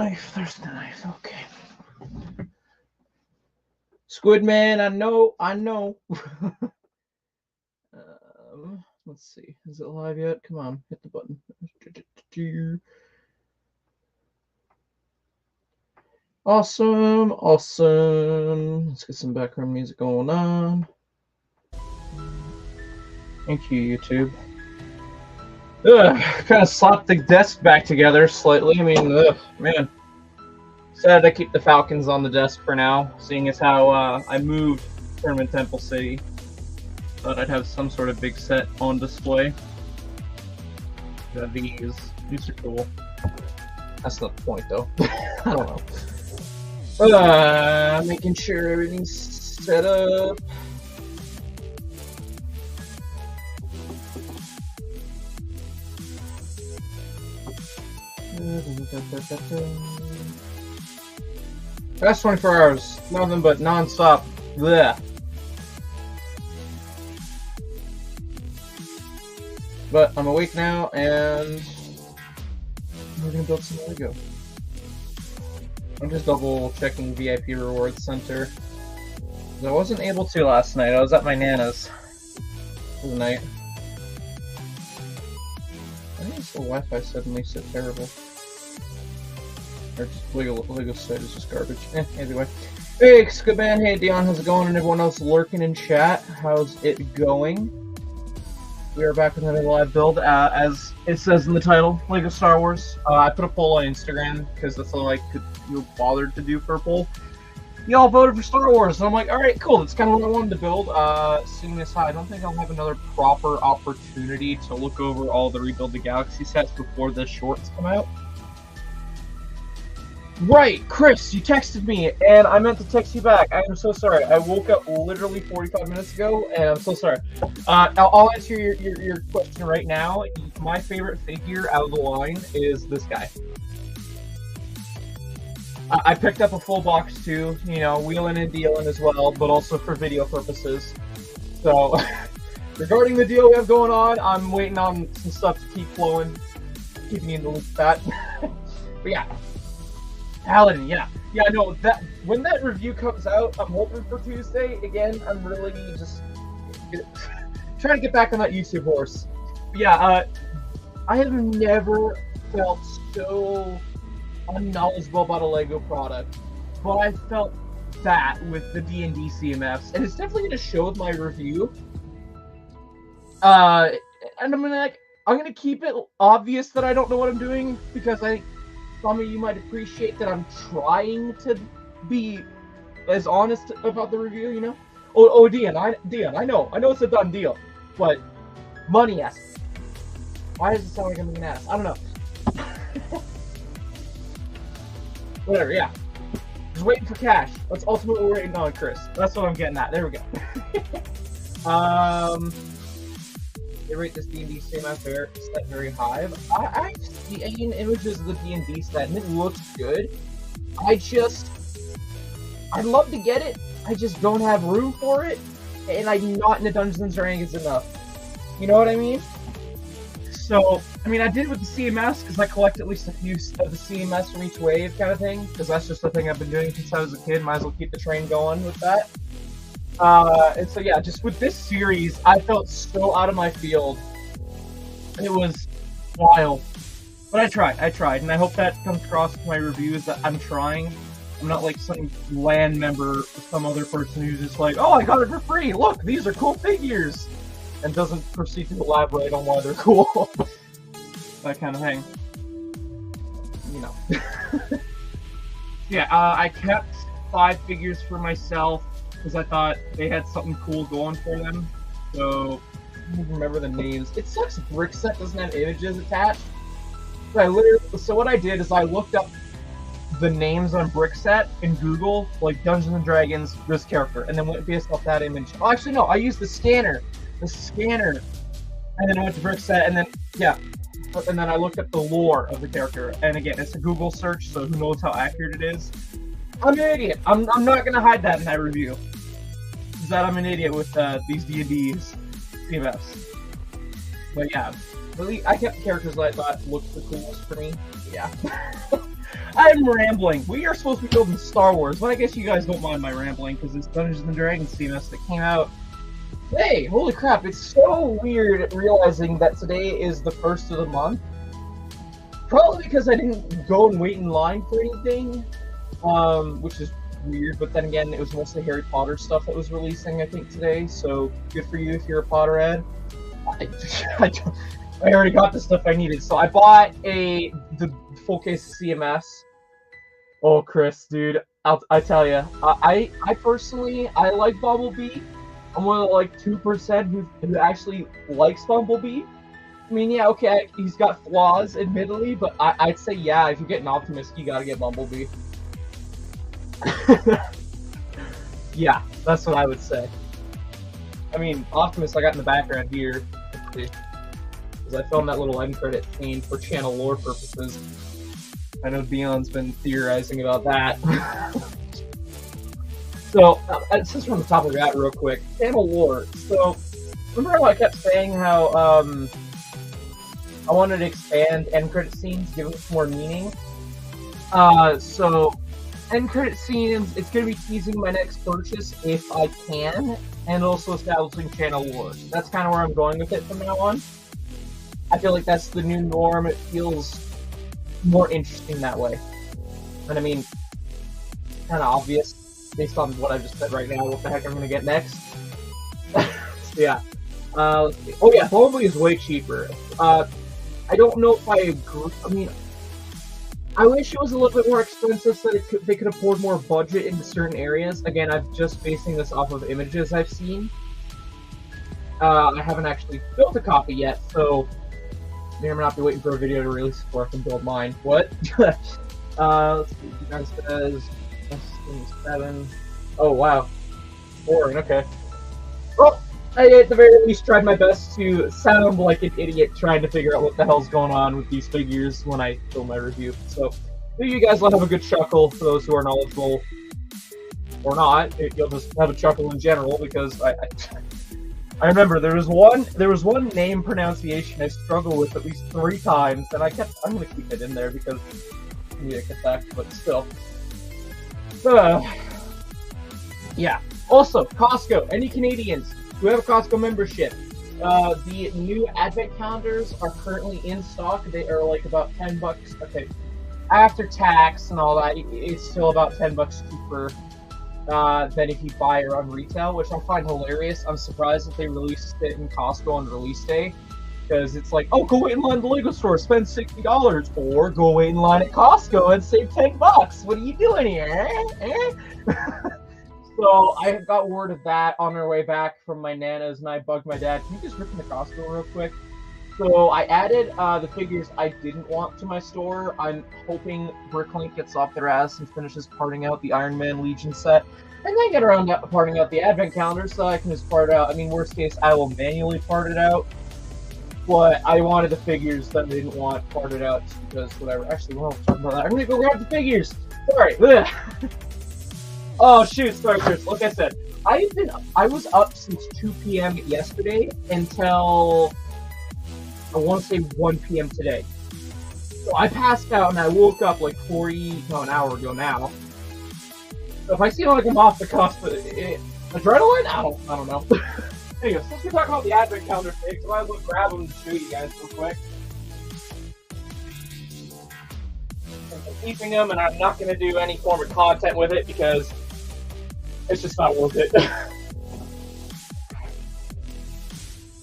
knife. There's the knife. Okay. Squid Man, I know. Let's see. Is it live yet? Come on, hit the button. Awesome. Let's get some background music going on. Thank you, YouTube. Kind of slapped the desk back together slightly. I mean, man. Decided to keep the Falcons on the desk for now, seeing as how I moved Tournament Temple City. Thought I'd have some sort of big set on display. These are cool. That's not the point, though. I don't know. Making sure everything's set up. Past 24 hours, nothing but non-stop. Blech. But I'm awake now, and we're gonna build some Lego. I'm just double checking VIP Rewards Center. I wasn't able to last night. I was at my Nana's for the night. Why is the Wi-Fi suddenly so terrible? Or just Lego site is just garbage. Anyway. Hey, Scaban, hey Dion, how's it going? And everyone else lurking in chat, how's it going? We are back with another live build, as it says in the title, Lego Star Wars. I put a poll on Instagram, because that's all I could feel bothered to do for a poll. Y'all voted for Star Wars, and I'm like, alright, cool, that's kind of what I wanted to build. Seeing as how I don't think I'll have another proper opportunity to look over all the Rebuild the Galaxy sets before the shorts come out. Right, Chris, you texted me, and I meant to text you back. I am so sorry. I woke up literally 45 minutes ago, and I'm so sorry. I'll answer your question right now. My favorite figure out of the line is this guy. I picked up a full box too, you know, wheeling and dealing as well, but also for video purposes. So, regarding the deal we have going on, I'm waiting on some stuff to keep flowing, keeping you in the loop with that. But yeah. Paladin, yeah, no. That when that review comes out, I'm hoping for Tuesday. Again, I'm really just trying to get back on that YouTube horse. But yeah, I have never felt so unknowledgeable about a Lego product, but I felt that with the D&D CMFs, and it's definitely going to show with my review. And I'm gonna keep it obvious that I don't know what I'm doing, because I think some of you might appreciate that I'm trying to be as honest about the review, you know? Oh, Dion, I know it's a done deal, but money ass. Why does it sound like I'm an ass? I don't know. Whatever, yeah. Just waiting for cash. That's ultimately what we're waiting on, Chris. That's what I'm getting at. There we go. They rate this D&D CMF set very high. I've seen images of the D&D set, and it looks good. I'd love to get it. I just don't have room for it, and I'm not in the Dungeons and Dragons enough. You know what I mean? So, I mean, I did with the CMS, because I collect at least a few of the CMS from each wave kind of thing, because that's just the thing I've been doing since I was a kid. Might as well keep the train going with that. And so yeah, just with this series, I felt so out of my field. It was wild. But I tried, and I hope that comes across in my reviews that I'm trying. I'm not like some LAN member or some other person who's just like, oh, I got it for free, look, these are cool figures! And doesn't proceed to elaborate on why they're cool. That kind of thing. You know. Yeah, I kept 5 figures for myself, because I thought they had something cool going for them. So, I don't remember the names. It sucks Brickset doesn't have images attached. So what I did is I looked up the names on Brickset in Google, like Dungeons and Dragons, this character, and then went based off that image. Oh, actually no, I used the scanner, and then I went to Brickset, and then, yeah. And then I looked up the lore of the character, and again, it's a Google search, so who knows how accurate it is. I'm an idiot. I'm not gonna hide that in my review. Is that I'm an idiot with these D&D's CMFs. But yeah, really, I kept the characters that I thought looked the coolest for me. Yeah. I'm rambling. We are supposed to be building Star Wars, but I guess you guys don't mind my rambling because it's Dungeons and Dragons CMS that came out. Hey, holy crap! It's so weird realizing that today is the 1st of the month. Probably because I didn't go and wait in line for anything, which is weird. But then again, it was mostly Harry Potter stuff that was releasing, I think, today. So good for you if you're a Potterhead. I already got the stuff I needed, so I bought the full case of CMS. Oh, Chris, dude, I tell you, I personally like Bumblebee. I'm one of the like 2% who actually likes Bumblebee. I mean, yeah, okay, he's got flaws, admittedly, but I'd say, yeah, if you get an Optimist, you gotta get Bumblebee. Yeah, that's what I would say. I mean, Optimist I got in the background here, because I filmed that little end credit scene for channel lore purposes. I know Dion's been theorizing about that. So, since we're on the topic of that real quick, channel lore. So, remember how I kept saying how, I wanted to expand end credit scenes, give them some more meaning. So end credit scenes, it's going to be teasing my next purchase if I can, and also establishing channel lore. That's kind of where I'm going with it from now on. I feel like that's the new norm. It feels more interesting that way. And I mean, kind of obvious based on what I just said right now, what the heck I'm going to get next. So yeah. Let's see. Oh yeah, Bumblebee is way cheaper. I don't know if I agree. I mean, I wish it was a little bit more expensive so that they could afford more budget into certain areas. Again, I'm just basing this off of images I've seen. I haven't actually built a copy yet, so may or may not be waiting for a video to release before I can build mine. What? Let's see. You guys says 7. Oh wow, boring. Okay. Well, I at the very least tried my best to sound like an idiot trying to figure out what the hell's going on with these figures when I film my review. So maybe you guys will have a good chuckle for those who are knowledgeable, or not. You'll just have a chuckle in general because I remember there was one name pronunciation I struggled with at least 3 times, and I'm gonna keep it in there because I need to get back, but still. Yeah. Also, Costco. Any Canadians who have a Costco membership, the new advent calendars are currently in stock. They are like about $10. Okay, after tax and all that, it's still about $10 cheaper than if you buy it on retail, which I find hilarious. I'm surprised that they released it in Costco on release day, because it's like, oh, go wait in line at the Lego store, spend $60, or go wait in line at Costco and save $10. What are you doing here? So I got word of that on our way back from my Nana's, and I bugged my dad, can you just rip in the Costco real quick? So I added the figures I didn't want to my store. I'm hoping Bricklink gets off their ass and finishes parting out the Iron Man Legion set, and then get around to parting out the advent calendar so I can just part out. I mean, worst case, I will manually part it out, but I wanted the figures that I didn't want parted out because whatever. Actually, we're not talking about that. I'm gonna go grab the figures. Sorry. Oh shoot, sorry Chris. Like I said, I was up since 2 p.m. yesterday until I want to say 1 p.m. today. So I passed out and I woke up like an hour ago now. So if I seem like I'm off the cusp, adrenaline? I don't know. Anyway, since we're talking about the advent calendar figs, I might as well grab them to show you guys real quick. I'm keeping them, and I'm not going to do any form of content with it because it's just not worth it.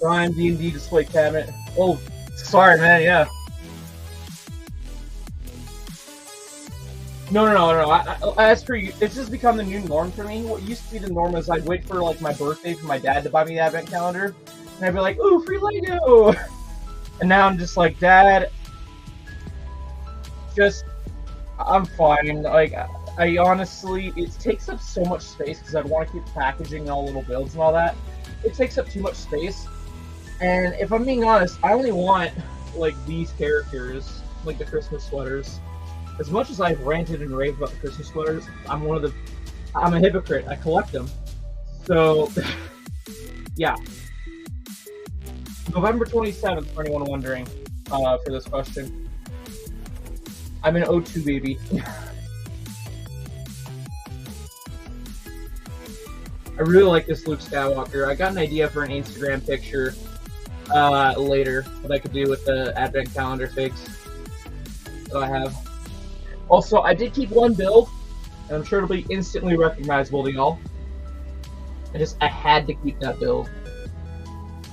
Prime D&D display cabinet. Oh, sorry, man. Yeah. No. As for you, it's just become the new norm for me. What used to be the norm is I'd wait for like my birthday for my dad to buy me the advent calendar, and I'd be like, "Ooh, free Lego!" And now I'm just like, "Dad, I'm fine." Like, I honestly, it takes up so much space because I'd want to keep packaging all little builds and all that. It takes up too much space, and if I'm being honest, I only want like these characters, like the Christmas sweaters. As much as I've ranted and raved about the Christmas sweaters, I'm a hypocrite. I collect them. So, yeah. November 27th, for anyone wondering, for this question. I'm an O2 baby. I really like this Luke Skywalker. I got an idea for an Instagram picture later that I could do with the advent calendar figs that I have. Also, I did keep one build, and I'm sure it'll be instantly recognizable to y'all. I had to keep that build.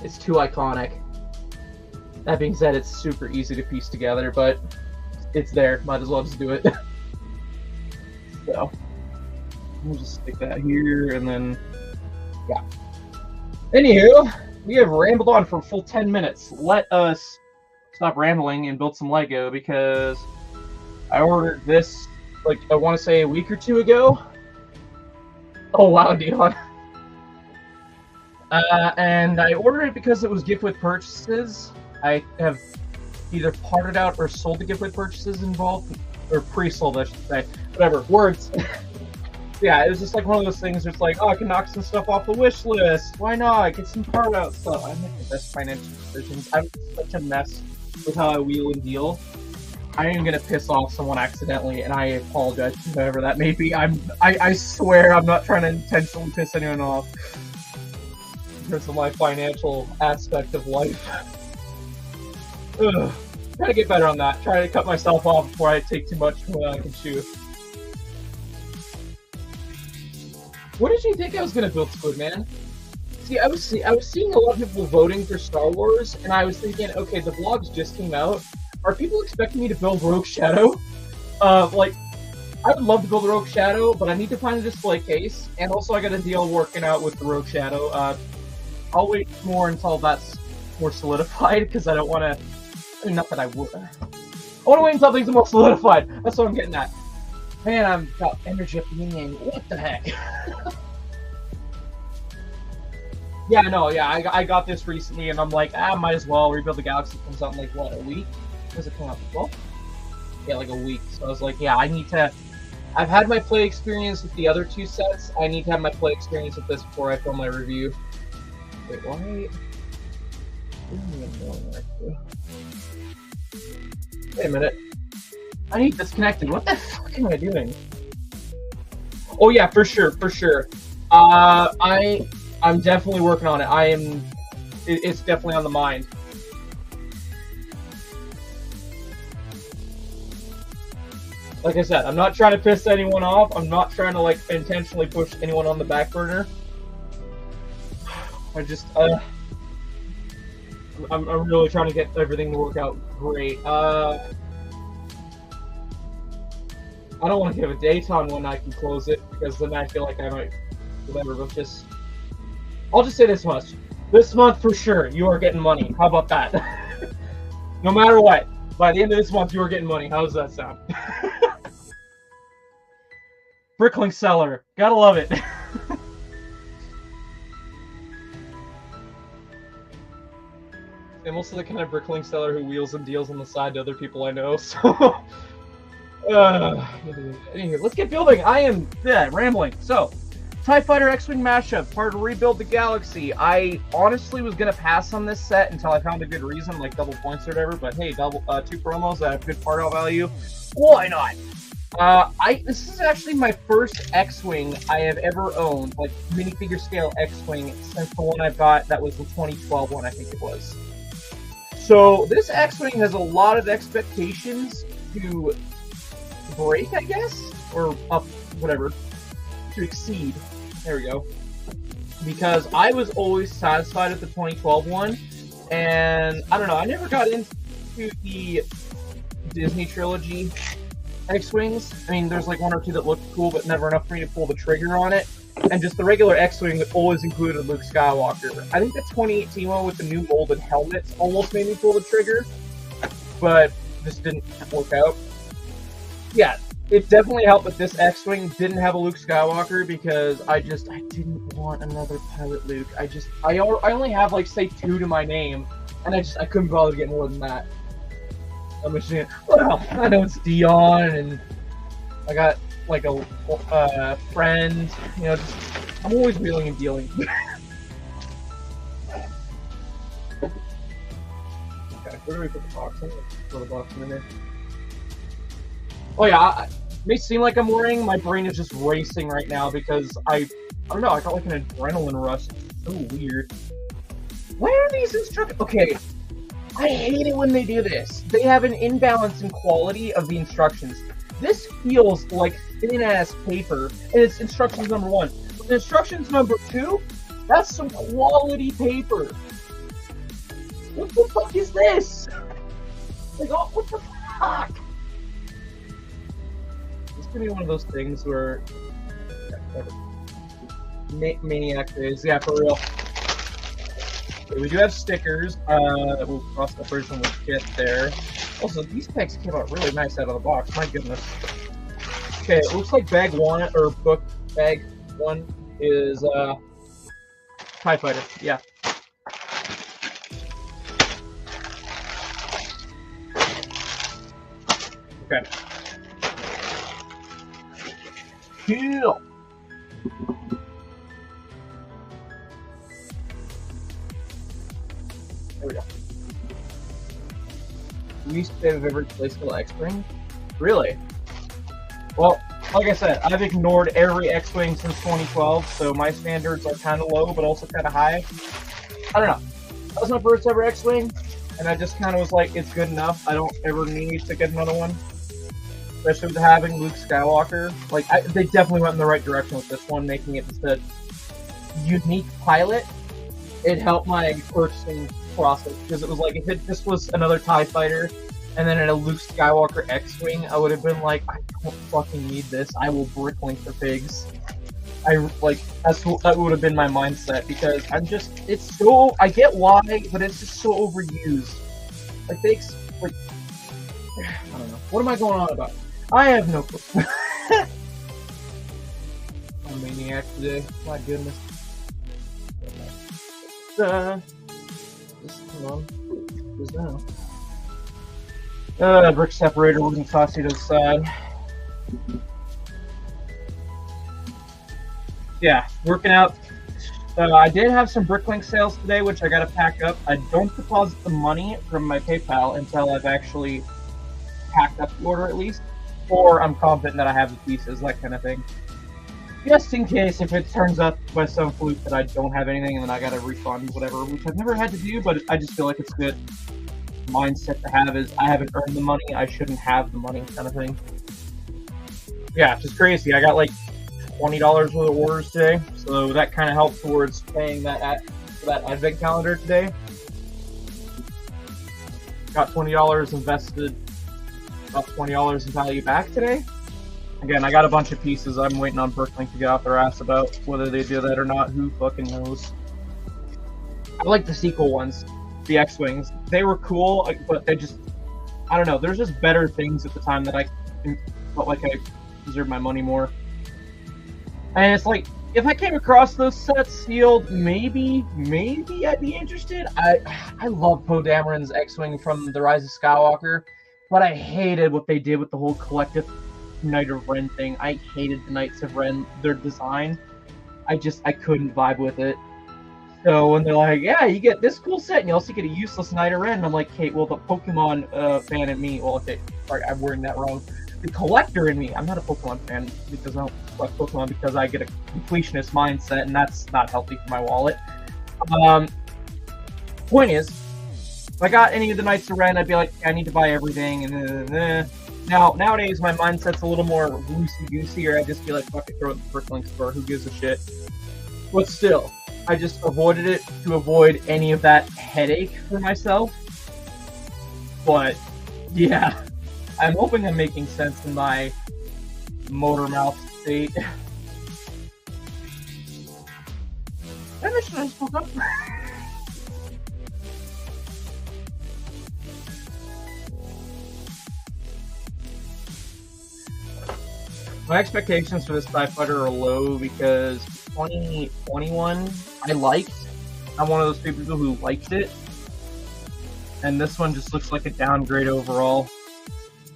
It's too iconic. That being said, it's super easy to piece together, but it's there. Might as well just do it. So, we'll just stick that here, and then, yeah. Anywho, we have rambled on for a full 10 minutes. Let us stop rambling and build some Lego, because I ordered this, like, I want to say a week or two ago. Oh, wow, Dion. And I ordered it because it was gift with purchases. I have either parted out or sold the gift with purchases involved, or pre-sold, I should say. Whatever, words. Yeah, it was just like one of those things where it's like, oh, I can knock some stuff off the wish list. Why not? Get some part out stuff. I make the best financial decisions. I'm such a mess with how I wheel and deal. I am gonna piss off someone accidentally, and I apologize to whoever that may be. I swear I'm not trying to intentionally piss anyone off in terms of my financial aspect of life. Ugh. Gotta get better on that. Try to cut myself off before I take too much more than I can chew. What did you think I was gonna build, Squid Man? See, I was seeing a lot of people voting for Star Wars, and I was thinking, okay, the vlogs just came out. Are people expecting me to build Rogue Shadow? Like, I would love to build a Rogue Shadow, but I need to find a display case, and also I got a deal working out with the Rogue Shadow. I'll wait more until that's more solidified, because I don't want to. I mean, not that I would. I want to wait until things are more solidified. That's what I'm getting at. Man, I've got energy up the yin. What the heck? Yeah, no, yeah, I got this recently, and I'm like, might as well rebuild the Galaxy. Comes out in like, what, a week? Does it come out the 12th? Yeah, like a week. So I was like, yeah, I need to. I've had my play experience with the other two sets. I need to have my play experience with this before I film my review. Wait, why? Wait a minute. I need disconnected. What the fuck am I doing? Oh yeah, for sure, for sure. I'm definitely working on it. It's definitely on the mind. Like I said, I'm not trying to piss anyone off. I'm not trying to like intentionally push anyone on the back burner. I just, I'm really trying to get everything to work out great. I don't want to give a date on when I can close it, because then I feel like I might, whatever, but just, I'll just say this much. This month, for sure, you are getting money. How about that? No matter what, by the end of this month, you are getting money. How does that sound? Brickling seller. Gotta love it. I'm also the kind of brickling seller who wheels and deals on the side to other people I know, so... Anyway, let's get building. I am rambling. So, TIE Fighter X-Wing mashup, part of Rebuild the Galaxy. I honestly was gonna pass on this set until I found a good reason, like double points or whatever. But hey, two promos that have good part out value. Why not? This is actually my first X-Wing I have ever owned, like minifigure scale X-Wing, since the one I've got that was the 2012 one, I think it was. So this X-Wing has a lot of expectations to break, I guess, or up, whatever, to exceed. There we go. Because I was always satisfied with the 2012 one, and I don't know, I never got into the Disney trilogy X-Wings. I mean, there's like one or two that looked cool, but never enough for me to pull the trigger on it. And just the regular X-Wing that always included Luke Skywalker. I think the 2018 one with the new molded helmets almost made me pull the trigger, but just didn't work out. Yeah, it definitely helped that this X-Wing didn't have a Luke Skywalker, because I didn't want another pilot Luke. I only have like, say, 2 to my name, and I couldn't bother to get more than that. I'm just saying, well, I know it's Dion, and I got like a friend, you know, I'm always wheeling and dealing. Okay, where do we put the box? I'm gonna throw the box in there. Oh yeah, it may seem like I'm worrying. My brain is just racing right now because I don't know. I got like an adrenaline rush. It's so weird. Why are these instructions? Okay, I hate it when they do this. They have an imbalance in quality of the instructions. This feels like thin-ass paper, and it's instructions number 1. But instructions number 2, that's some quality paper. What the fuck is this? Like, oh, what the fuck? It's gonna be one of those things where maniac days. Yeah, for real. Okay, we do have stickers. We'll cross the bridge when we get there. Also, these packs came out really nice out of the box. My goodness. Okay, it looks like bag 1 or book bag 1 is TIE Fighter. Yeah. Okay. Cool. There we go. Least favorite playstyle X-Wing? Really? Well, like I said, I've ignored every X-Wing since 2012, so my standards are kind of low, but also kind of high. I don't know. That was my first ever X-Wing, and I just kind of was like, it's good enough. I don't ever need to get another one. Especially with having Luke Skywalker. Like, they definitely went in the right direction with this one, making it just a unique pilot. It helped my purchasing process, because it was like, if it just was another TIE Fighter, and then in a Luke Skywalker X-Wing, I would have been like, I don't fucking need this. I will bricklink the pigs. That would have been my mindset, because it's so, I get why, but it's just so overused. Like, I don't know. What am I going on about? I have no clue. I'm a maniac today. My goodness. Just come on. Just now. Brick separator, we're gonna toss you to the side. Yeah, working out. I did have some Bricklink sales today, which I gotta pack up. I don't deposit the money from my PayPal until I've actually packed up the order at least, or I'm confident that I have the pieces, that kind of thing. Just in case if it turns out by some fluke that I don't have anything and then I gotta refund whatever, which I've never had to do, but I just feel like it's a good mindset to have, is I haven't earned the money, I shouldn't have the money, kind of thing. Yeah, just crazy. I got like $20 worth of orders today, so that kind of helped towards paying that advent calendar today. Got $20 invested, about $20 in value back today. Again, I got a bunch of pieces I'm waiting on Bricklink to get off their ass about. Whether they do that or not, who fucking knows. I like the sequel ones, the X-Wings. They were cool, but they just, I don't know, there's just better things at the time that I felt like I deserved my money more. And it's like, if I came across those sets sealed, maybe I'd be interested. I love Poe Dameron's X-Wing from The Rise of Skywalker, but I hated what they did with the whole collective Knight of Ren thing. I hated the Knights of Ren, their design. I couldn't vibe with it. So when they're like, yeah, you get this cool set, and you also get a useless Knight of Ren, I'm like, okay, well, the Pokemon fan in me, well, okay, sorry, I'm wording that wrong. The collector in me, I'm not a Pokemon fan because I don't collect Pokemon, because I get a completionist mindset, and that's not healthy for my wallet. Point is, if I got any of the Knights of Ren, I'd be like, I need to buy everything, and Now, nowadays, my mindset's a little more loosey-goosey, or I just be like, fuck it, throw it in the Bricklink store, who gives a shit? But still, I just avoided it to avoid any of that headache for myself. But, yeah, I'm hoping I'm making sense in my motor mouth state. I mentioned I spoke up. My expectations for this TIE Fighter are low because 2021 I liked. I'm one of those people who liked it. And this one just looks like a downgrade overall.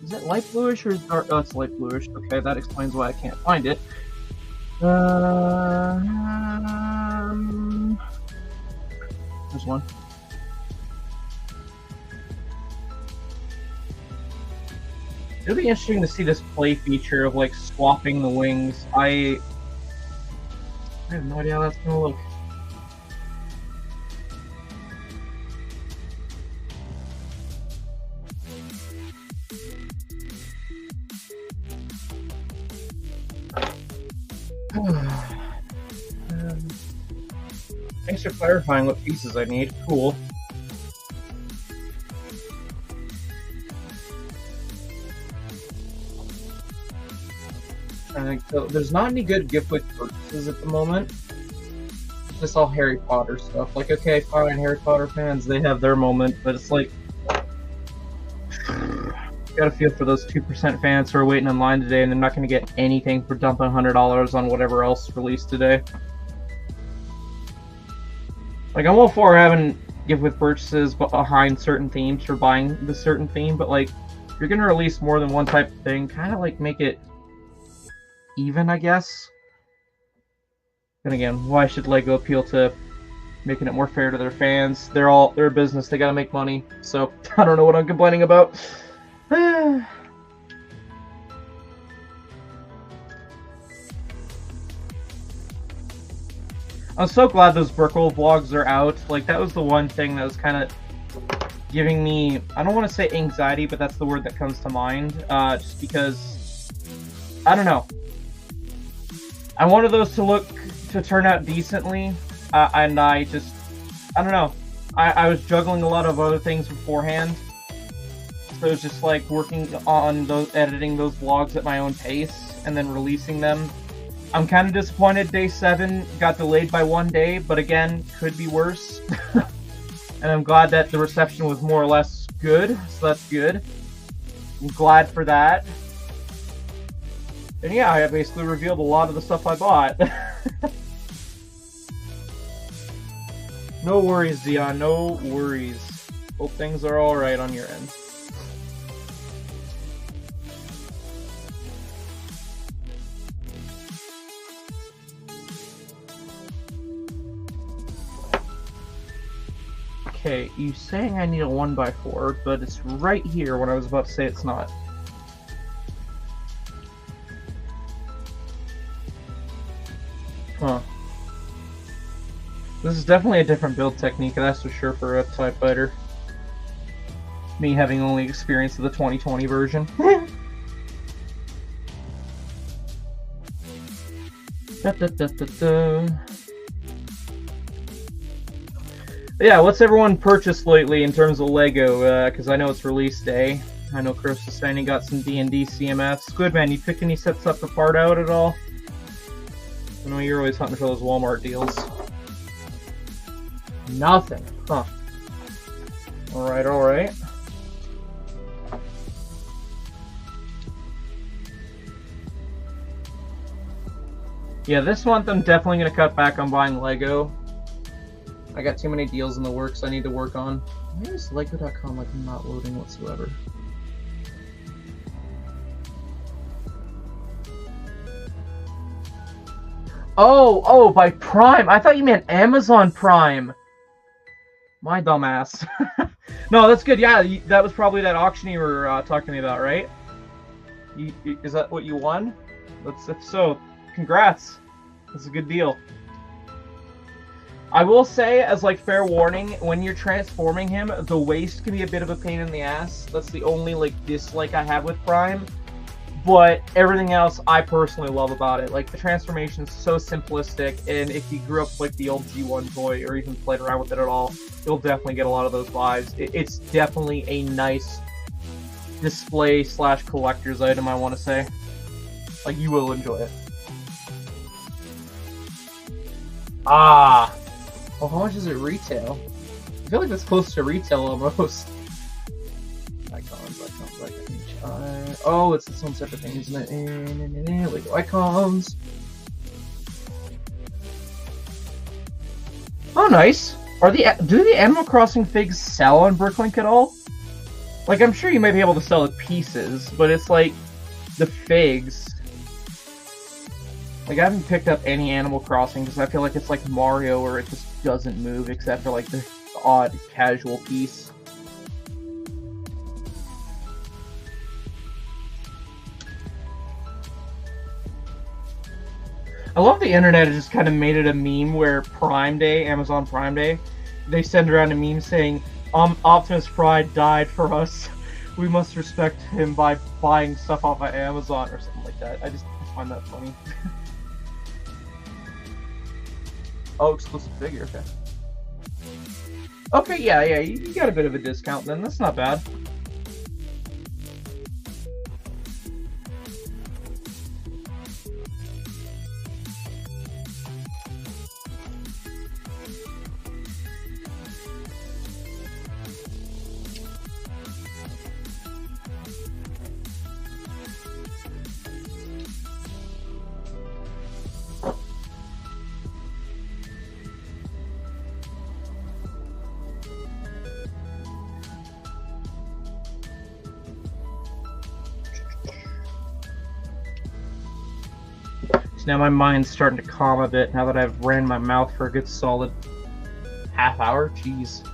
Is it light bluish or dark? Oh, it's light bluish. Okay, that explains why I can't find it. There's one. It'll be interesting to see this play feature of like swapping the wings. I have no idea how that's gonna look. Thanks for clarifying what pieces I need. Cool. I think there's not any good gift with purchases at the moment. It's just all Harry Potter stuff. Like, okay, fine, Harry Potter fans, they have their moment, but it's like, gotta feel for those 2% fans who are waiting in line today and they're not gonna get anything for dumping $100 on whatever else released today. Like, I'm all for having gift with purchases behind certain themes for buying the certain theme, but like, if you're gonna release more than one type of thing, kind of like make it even, I guess. Then again, why should LEGO appeal to making it more fair to their fans? They're a business, they gotta make money, so I don't know what I'm complaining about. I'm so glad those Brickle vlogs are out. Like, that was the one thing that was kind of giving me, I don't want to say anxiety, but that's the word that comes to mind. Just because, I don't know. I wanted those to turn out decently, and I don't know. I was juggling a lot of other things beforehand. So it was just like working on editing those vlogs at my own pace, and then releasing them. I'm kind of disappointed day 7 got delayed by 1 day, but again, could be worse. And I'm glad that the reception was more or less good, so that's good. I'm glad for that. And yeah, I basically revealed a lot of the stuff I bought. No worries, Dion, no worries. Hope things are alright on your end. Okay, you saying I need a 1x4, but it's right here when I was about to say it's not. Huh. This is definitely a different build technique, that's for sure, for a TIE Fighter. Me having only experienced the 2020 version. Da, da, da, da, da. Yeah, what's everyone purchased lately in terms of LEGO? Because I know it's release day. I know Chris is saying he got some D&D CMFs. Squidman, you pick any sets up for part out at all? I know you're always hunting for those Walmart deals. Nothing. Huh. Alright, alright. Yeah, this month I'm definitely going to cut back on buying LEGO. I got too many deals in the works I need to work on. Why is LEGO.com like not loading whatsoever? Oh, by Prime. I thought you meant Amazon Prime. My dumbass. No, that's good. Yeah, that was probably that auction you were talking to me about, right? Is that what you won? If so, congrats. That's a good deal. I will say, as like fair warning, when you're transforming him, the waist can be a bit of a pain in the ass. That's the only like dislike I have with Prime. But everything else I personally love about it. Like, the transformation is so simplistic, and if you grew up with like the old G1 toy or even played around with it at all, you'll definitely get a lot of those vibes. It's definitely a nice display / collector's item, I want to say. Like, you will enjoy it. Ah! Well, how much does it retail? I feel like that's close to retail almost. Icons. Oh, it's its own separate thing, isn't it? Lego icons. Oh, nice. Do the Animal Crossing figs sell on Bricklink at all? Like, I'm sure you might be able to sell the pieces, but it's like the figs. Like, I haven't picked up any Animal Crossing because I feel like it's like Mario where it just doesn't move except for like the odd casual piece. I love the internet has just kind of made it a meme where Prime Day, Amazon Prime Day, they send around a meme saying, Optimus Prime died for us. We must respect him by buying stuff off of Amazon or something like that. I just find that funny. Oh, exclusive figure, okay. Okay, yeah, you got a bit of a discount then. That's not bad. Now my mind's starting to calm a bit now that I've ran my mouth for a good solid half hour. Jeez.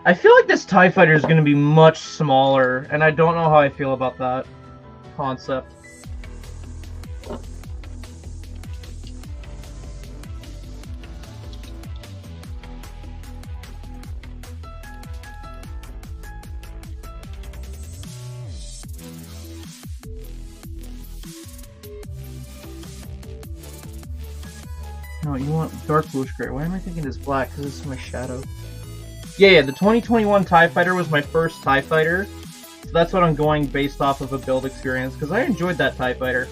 I feel like this TIE Fighter is going to be much smaller, and I don't know how I feel about that concept. No, you want dark bluish gray. Why am I thinking it's black? Because this is my shadow. Yeah, the 2021 TIE Fighter was my first TIE Fighter. So that's what I'm going based off of a build experience, because I enjoyed that TIE Fighter.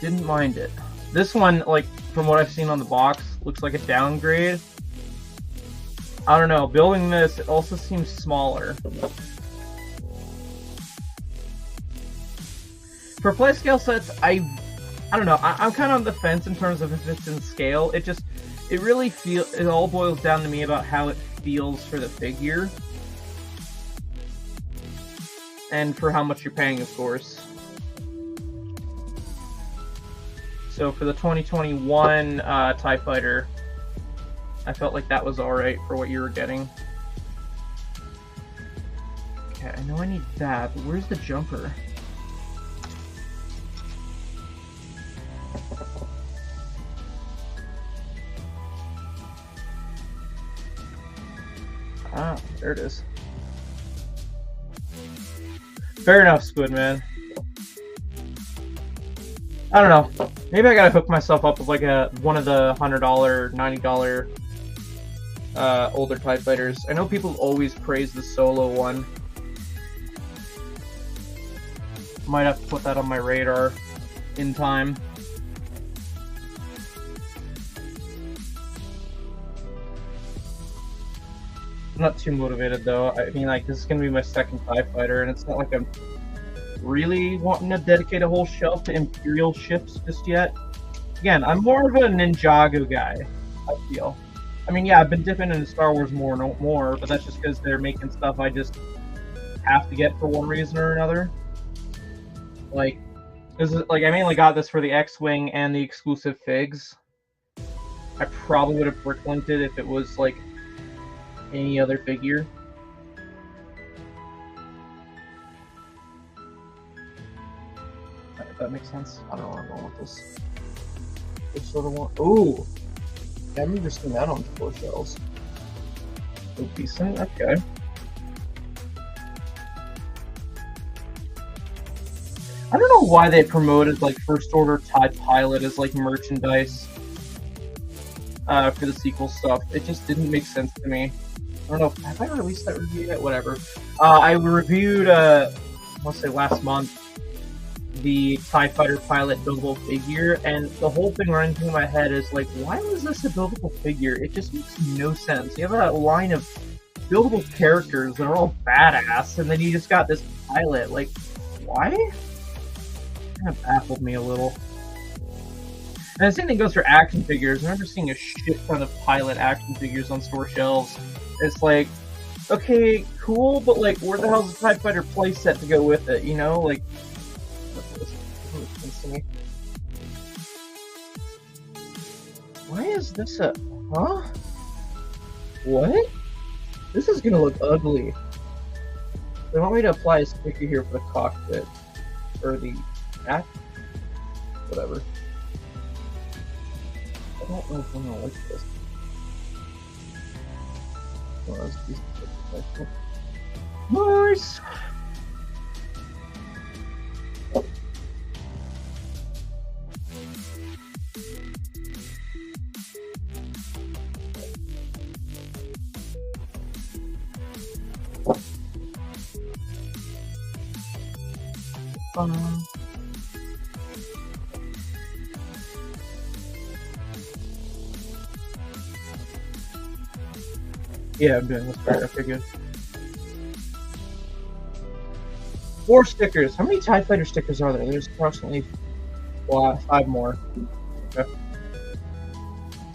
Didn't mind it. This one, like, from what I've seen on the box, looks like a downgrade. I don't know, building this, it also seems smaller. For play scale sets, I don't know. I'm kind of on the fence in terms of if it's in scale. It really it all boils down to me about how it feels for the figure. And for how much you're paying, of course. So for the 2021 TIE Fighter, I felt like that was alright for what you were getting. Okay, I know I need that, but where's the jumper? Ah, there it is. Fair enough, Squid Man. I don't know. Maybe I gotta hook myself up with like one of the $100, $90 older TIE Fighters. I know people always praise the Solo one. Might have to put that on my radar in time. I'm not too motivated though. I mean, like, this is gonna be my second TIE Fighter, and it's not like I'm really wanting to dedicate a whole shelf to Imperial ships just yet. Again, I'm more of a Ninjago guy, I feel. I mean, yeah, I've been dipping into Star Wars more and more, but that's just because they're making stuff I just have to get for one reason or another. Like, I mainly got this for the X-Wing and the exclusive figs. I probably would have bricklinked it if it was, like, any other figure. If that makes sense. I don't know where I'm going with this. This sort of one. Ooh! Yeah, I've never seen that on 4 shells. So decent, okay. I don't know why they promoted, like, First Order TIE Pilot as, like, merchandise for the sequel stuff. It just didn't make sense to me. I don't know, have I released that review yet? Whatever. I reviewed, I want to say last month, the TIE Fighter Pilot buildable figure, and the whole thing running through my head is like, why was this a buildable figure? It just makes no sense. You have a line of buildable characters that are all badass, and then you just got this pilot. Like, why? Kind of baffled me a little. And the same thing goes for action figures. I remember seeing a shit ton of pilot action figures on store shelves. It's like, okay, cool, but like, where the hell's the TIE Fighter playset to go with it, you know? Like, to me. Why is this a... Huh? What? This is gonna look ugly. They want me to apply a sticker here for the cockpit. Or the back? Whatever. I don't know if I'm gonna like this. Nice! Yeah, I'm doing this part. Okay, good. 4 stickers. How many TIE Fighter stickers are there? There's approximately 5 more. Okay.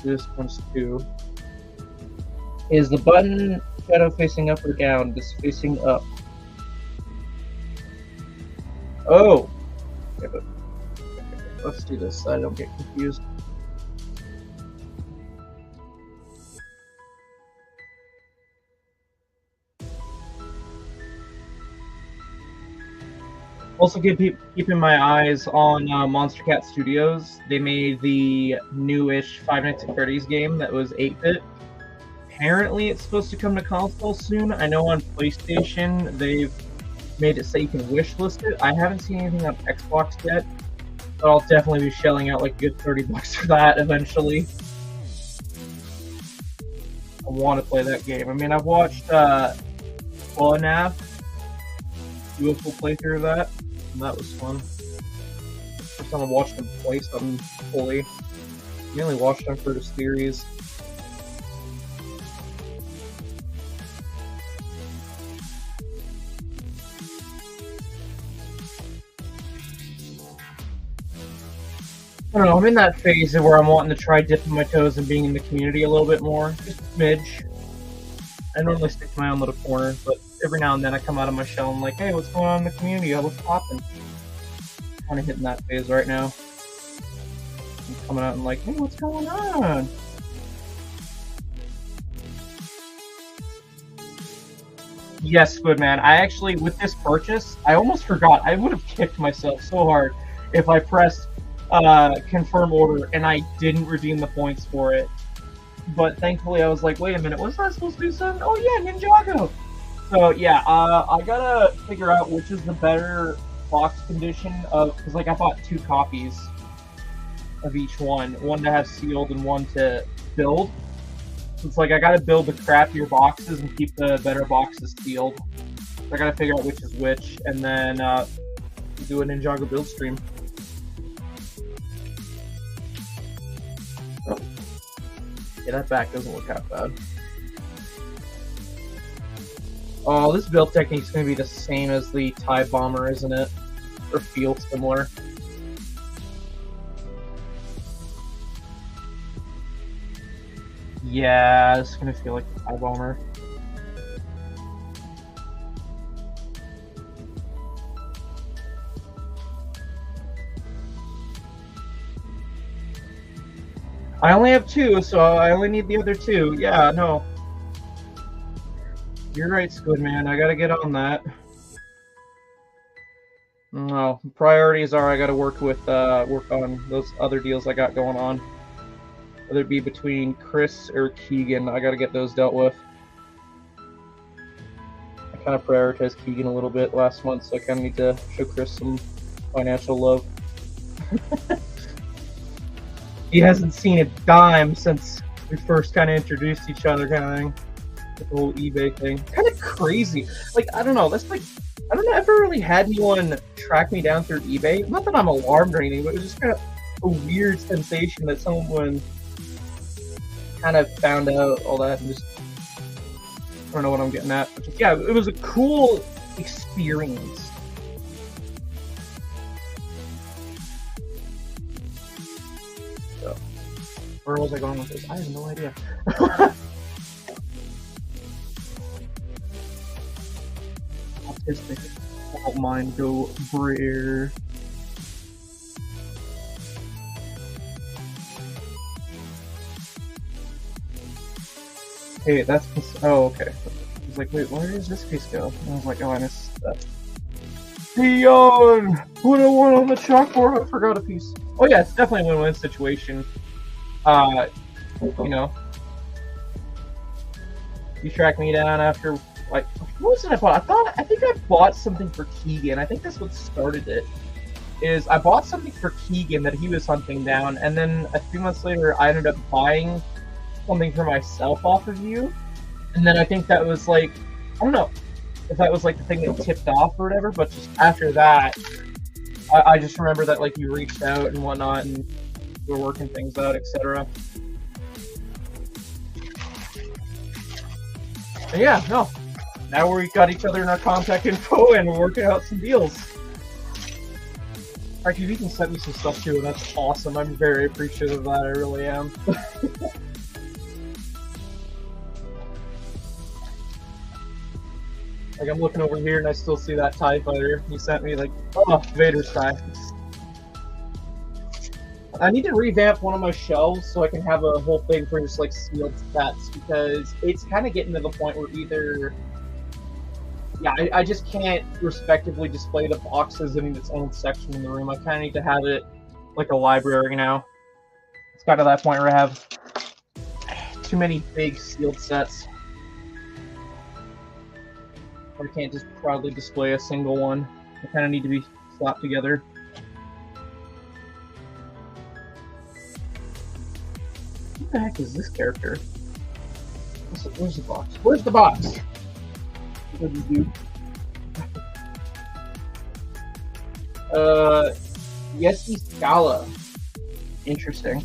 This one's 2. Is the button shadow facing up or down? This facing up. Oh! Okay, but let's do this so I don't get confused. Also, keeping my eyes on Monster Cat Studios. They made the newish Five Nights at Freddy's game that was 8-bit. Apparently, it's supposed to come to console soon. I know on PlayStation they've made it so you can wishlist it. I haven't seen anything on Xbox yet, but I'll definitely be shelling out like a good $30 for that eventually. I want to play that game. I mean, I've watched Nav do a full playthrough of that, and that was fun. First time I watched him play something fully. I mainly watched him for his theories. I don't know, I'm in that phase where I'm wanting to try dipping my toes and being in the community a little bit more. Just a smidge. I normally stick to my own little corner, but every now and then I come out of my shell and like, hey, what's going on in the community? What's popping? Kind of hitting that phase right now. I'm coming out and like, hey, what's going on? Yes, Squidman. I actually, with this purchase, I almost forgot. I would have kicked myself so hard if I pressed confirm order and I didn't redeem the points for it. But thankfully I was like, wait a minute, wasn't I supposed to do something? Oh yeah, Ninjago! So yeah, I gotta figure out which is the better box condition of, because like I bought 2 copies of each one to have sealed and one to build. So it's like I gotta build the crappier boxes and keep the better boxes sealed. So I gotta figure out which is which, and then do a Ninjago build stream. Yeah, that back doesn't look that bad. Oh, this build technique's gonna be the same as the TIE Bomber, isn't it? Or feel similar. Yeah, it's gonna feel like the TIE Bomber. I only have 2, so I only need the other 2. Yeah, no. You're right, Squidman. I gotta get on that. No, priorities are I gotta work on those other deals I got going on. Whether it be between Chris or Keegan, I gotta get those dealt with. I kind of prioritized Keegan a little bit last month, so I kind of need to show Chris some financial love. He hasn't seen a dime since we first kind of introduced each other, kind of thing. The whole eBay thing. Kind of crazy. Like, I don't know, that's like, I don't know, I ever really had anyone track me down through eBay. Not that I'm alarmed or anything, but it was just kind of a weird sensation that someone kind of found out all that and just, I don't know what I'm getting at. But just, yeah, it was a cool experience. Where was I going with this? I have no idea. Autistic. Don't mind go Brer. Hey, that's... Oh, okay. I was like, wait, where does this piece go? And I was like, oh, I missed that. Dion! Put a one on the chalkboard, I forgot a piece. Oh yeah, it's definitely a win-win situation. You know. You track me down after, like, what was it I bought? I think I bought something for Keegan. I think that's what started it. Is I bought something for Keegan that he was hunting down, and then a few months later I ended up buying something for myself off of you. And then I think that was like, I don't know if that was like the thing that tipped off or whatever, but just after that, I just remember that like you reached out and whatnot, and we were working things out, etc. And yeah, no. Now we got each other in our contact info and we're working out some deals. Alright, you can send me some stuff too, and that's awesome. I'm very appreciative of that, I really am. Like, I'm looking over here and I still see that TIE fighter you sent me, like, oh, Vader's TIE. I need to revamp one of my shelves so I can have a whole thing for just, like, sealed sets, because it's kind of getting to the point where either... Yeah, I just can't respectively display the boxes in its own section in the room. I kind of need to have it like a library now. It's got to that point where I have too many big sealed sets. I can't just proudly display a single one. They kind of need to be slapped together. What the heck is this character? Where's the box? Where's the box? What did you do? Yesy Scala. Interesting.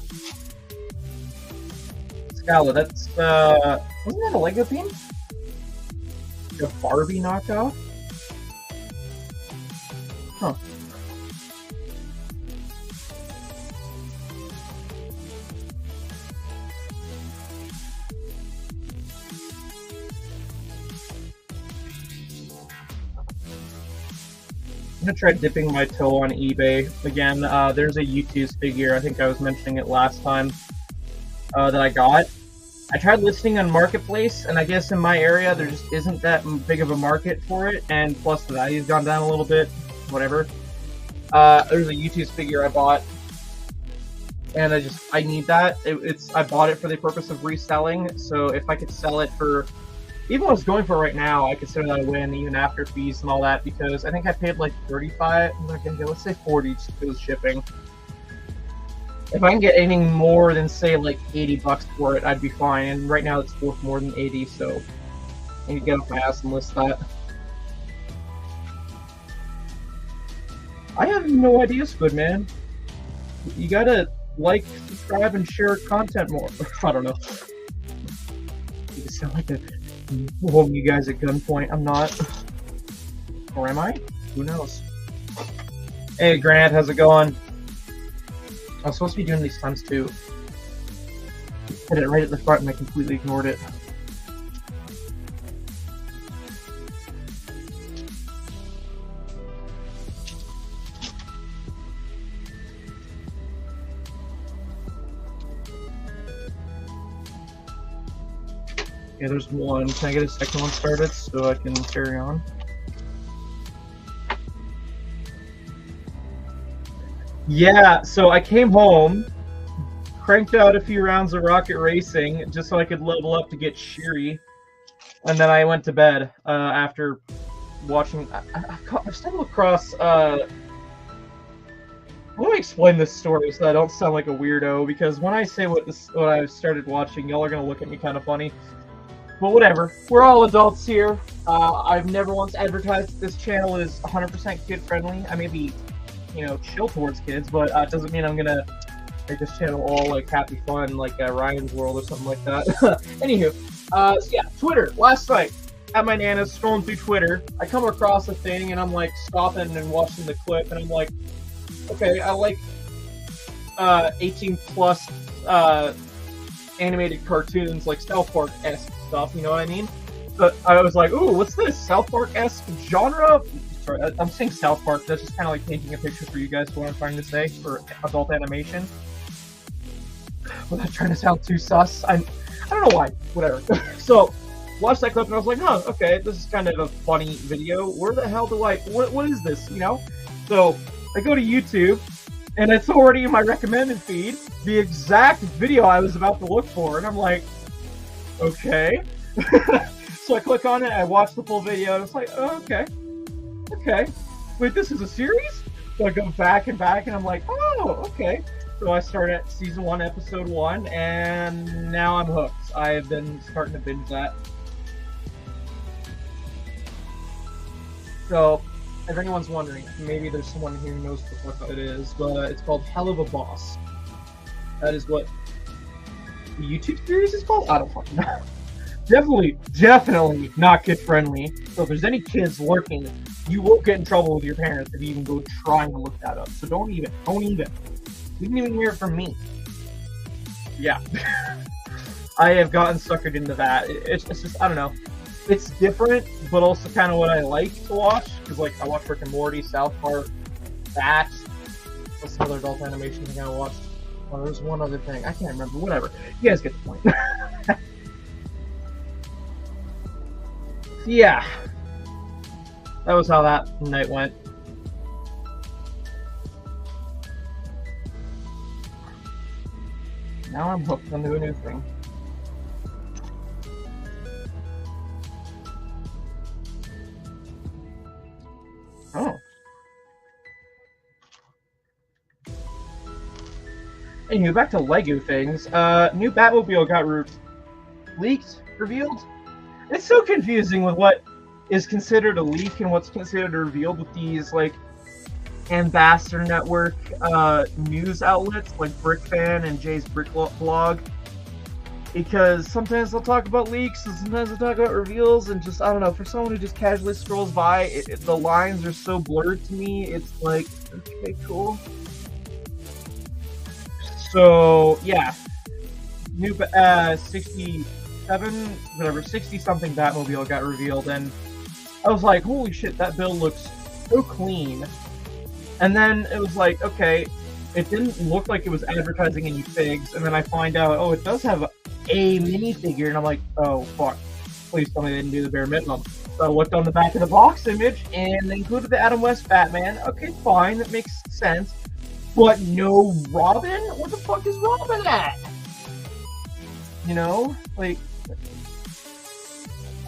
Scala, that's, wasn't that a Lego theme? A Barbie knockoff? Huh. I'm gonna try dipping my toe on eBay again. There's a U2's figure, I think I was mentioning it last time, that I got. I tried listing on Marketplace, and I guess in my area there just isn't that big of a market for it, and plus the value's gone down a little bit, whatever. There's a U2's figure I bought, and I need that. I bought it for the purpose of reselling, so if I could sell it for, even what it's going for right now, I consider that a win, even after fees and all that, because I think I paid like 35, let's say 40 just because of shipping. If I can get anything more than, say, like 80 bucks for it, I'd be fine. And right now it's worth more than 80, so I need to get off my ass and list that. I have no idea, Squid Man. You gotta like, subscribe, and share content more. I don't know. You sound like a holding you guys at gunpoint. I'm not. Or am I? Who knows? Hey, Grant, how's it going? I was supposed to be doing these times too. Hit it right at the front and I completely ignored it. Okay, there's one. Can I get a second one started so I can carry on? Yeah, so I came home, cranked out a few rounds of Rocket Racing just so I could level up to get Shiri, and then I went to bed after watching. I stumbled across. Let me explain this story so I don't sound like a weirdo, because when I say what I started watching, y'all are gonna look at me kind of funny. But whatever, we're all adults here. I've never once advertised that this channel is 100% kid friendly. I may be, you know, chill towards kids, but it doesn't mean I'm gonna make this channel all like happy fun, like Ryan's World or something like that. Anywho, so yeah, Twitter. Last night at my nana's, scrolling through Twitter, I come across a thing and I'm like stopping and watching the clip, and I'm like, okay, I like 18 plus animated cartoons, like South Park-esque stuff, you know what I mean? But I was like, ooh, what's this? South Park-esque genre? Sorry, I'm saying South Park. That's just kind of like painting a picture for you guys for what I'm trying to say for adult animation. Without trying to sound too sus. I don't know why. Whatever. So, watched that clip and I was like, huh, okay, this is kind of a funny video. Where the hell do I, what is this, you know? So, I go to YouTube, and it's already in my recommended feed, the exact video I was about to look for, and I'm like, okay. So I click on it, I watch the full video, and it's like, oh, okay. Okay. Wait, this is a series? So I go back, and I'm like, oh, okay. So I start at season 1, episode 1, and now I'm hooked. I have been starting to binge that. So, if anyone's wondering, maybe there's someone here who knows what the fuck it is, but it's called Hell of a Boss. That is what the YouTube series is called? I don't fucking know. Definitely not kid-friendly. So if there's any kids lurking, you will get in trouble with your parents if you even go trying to look that up. So don't even. You didn't even hear it from me. Yeah. I have gotten suckered into that. It's just, I don't know. It's different, but also kind of what I like to watch. Because, like, I watch Rick and Morty, South Park, that. What's the other adult animation thing I watched? Oh, there's one other thing. I can't remember. Whatever. You guys get the point. Yeah. That was how that night went. Now I'm hooked onto a new thing. Oh. Anyway, back to Lego things. New Batmobile got leaked, revealed. It's so confusing with what is considered a leak and what's considered revealed with these, like, Ambassador Network news outlets like BrickFan and Jay's Brick Blog. Because sometimes they'll talk about leaks and sometimes they'll talk about reveals, and just, I don't know, for someone who just casually scrolls by, the lines are so blurred to me, it's like, okay, cool. So, yeah. New 60-something Batmobile got revealed, and I was like, holy shit, that build looks so clean. And then it was like, okay, it didn't look like it was advertising any figs, and then I find out, oh, it does have a minifigure, and I'm like, oh, fuck. Please tell me they didn't do the bare minimum. So I looked on the back of the box image, and they included the Adam West Batman. Okay, fine, that makes sense. But no Robin? Where the fuck is Robin at? You know? Like,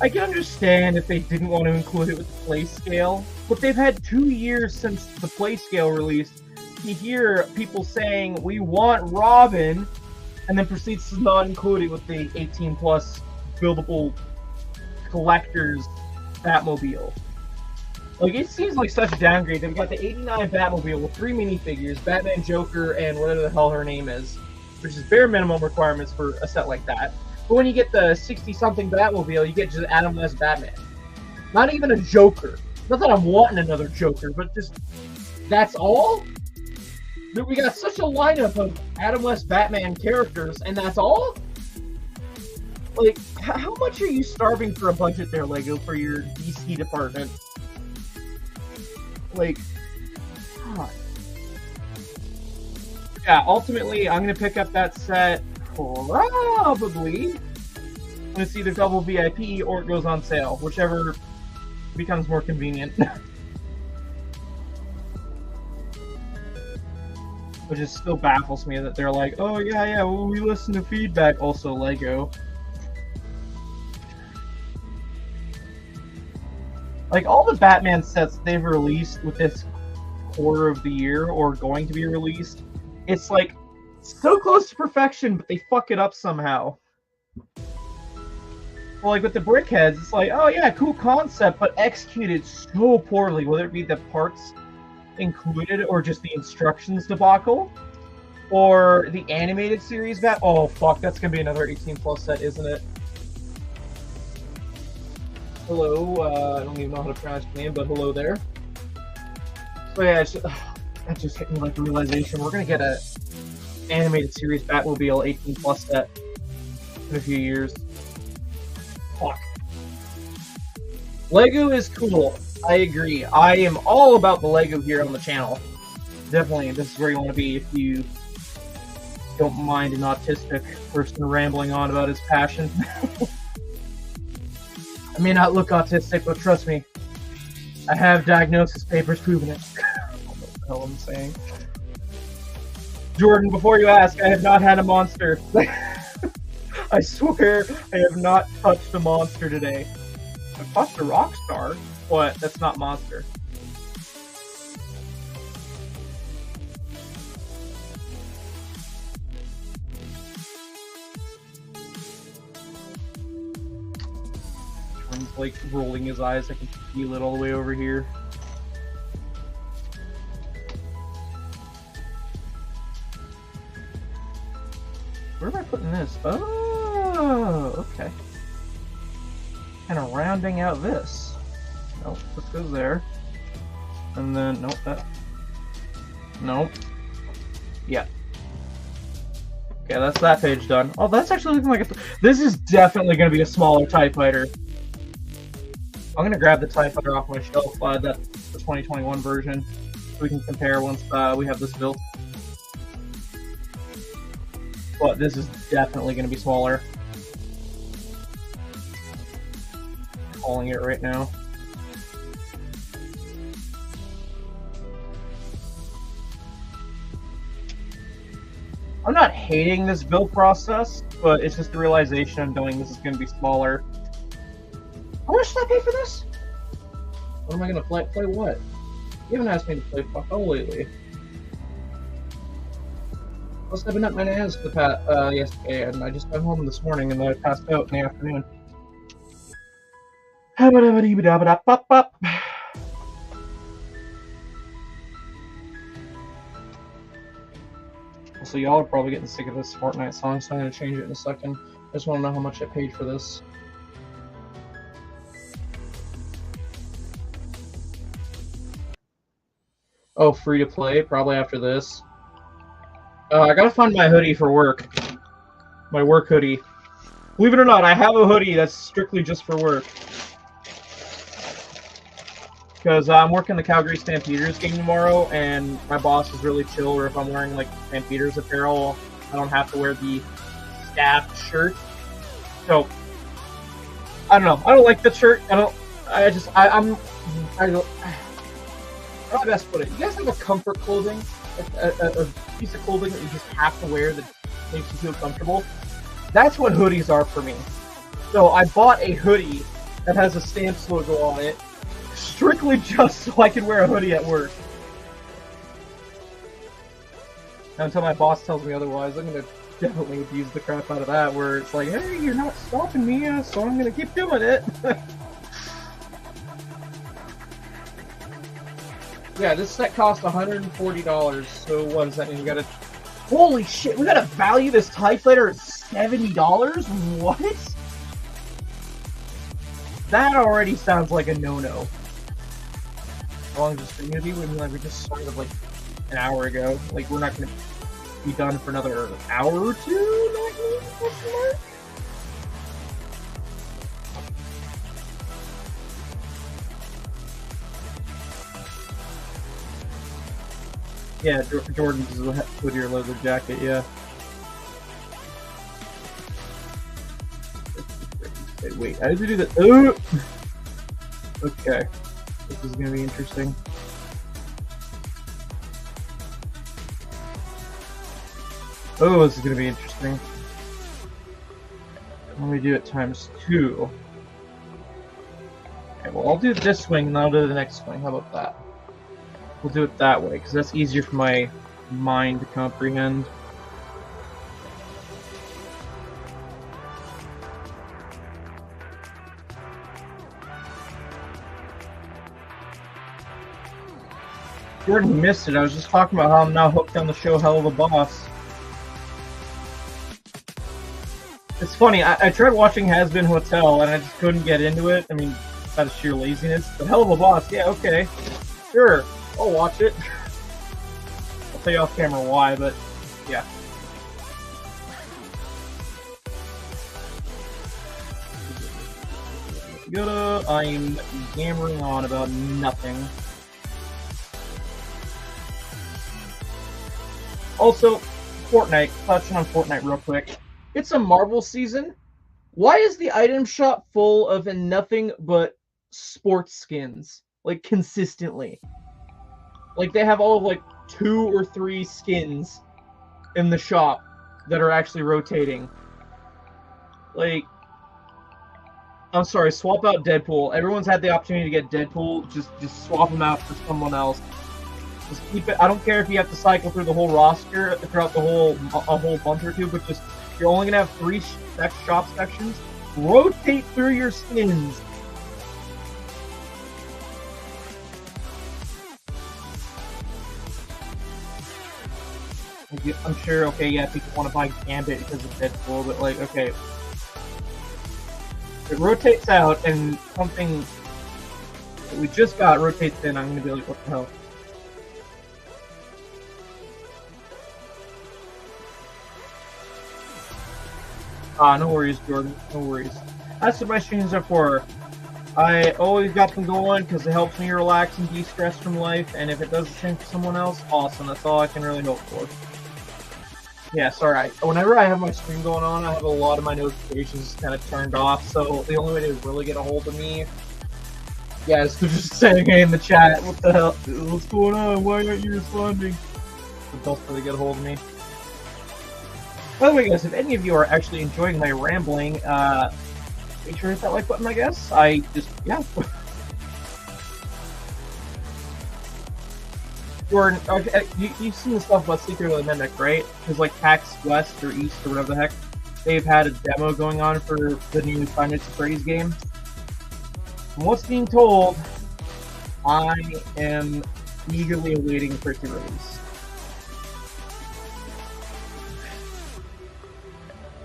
I can understand if they didn't want to include it with the play scale, but they've had 2 years since the play scale released to hear people saying, we want Robin, and then proceeds to not include it with the 18-plus buildable collector's Batmobile. Like, it seems like such a downgrade. They've got the 89 Batmobile with 3 minifigures, Batman, Joker, and whatever the hell her name is, which is bare minimum requirements for a set like that. But when you get the 60-something Batmobile, you get just Adam West Batman. Not even a Joker. Not that I'm wanting another Joker, but just, that's all? We got such a lineup of Adam West Batman characters, and that's all? Like, how much are you starving for a budget there, Lego, for your DC department? Like, God. Yeah, ultimately, I'm going to pick up that set probably. I'm going to see the double VIP or it goes on sale, whichever becomes more convenient. Which just still baffles me that they're like, oh yeah, well, we listen to feedback. Also, Lego. Like, all the Batman sets they've released with this quarter of the year, or going to be released, it's like, so close to perfection, but they fuck it up somehow. Well, like with the Brickheads, it's like, oh yeah, cool concept, but executed so poorly, whether it be the parts included or just the instructions debacle, or the animated series oh fuck, that's gonna be another 18+ set, isn't it? Hello, I don't even know how to pronounce your name, but hello there. So yeah, that just hit me like the realization we're gonna get a animated series Batmobile 18+ set in a few years. Fuck. Lego is cool. I agree. I am all about the Lego here on the channel. Definitely, this is where you want to be if you don't mind an autistic person rambling on about his passion. I may not look autistic, but trust me, I have diagnosis papers proving it. What the hell I'm saying. Jordan, before you ask, I have not had a monster. I swear I have not touched a monster today. I've touched a rock star, but that's not monster. Jordan's like rolling his eyes. I can feel it all the way over here. Where am I putting this? Oh, okay. Kind of rounding out this. Nope, this goes there. And then, nope, that. Nope. Yeah. Okay, that's that page done. Oh, that's actually looking like a... This is definitely going to be a smaller TIE Fighter. I'm going to grab the TIE Fighter off my shelf. That's the 2021 version. So we can compare once we have this built. But this is definitely going to be smaller. Calling it right now. I'm not hating this build process, but it's just the realization I'm doing this is going to be smaller. How much did I pay for this? What am I going to play? Play what? You haven't asked me to play fuck all lately. Plus, I've been up my ass for the past, yesterday, and I just got home this morning, and then I passed out in the afternoon. So y'all are probably getting sick of this Fortnite song, so I'm going to change it in a second. I just want to know how much I paid for this. Oh, free to play, probably after this. I gotta find my hoodie for work. My work hoodie. Believe it or not, I have a hoodie that's strictly just for work. Because I'm working the Calgary Stampeders game tomorrow, and my boss is really chill, or if I'm wearing, like, Stampeders apparel, I don't have to wear the staff shirt. So, I don't know. I don't like the shirt. How do I best put it? You guys have a comfort clothing? A piece of clothing that you just have to wear that makes you feel comfortable? That's what hoodies are for me. So I bought a hoodie that has a Stamps logo on it, strictly just so I can wear a hoodie at work. Now, until my boss tells me otherwise, I'm going to definitely abuse the crap out of that, where it's like, hey, you're not stopping me, so I'm going to keep doing it. Yeah, this set cost $140, so what does that mean? You gotta... Holy shit, we gotta value this TIE Fighter at $70? What? That already sounds like a no-no. How long is this stream gonna be? We just started like an hour ago. Like, we're not gonna be done for another hour or two? Yeah, Jordan's with your leather jacket, yeah. Wait, how did you do that? Oh! Okay. This is gonna be interesting. Oh, this is gonna be interesting. Let me do it ×2. Okay, well, I'll do this swing and I'll do the next swing. How about that? We'll do it that way, because that's easier for my mind to comprehend. Jordan missed it. I was just talking about how I'm now hooked on the show Hell of a Boss. It's funny, I tried watching Has Been Hotel, and I just couldn't get into it. I mean, out of sheer laziness. But Hell of a Boss, yeah, okay. Sure. I'll watch it. I'll tell you off camera why, but yeah. I'm yammering on about nothing. Also, Fortnite. Touching on Fortnite real quick. It's a Marvel season. Why is the item shop full of nothing but sports skins? Like, consistently. Like, they have all of, like, 2 or 3 skins in the shop that are actually rotating. Like, I'm sorry, swap out Deadpool. Everyone's had the opportunity to get Deadpool. Just swap him out for someone else. Just keep it. I don't care if you have to cycle through the whole roster throughout the whole month or two, but just, you're only gonna have 3 shop sections. Rotate through your skins. I'm sure, okay, yeah, people want to buy Gambit because of Deadpool, but, like, okay. It rotates out, and something that we just got rotates in, I'm gonna be like, what the hell? No worries, Jordan, no worries. That's what my streams are for. I always got them going because it helps me relax and de-stress from life, and if it does the same for someone else, awesome. That's all I can really hope for. Yeah, sorry. Whenever I have my stream going on, I have a lot of my notifications kind of turned off, so the only way to really get a hold of me, yeah, is to just say, hey, in the chat, what the hell, what's going on, why aren't you responding? But don't really get a hold of me. By the way, guys, if any of you are actually enjoying my rambling, make sure to hit that like button, I guess. Jordan, okay, you've seen the stuff about Secret of the Mimic, right? Because, like, PAX West or East or whatever the heck, they've had a demo going on for the new Five Nights at Freddy's game. From what's being told, I am eagerly awaiting for it to release.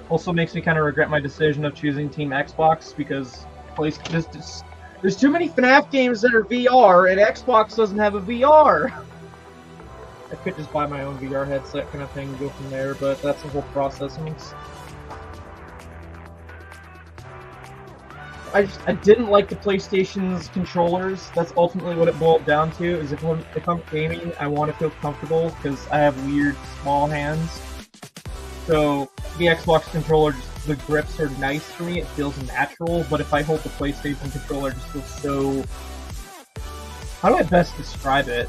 Also makes me kind of regret my decision of choosing Team Xbox, because there's too many FNAF games that are VR, and Xbox doesn't have a VR! I could just buy my own VR headset kind of thing and go from there, but that's the whole process. I didn't like the PlayStation's controllers. That's ultimately what it boiled down to, is if I'm gaming, I want to feel comfortable, because I have weird, small hands. So, the Xbox controller, the grips are nice for me, it feels natural, but if I hold the PlayStation controller, it just feels so... How do I best describe it?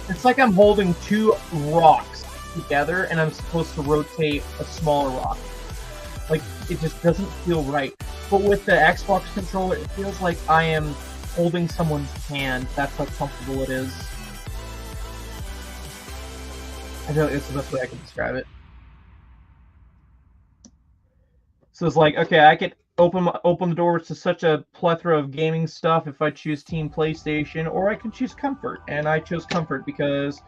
It's like I'm holding 2 rocks together, and I'm supposed to rotate a smaller rock. Like, it just doesn't feel right. But with the Xbox controller, it feels like I am holding someone's hand. That's how comfortable it is. I feel like it's the best way I can describe it. So it's like, okay, I could open the doors to such a plethora of gaming stuff if I choose Team PlayStation, or I can choose comfort, and I chose comfort because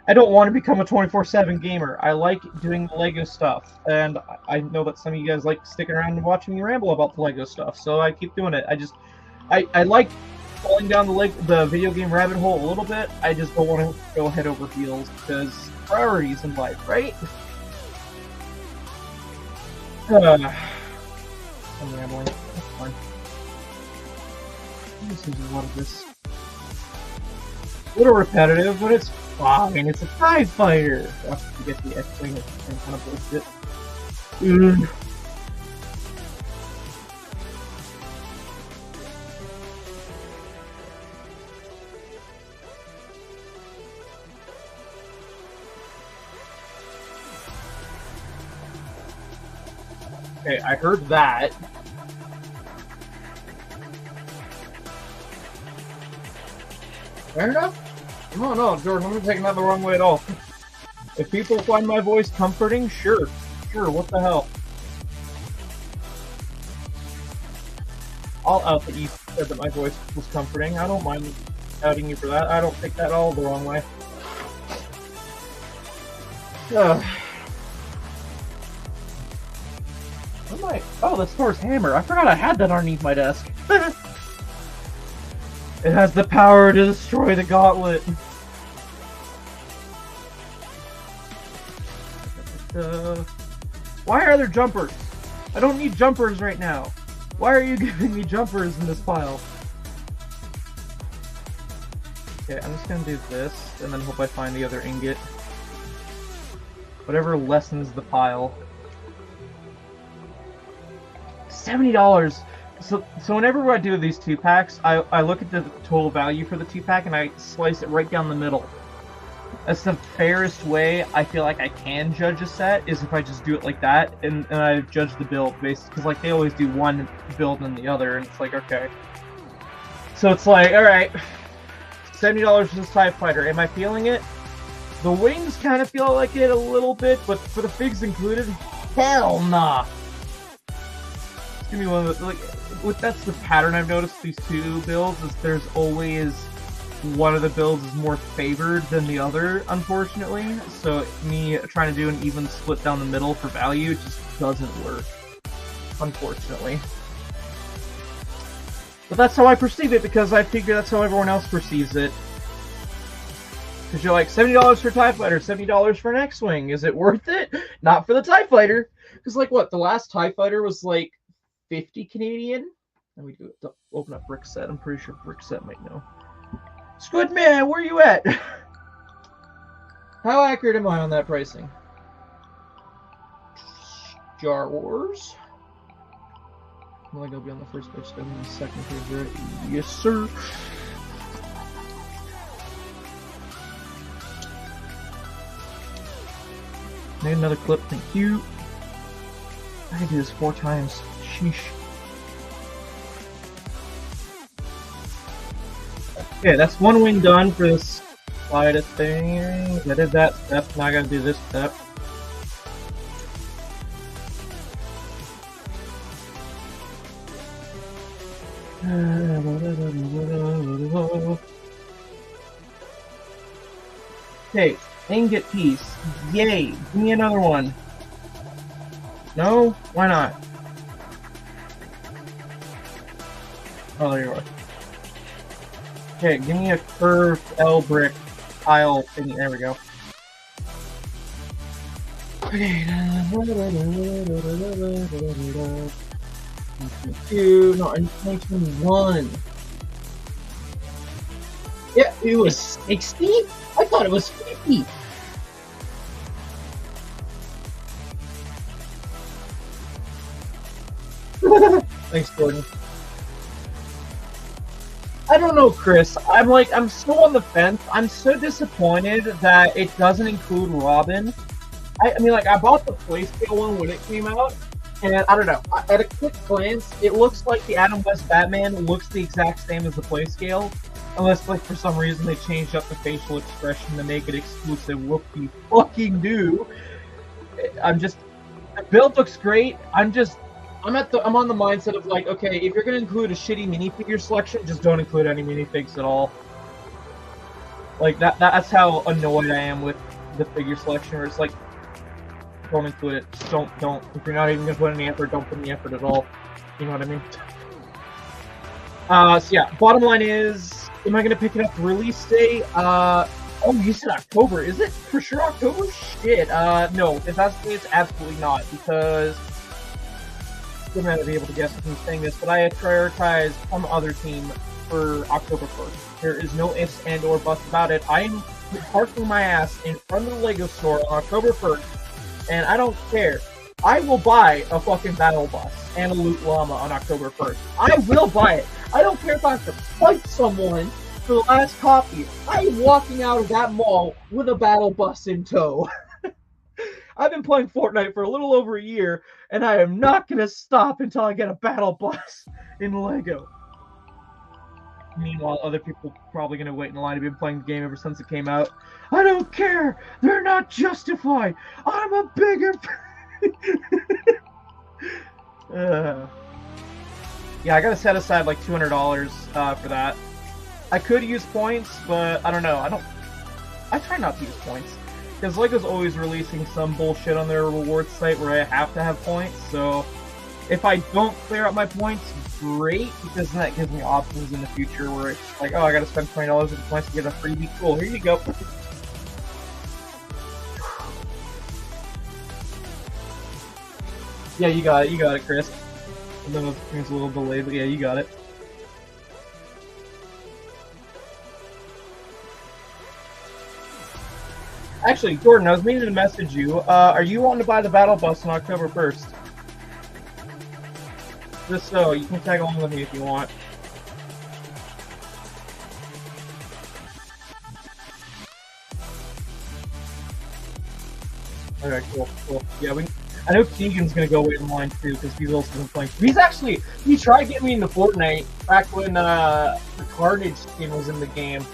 I don't want to become a 24/7 gamer. I like doing the LEGO stuff, and I know that some of you guys like sticking around and watching me ramble about the LEGO stuff, so I keep doing it. I like falling down the video game rabbit hole a little bit. I just don't want to go head over heels, because priorities in life, right? I'm rambling. That's fine. This is a lot of this. A little repetitive, but it's fine. It's a TIE fighter. Watch you get the xwing and kind of bullshit. Okay, I heard that. Fair enough. No, Jordan, I'm not taking that the wrong way at all. If people find my voice comforting, sure, what the hell. I'll out that you said that my voice was comforting. I don't mind outing you for that. I don't take that all the wrong way. Oh, that's Thor's hammer. I forgot I had that underneath my desk. It has the power to destroy the gauntlet. Why are there jumpers? I don't need jumpers right now. Why are you giving me jumpers in this pile? Okay, I'm just gonna do this, and then hope I find the other ingot. Whatever lessens the pile. $70. So whenever I do these 2-packs, I look at the total value for the 2-pack and I slice it right down the middle. That's the fairest way I feel like I can judge a set, is if I just do it like that, and I judge the build based, because like they always do one build and the other, and it's like, okay. So it's like, alright, $70 for this TIE Fighter. Am I feeling it? The wings kind of feel like it a little bit, but for the figs included, hell nah. It's gonna be one of the, like, that's the pattern I've noticed these two builds, is there's always one of the builds is more favored than the other, unfortunately. So me trying to do an even split down the middle for value just doesn't work, unfortunately. But that's how I perceive it, because I figure that's how everyone else perceives it. Because you're like, $70 for a TIE Fighter, $70 for an X-Wing. Is it worth it? Not for the TIE Fighter. Because, like, what? The last TIE Fighter was, like, 50 Canadian? Let me do it. Open up Brickset. I'm pretty sure Brickset might know. Squid Man, where you at? How accurate am I on that pricing? Star Wars. I'm only gonna be on the first page, then the second page, right? Yes, sir. Made another clip, thank you. I can do this 4 times. Sheesh. Okay, that's one wing done for this slide thing. I did that step, now I gotta do this step. Okay, ingot piece. Yay! Give me another one. No? Why not? Oh, there you are. Okay, give me a curved L brick tile thing. There we go. Okay. 2022, no, in 2021. Yeah, it was 60? I thought it was 50. Thanks, Jordan. I don't know, Chris. I'm still on the fence. I'm so disappointed that it doesn't include Robin. I mean, like, I bought the PlayStation one when it came out, and I don't know. At a quick glance, it looks like the Adam West Batman looks the exact same as the PlayScale, unless, like, for some reason they changed up the facial expression to make it exclusive. Whoopie fucking do. The build looks great. I'm on the mindset of, like, okay, if you're gonna include a shitty minifigure selection, just don't include any minifigs at all. Like, that's how annoyed I am with the figure selection, where it's like, don't include it. Just don't. If you're not even gonna put any effort, don't put any effort at all. You know what I mean? So yeah, bottom line is, am I gonna pick it up release day? Oh, you said October. Is it for sure October? Shit. No. If that's the case, absolutely not, because I'm gonna be able to guess who's saying this, but I had prioritized some other team for October 1st. There is no ifs and or buts about it. I'm parking my ass in front of the Lego store on October 1st, and I don't care. I will buy a fucking battle bus and a loot llama on October 1st. I will buy it. I don't care if I have to fight someone for the last copy. I am walking out of that mall with a battle bus in tow. I've been playing Fortnite for a little over a year, and I am not going to stop until I get a battle bus in Lego. Meanwhile, other people are probably going to wait in line. I've been playing the game ever since it came out. I don't care! They're not justified! I'm a bigger... Yeah, I gotta set aside like $200 for that. I could use points, but I don't know. I try not to use points, because Lego's always releasing some bullshit on their rewards site where I have to have points, so if I don't clear up my points, great, because then that gives me options in the future where it's like, oh, I gotta spend $20 with the points to get a freebie. Cool, here you go. Yeah, you got it, Chris. I know it's a little delayed, but yeah, you got it. Actually, Jordan, I was meaning to message you. Are you wanting to buy the battle bus on October 1st? Just so, you can tag along with me if you want. Okay, cool. Yeah, I know Keegan's gonna go wait in line too, because he's also been playing. He tried getting me into Fortnite back when the Carnage team was in the game.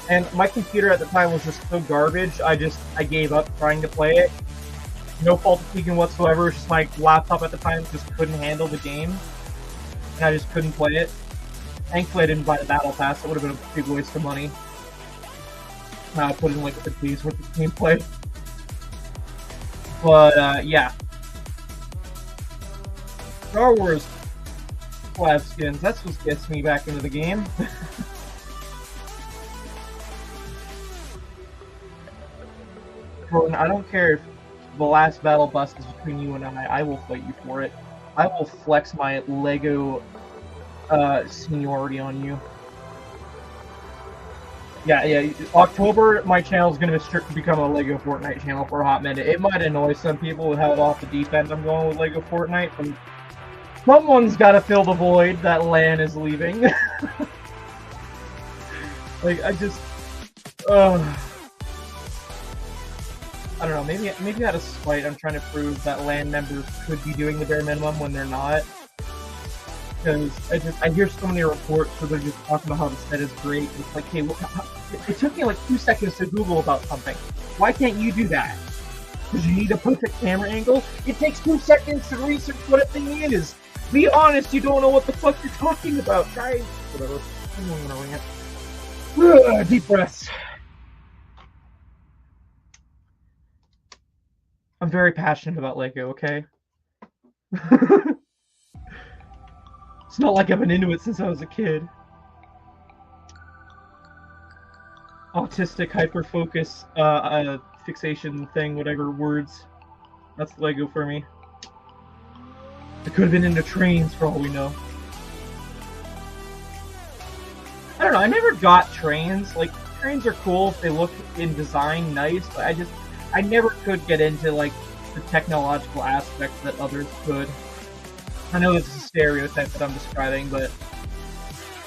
And my computer at the time was just so garbage, I gave up trying to play it. No fault of Keegan whatsoever, it's just my laptop at the time just couldn't handle the game. And I just couldn't play it. Thankfully I didn't buy the battle pass, it would have been a big waste of money. I put in like a piece worth of gameplay. But, yeah. Star Wars collab skins, that's what gets me back into the game. Jordan, I don't care if the last battle bus is between you and I will fight you for it. I will flex my Lego seniority on you. Yeah, October, my channel is going to strictly become a Lego Fortnite channel for a hot minute. It might annoy some people with how off the deep end I'm going with Lego Fortnite, but someone's got to fill the void that LAN is leaving. Like, I don't know, maybe out of spite I'm trying to prove that LAN members could be doing the bare minimum when they're not. Because I hear so many reports where they're just talking about how the set is great. It's like, hey, it took me like 2 seconds to Google about something. Why can't you do that? Because you need a perfect camera angle? It takes 2 seconds to research what a thing is. Be honest, you don't know what the fuck you're talking about, guys. Whatever. I'm gonna ring it. Deep breaths. I'm very passionate about Lego, okay? It's not like I've been into it since I was a kid. Autistic hyper-focus, fixation thing, whatever words. That's Lego for me. I could have been into trains for all we know. I don't know, I never got trains. Like, trains are cool if they look in design nice, but I never could get into, like, the technological aspects that others could. I know this is a stereotype that I'm describing, but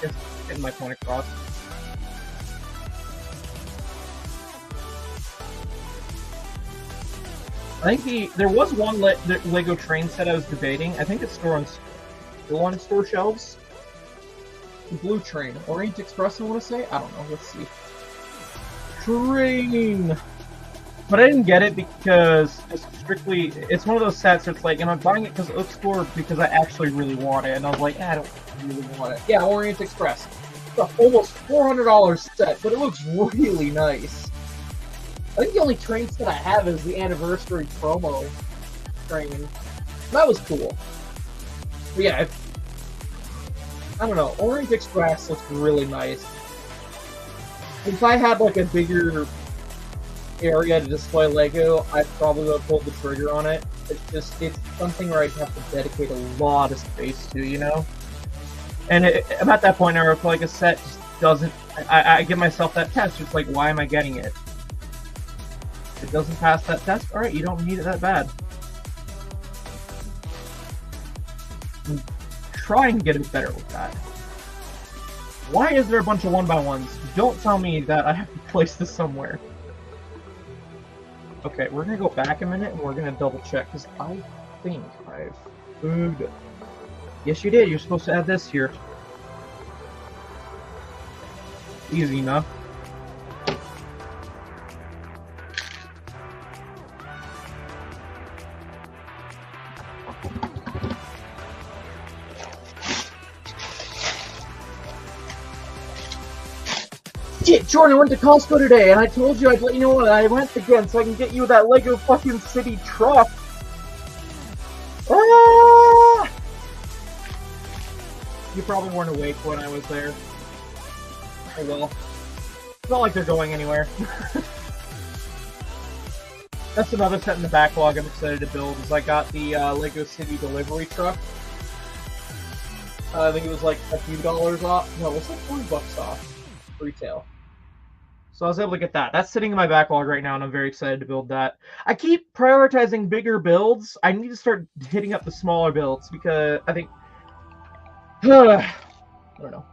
it's getting my point across. I think there was one Lego train set I was debating. I think it's still on store shelves. The blue train. Orient Express, I want to say? I don't know. Let's see. Train! But I didn't get it because it's one of those sets where it's like, am I buying it because it looks cool or because I actually really want it? And I was like, I don't really want it. Yeah, Orient Express. It's an almost $400 set, but it looks really nice. I think the only train set I have is the anniversary promo train. That was cool. But yeah, I don't know. Orient Express looks really nice. If I had like a bigger area to display Lego, I probably would have pulled the trigger on it. It's something where I'd have to dedicate a lot of space to, you know? And I'm at that point now where I feel like a set just doesn't... I give myself that test. It's like, why am I getting it? If it doesn't pass that test, alright, you don't need it that bad. Try and get it better with that. Why is there a bunch of 1x1s? Don't tell me that I have to place this somewhere. Okay, we're gonna go back a minute and we're gonna double check, because I think I've moved. Yes, you did. You're supposed to add this here. Easy enough. Shit, Jordan, I went to Costco today, and I told you I'd let you know when I went again, so I can get you that Lego fucking City truck. Ah! You probably weren't awake when I was there. Oh well. It's not like they're going anywhere. That's another set in the backlog I'm excited to build, is I got the Lego City delivery truck. I think it was like a few dollars off. No, it was like $40 off retail. So I was able to get that. That's sitting in my backlog right now, and I'm very excited to build that. I keep prioritizing bigger builds. I need to start hitting up the smaller builds because I think... I don't know.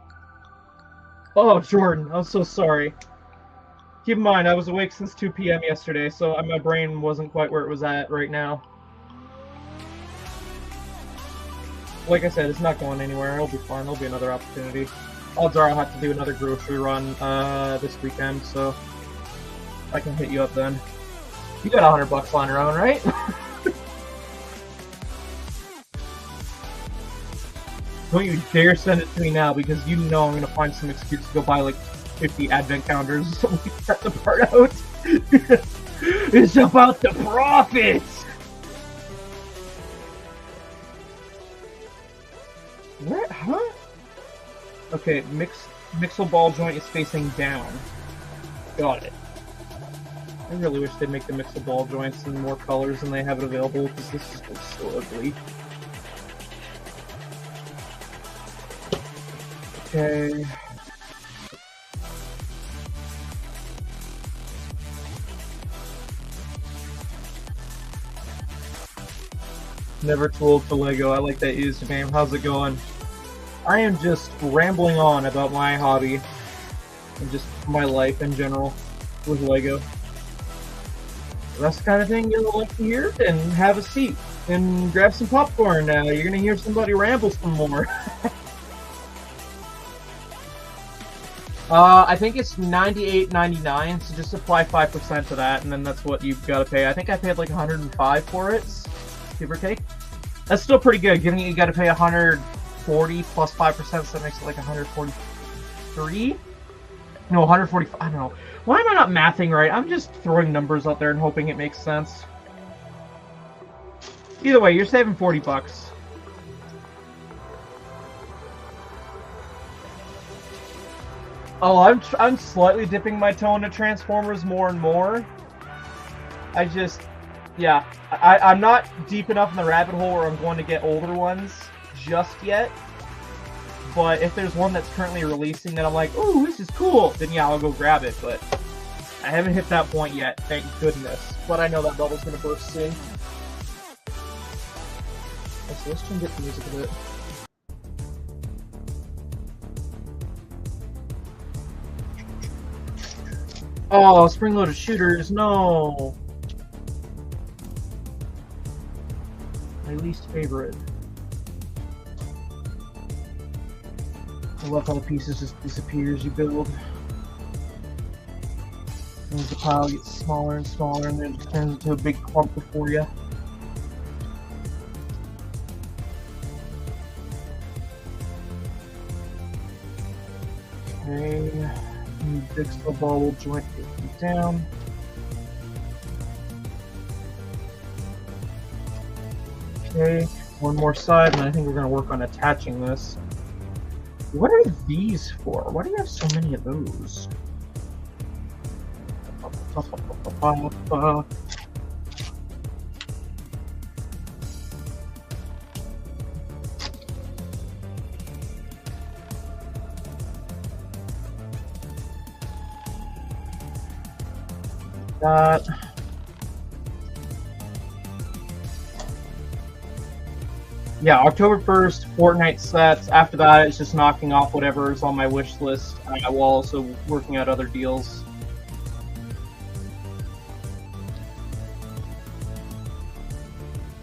Oh, Jordan, I'm so sorry. Keep in mind, I was awake since 2 p.m. yesterday, so my brain wasn't quite where it was at right now. Like I said, it's not going anywhere. It'll be fun. There'll be another opportunity. Odds are I'll have to do another grocery run this weekend, so I can hit you up then. You got $100 lying around, right? Don't you dare send it to me now, because you know I'm gonna find some excuse to go buy like 50 advent calendars so we can cut the part out. It's about the profits! What? Huh? Okay, mixel ball joint is facing down. Got it. I really wish they'd make the mixel ball joints in more colors than they have it available, because this just looks so ugly. Okay. Never too old for Lego. I like that username. How's it going? I am just rambling on about my hobby and just my life in general with Lego. That's the kind of thing you'll like to hear, and have a seat and grab some popcorn. You're gonna hear somebody ramble some more. I think it's $98.99, so just apply 5% to that, and then that's what you've got to pay. I think I paid like $105 for it, give or take. That's still pretty good, given you got to pay $140 plus 5%, so that makes it like $143? No, $145. I don't know. Why am I not mathing right? I'm just throwing numbers out there and hoping it makes sense. Either way, you're saving $40. Oh, I'm slightly dipping my toe into Transformers more and more. Yeah, I'm not deep enough in the rabbit hole where I'm going to get older ones just yet. But if there's one that's currently releasing that I'm like, ooh, this is cool, then yeah, I'll go grab it. But I haven't hit that point yet, thank goodness. But I know that bubble's gonna burst soon. Okay, so let's try and get the music a bit. Oh, spring-loaded shooters, no! My least favorite. I love how the pieces just disappear as you build. And the pile gets smaller and smaller, and then it just turns into a big clump before you. Okay. Jigsaw ball will joint it down. Okay, one more side, and I think we're going to work on attaching this. What are these for? Why do you have so many of those? That. Yeah, October 1st, Fortnite sets. After that, it's just knocking off whatever is on my wish list, while also working out other deals.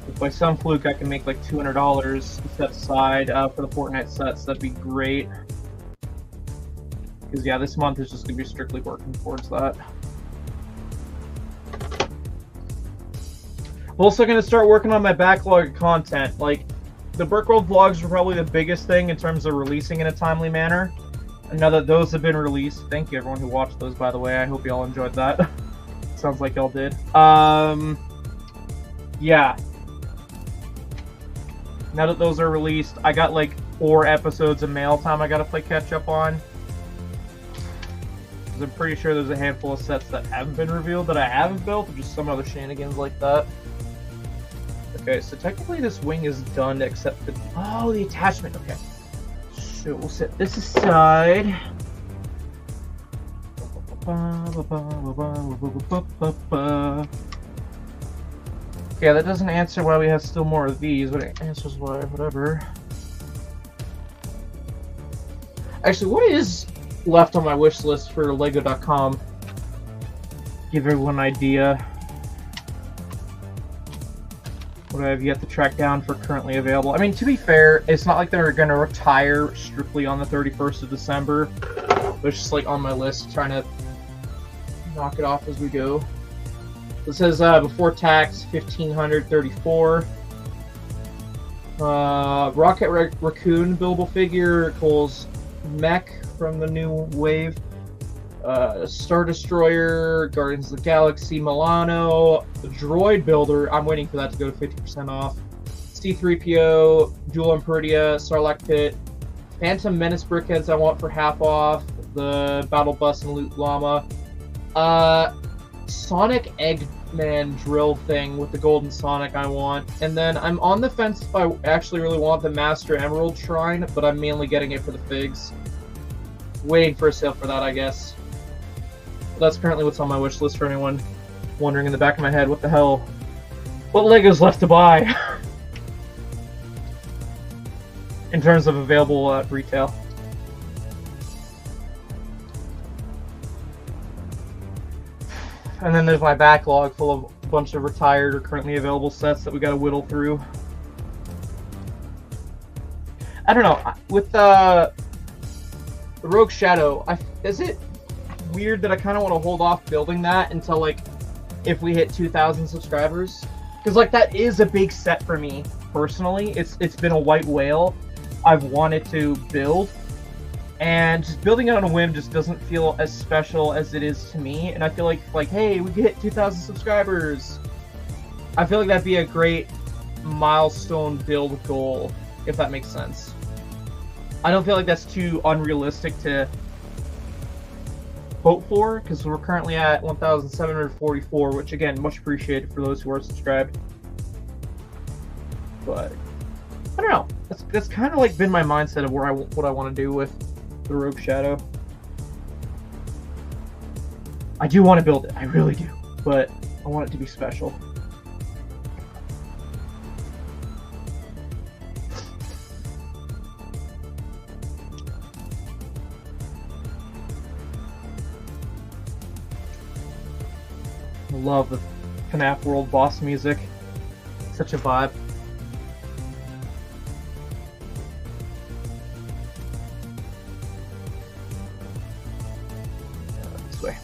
If by some fluke I can make like $200 set aside for the Fortnite sets, that'd be great. Because yeah, this month is just going to be strictly working towards that. I'm also going to start working on my backlog of content. Like, the Brickworld vlogs are probably the biggest thing in terms of releasing in a timely manner. And now that those have been released, thank you everyone who watched those, by the way. I hope you all enjoyed that. Sounds like y'all did. Yeah. Now that those are released, I got like 4 episodes of mail time I gotta play catch up on. Because I'm pretty sure there's a handful of sets that haven't been revealed that I haven't built, or just some other shenanigans like that. Okay, so technically this wing is done except the... Oh, the attachment, okay. So we'll set this aside. Yeah, that doesn't answer why we have still more of these, but it answers why, whatever. Actually, what is left on my wish list for Lego.com? Give everyone an idea. What I have yet to track down for currently available. I mean, to be fair, it's not like they're going to retire strictly on the 31st of December. But it's just like on my list, trying to knock it off as we go. It says before tax, 1,534. Rocket Raccoon buildable figure, Cole's mech from the new wave. Star Destroyer, Guardians of the Galaxy, Milano, Droid Builder. I'm waiting for that to go to 50% off. C-3PO, Dual Impertia, Sarlacc Pit, Phantom Menace brickheads I want for half off. The Battle Bus and Loot Llama. Sonic Eggman drill thing with the Golden Sonic I want. And then I'm on the fence if I actually really want the Master Emerald Shrine, but I'm mainly getting it for the figs. Waiting for a sale for that, I guess. That's currently what's on my wish list for anyone wondering in the back of my head, what the hell? What Lego's left to buy? In terms of available at retail. And then there's my backlog full of a bunch of retired or currently available sets that we gotta whittle through. I don't know, with the Rogue Shadow, is it weird that I kind of want to hold off building that until, like, if we hit 2,000 subscribers? Because, like, that is a big set for me, personally. It's been a white whale I've wanted to build, and just building it on a whim just doesn't feel as special as it is to me, and I feel like, hey, we could hit 2,000 subscribers. I feel like that'd be a great milestone build goal, if that makes sense. I don't feel like that's too unrealistic to hope for, because we're currently at 1,744, which, again, much appreciated for those who are subscribed. But I don't know. That's kind of like been my mindset of what I want to do with the Rogue Shadow. I do want to build it, I really do, but I want it to be special. I love the FNAF World boss music. Such a vibe. This way.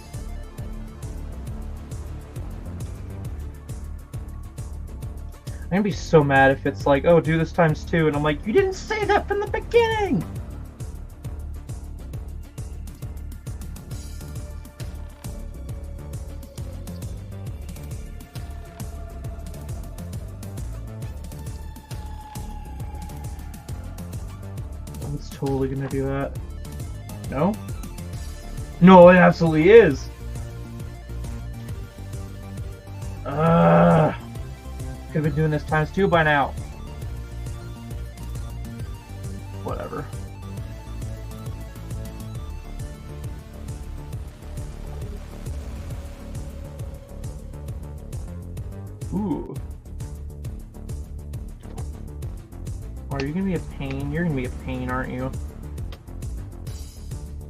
I'm gonna be so mad if it's like, oh, do this ×2, and I'm like, you didn't say that from the beginning! It's totally gonna do that. No? No, it absolutely is! Could have been doing this ×2 by now. Whatever. Ooh. Are you gonna be a pain? You're gonna be a pain, aren't you?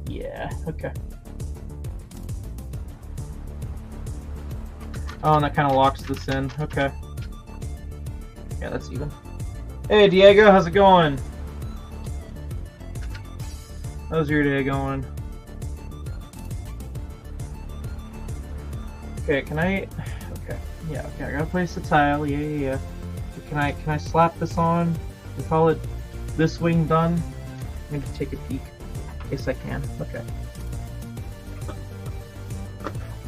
Yeah, okay. Oh, and that kind of locks this in. Okay. Yeah, that's even. Hey, Diego, how's it going? How's your day going? Okay, can I... Okay, yeah, okay, I gotta place the tile, yeah. Can I slap this on? We call it this wing done? Let me take a peek. Yes, I can. Okay.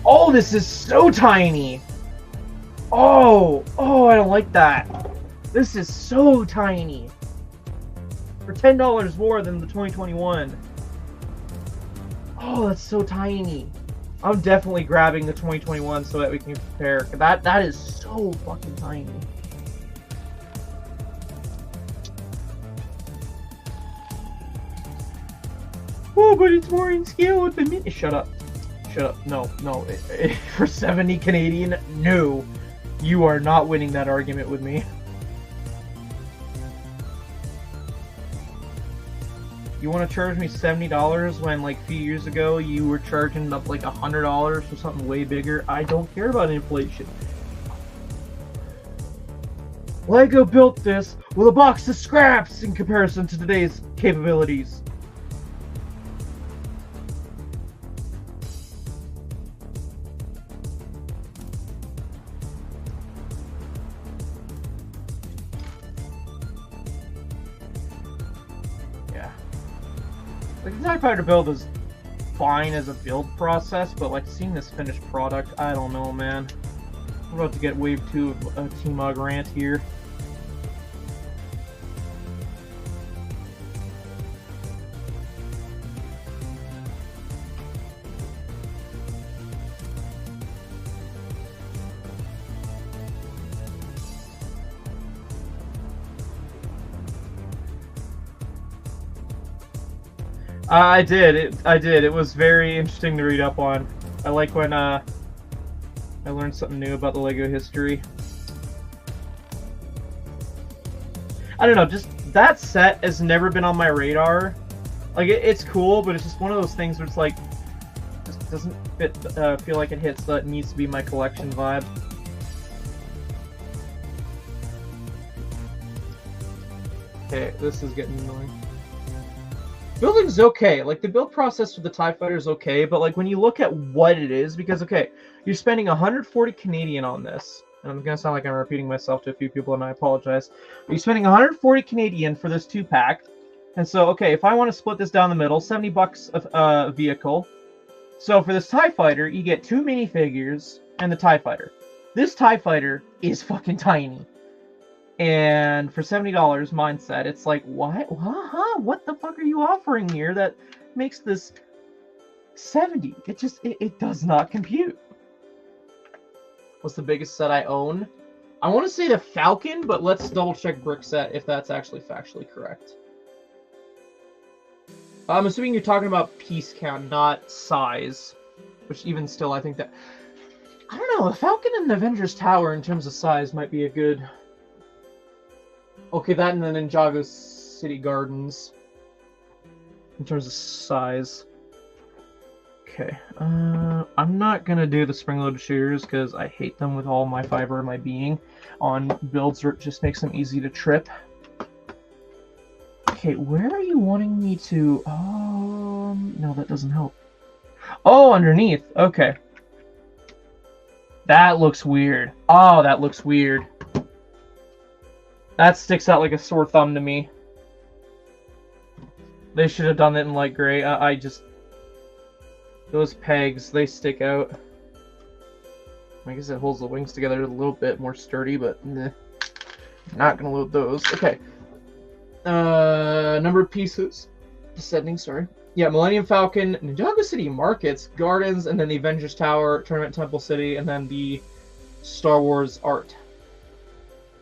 Oh, this is so tiny! Oh, I don't like that. This is so tiny. For $10 more than the 2021. Oh, that's so tiny. I'm definitely grabbing the 2021 so that we can compare. That is so fucking tiny. Oh, but it's more in scale with the mini. Shut up. shut up. No, no. For 70 Canadian, no. You are not winning that argument with me. You want to charge me $70 when, like, a few years ago, you were charging up, like, $100 for something way bigger? I don't care about inflation. LEGO built this with a box of scraps in comparison to today's capabilities. Like, the TIE Fighter build is fine as a build process, but like seeing this finished product, I don't know, man. We're about to get wave 2 of a TMOG rant here. I did. It was very interesting to read up on. I like when I learned something new about the LEGO history. I don't know, just that set has never been on my radar. Like, it's cool, but it's just one of those things where it's like, just doesn't feel like it hits that needs to be my collection vibe. Okay, this is getting annoying. Building's okay. Like, the build process for the TIE Fighter is okay, but like when you look at what it is, because okay, you're spending 140 Canadian on this, and I'm gonna sound like I'm repeating myself to a few people, and I apologize. But you're spending 140 Canadian for this 2-pack, and so okay, if I want to split this down the middle, $70 a vehicle. So for this TIE Fighter, you get 2 minifigures and the TIE Fighter. This TIE Fighter is fucking tiny. And for $70 mindset, it's like, what? Huh? What the fuck are you offering here that makes this 70? It does not compute. What's the biggest set I own? I want to say the Falcon, but let's double check brick set if that's actually factually correct. I'm assuming you're talking about piece count, not size. Which even still, I think that... I don't know, the Falcon and the Avengers Tower in terms of size might be a good... Okay, that and the Ninjago City Gardens. In terms of size. Okay, I'm not gonna do the spring-loaded shooters because I hate them with all my fiber of my being on builds where it just makes them easy to trip. Okay, where are you wanting me to... no, that doesn't help. Oh, underneath. Okay. That looks weird. Oh, that looks weird. That sticks out like a sore thumb to me. They should have done it in light gray. I just... Those pegs, they stick out. I guess it holds the wings together a little bit more sturdy, but nah. Not gonna load those. Okay. Number of pieces. Descending, sorry. Yeah, Millennium Falcon, Ninjago City Markets, Gardens, and then the Avengers Tower, Tournament Temple City, and then the Star Wars art.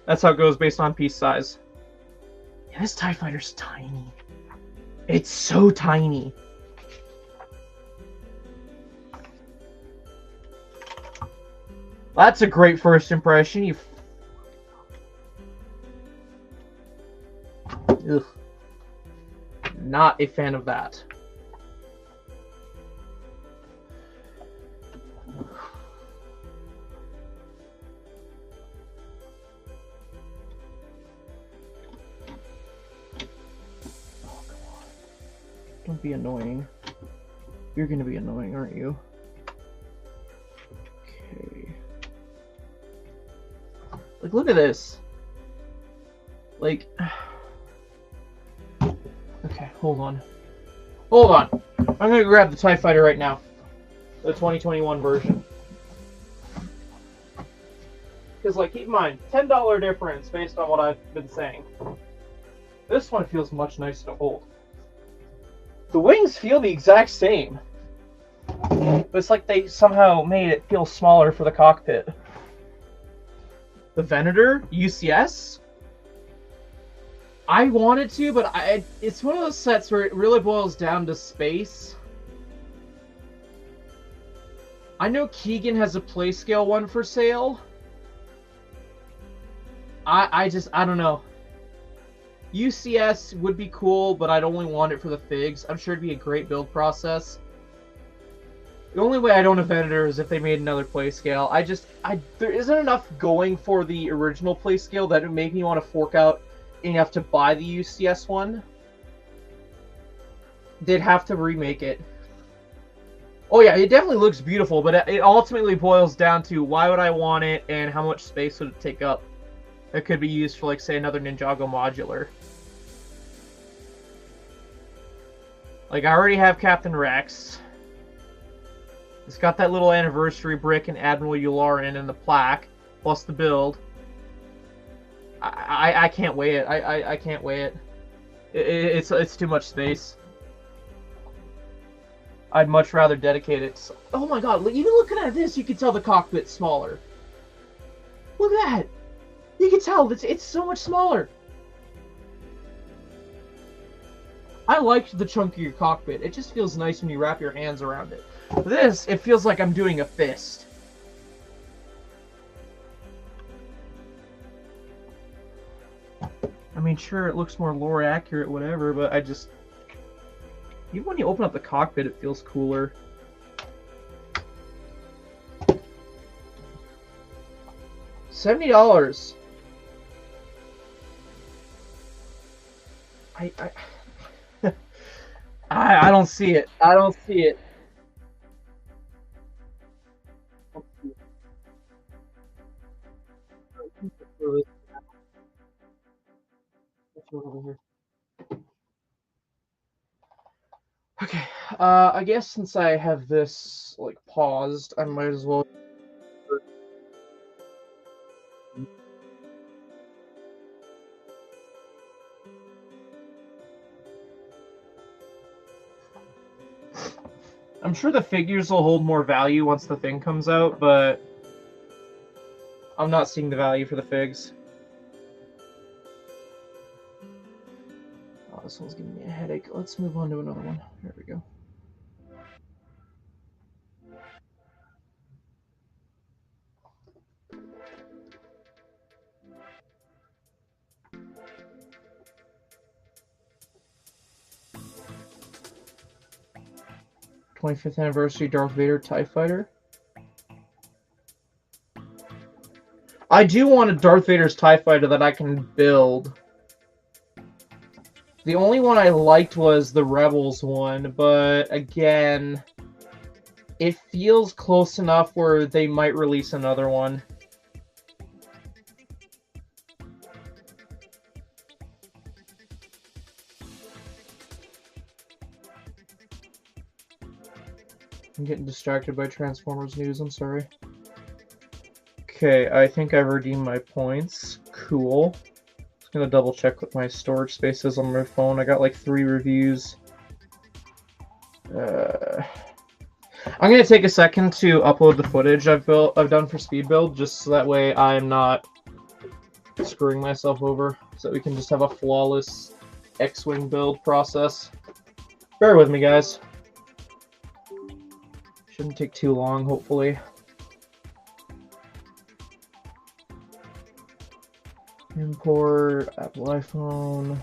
That's how it goes based on piece size. Yeah, this TIE Fighter's tiny. It's so tiny. That's a great first impression. Ugh. Not a fan of that. Don't be annoying. You're gonna be annoying, aren't you? Okay. Like, look at this. Like... Okay, hold on. Hold on! I'm gonna grab the TIE Fighter right now. The 2021 version. Because, like, keep in mind, $10 difference based on what I've been saying. This one feels much nicer to hold. The wings feel the exact same. But it's like they somehow made it feel smaller for the cockpit. The Venator, UCS? I wanted to, but it's one of those sets where it really boils down to space. I know Keegan has a play scale one for sale. I don't know. UCS would be cool, but I'd only want it for the figs. I'm sure it'd be a great build process. The only way I don't event her is if they made another play scale. There isn't enough going for the original play scale that would make me want to fork out enough to buy the UCS one. They'd have to remake it. Oh yeah, it definitely looks beautiful, but it ultimately boils down to why would I want it and how much space would it take up? That could be used for, like, say, another Ninjago modular. Like, I already have Captain Rex. It's got that little anniversary brick and Admiral Yularen and the plaque, plus the build. I can't weigh it. I can't weigh it. It's too much space. I'd much rather dedicate it. Oh my god, even looking at this, you can tell the cockpit's smaller. Look at that! You can tell it's so much smaller. I liked the chunkier cockpit. It just feels nice when you wrap your hands around it. This, it feels like I'm doing a fist. I mean, sure, it looks more lore accurate, whatever, but I just... Even when you open up the cockpit, it feels cooler. $70. I don't see it. I don't see it. Okay, I guess since I have this, like, paused, I might as well... I'm sure the figures will hold more value once the thing comes out, but I'm not seeing the value for the figs. Oh, this one's giving me a headache. Let's move on to another one. There we go. '25th anniversary Darth Vader TIE Fighter. I do want a Darth Vader's TIE Fighter that I can build. The only one I liked was the Rebels one, but again, it feels close enough where they might release another one. I'm getting distracted by Transformers news, I'm sorry. Okay, I think I've redeemed my points. Cool. Just gonna double check what my storage space is on my phone. I got like 3 reviews. I'm gonna take a second to upload the footage I've done for speed build, just so that way I'm not screwing myself over, so that we can just have a flawless X-wing build process. Bear with me, guys. Shouldn't take too long, hopefully. Import, Apple iPhone.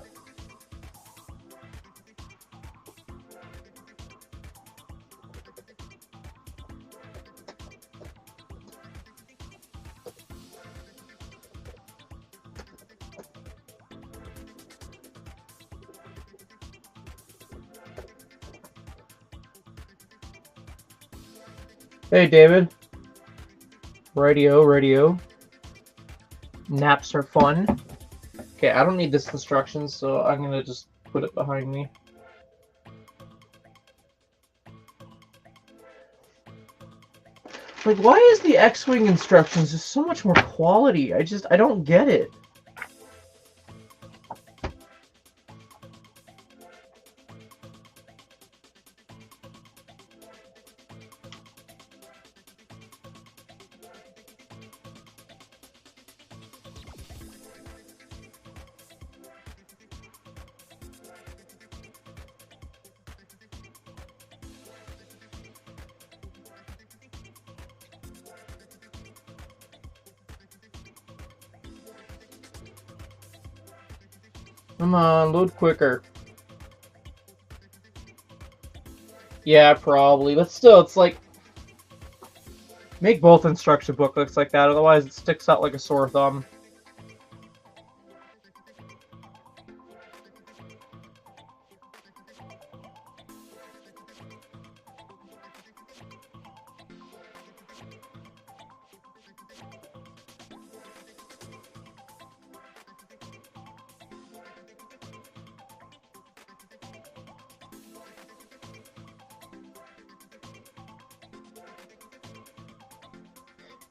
Hey, David. Radio. Naps are fun. Okay, I don't need this instruction, so I'm gonna just put it behind me. Like, why is the X-wing instructions just so much more quality? I don't get it. Come on, load quicker. Yeah, probably. But still, it's like... Make both instruction booklets like that, otherwise it sticks out like a sore thumb.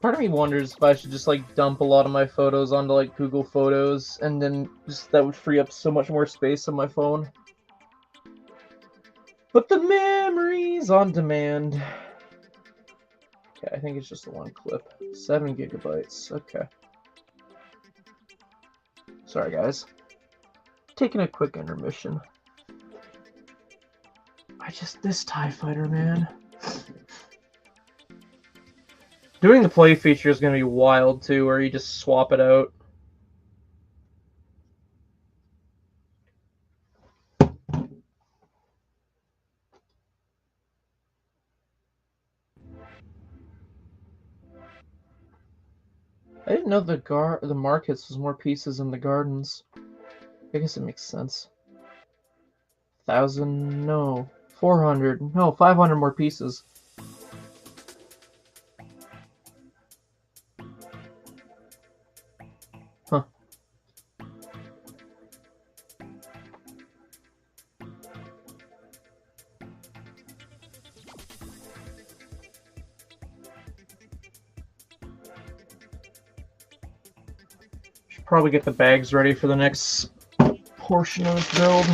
Part of me wonders if I should just like dump a lot of my photos onto like Google Photos, and then just that would free up so much more space on my phone. But the memories on demand. Okay, I think it's just the one clip. 7 gigabytes. Okay. Sorry, guys. Taking a quick intermission. This TIE Fighter, man. Doing the play feature is going to be wild, too, where you just swap it out. I didn't know the markets was more pieces than the gardens. I guess it makes sense. 1,000, no. 400, no, 500 more pieces. Huh. Should probably get the bags ready for the next portion of this build.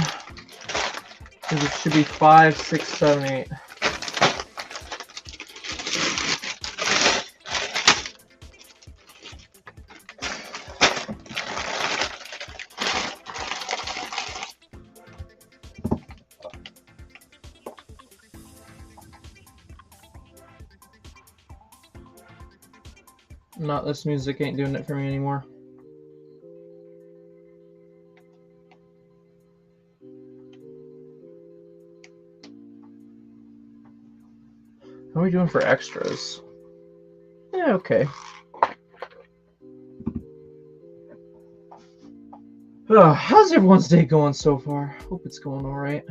Because it should be 5, 6, 7, 8. Not this music ain't doing it for me anymore. How are we doing for extras? Yeah, okay. How's everyone's day going so far? Hope it's going alright.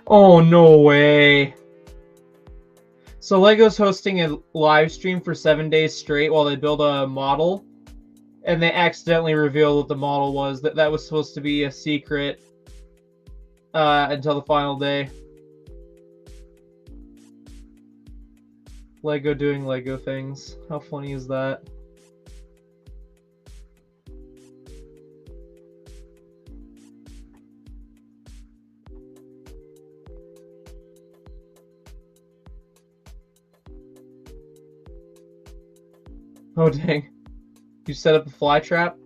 Oh, no way. So Lego's hosting a live stream for 7 days straight while they build a model, and they accidentally revealed what the model was. That was supposed to be a secret until the final day. Lego doing Lego things. How funny is that? Oh, dang. You set up a fly trap?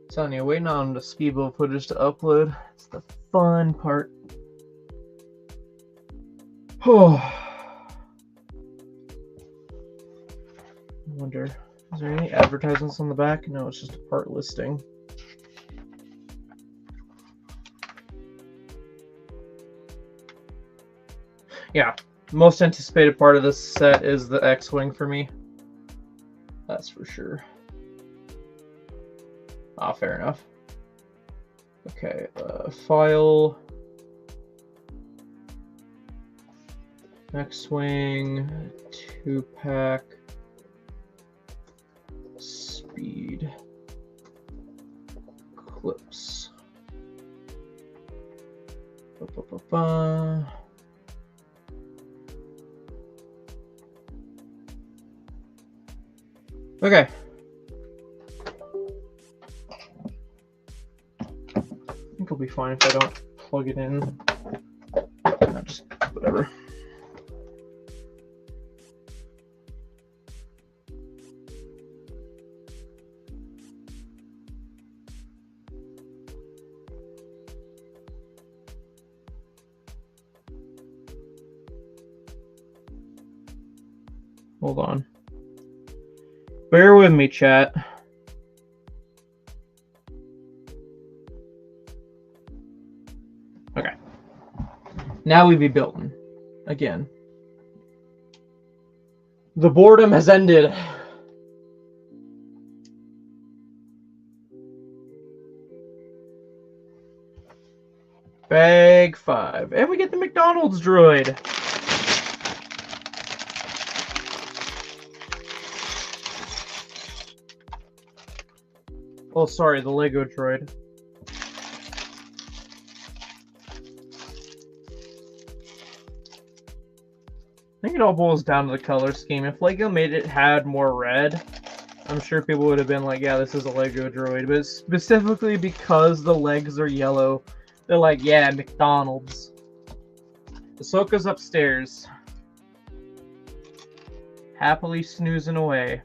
Telling you, waiting on the speedboat footage to upload. It's the fun part. Oh. I wonder, is there any advertisements on the back? No, it's just a part listing. Yeah, most anticipated part of this set is the X-wing for me. That's for sure. Ah, fair enough. Okay, file. X-wing, 2-pack, speed, clips. Okay. I think it'll be fine if I don't plug it in. No, just whatever. Hold on. Bear with me, chat. Okay. Now we be building. Again. The boredom has ended. Bag 5. And we get the McDonald's droid. Oh, sorry, the Lego droid. I think it all boils down to the color scheme. If Lego made it had more red, I'm sure people would have been like, yeah, this is a Lego droid. But specifically because the legs are yellow, they're like, yeah, McDonald's. Ahsoka's upstairs. Happily snoozing away.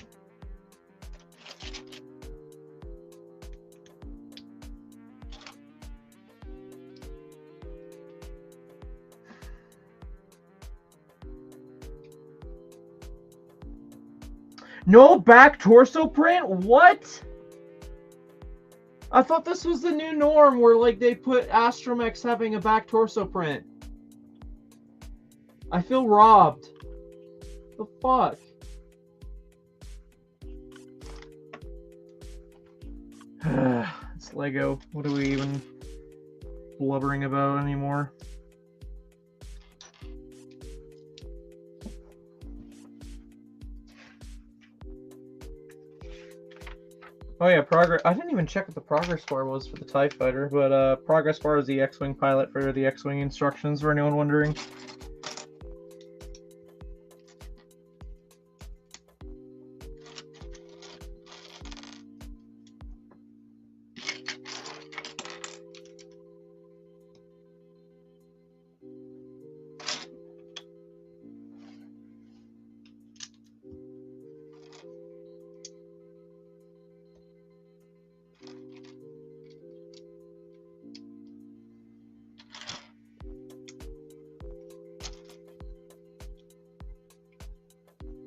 No back torso print? What? I thought this was the new norm where like they put Astromechs having a back torso print. I feel robbed. The fuck? It's Lego. What are we even blubbering about anymore? Oh yeah, progress. I didn't even check what the progress bar was for the TIE Fighter, but progress bar is the X-wing pilot for the X-wing instructions. For anyone wondering.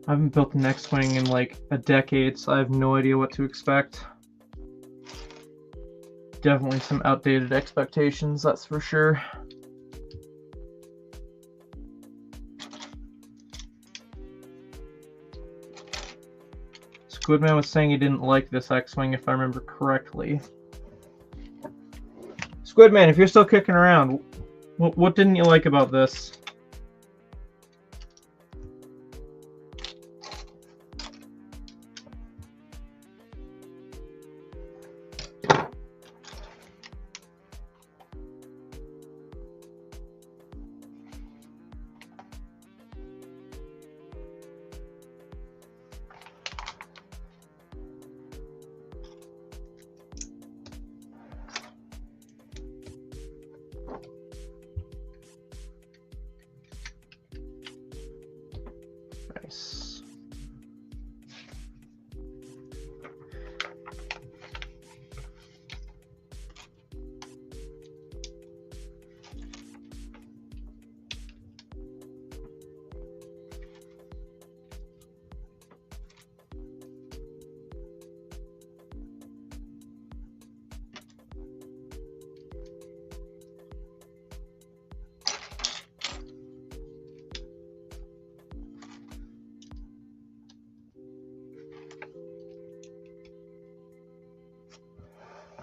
I haven't built an X-wing in like a decade, so I have no idea what to expect. Definitely some outdated expectations, that's for sure. Squidman was saying he didn't like this X-wing, if I remember correctly. Squidman, if you're still kicking around, what didn't you like about this?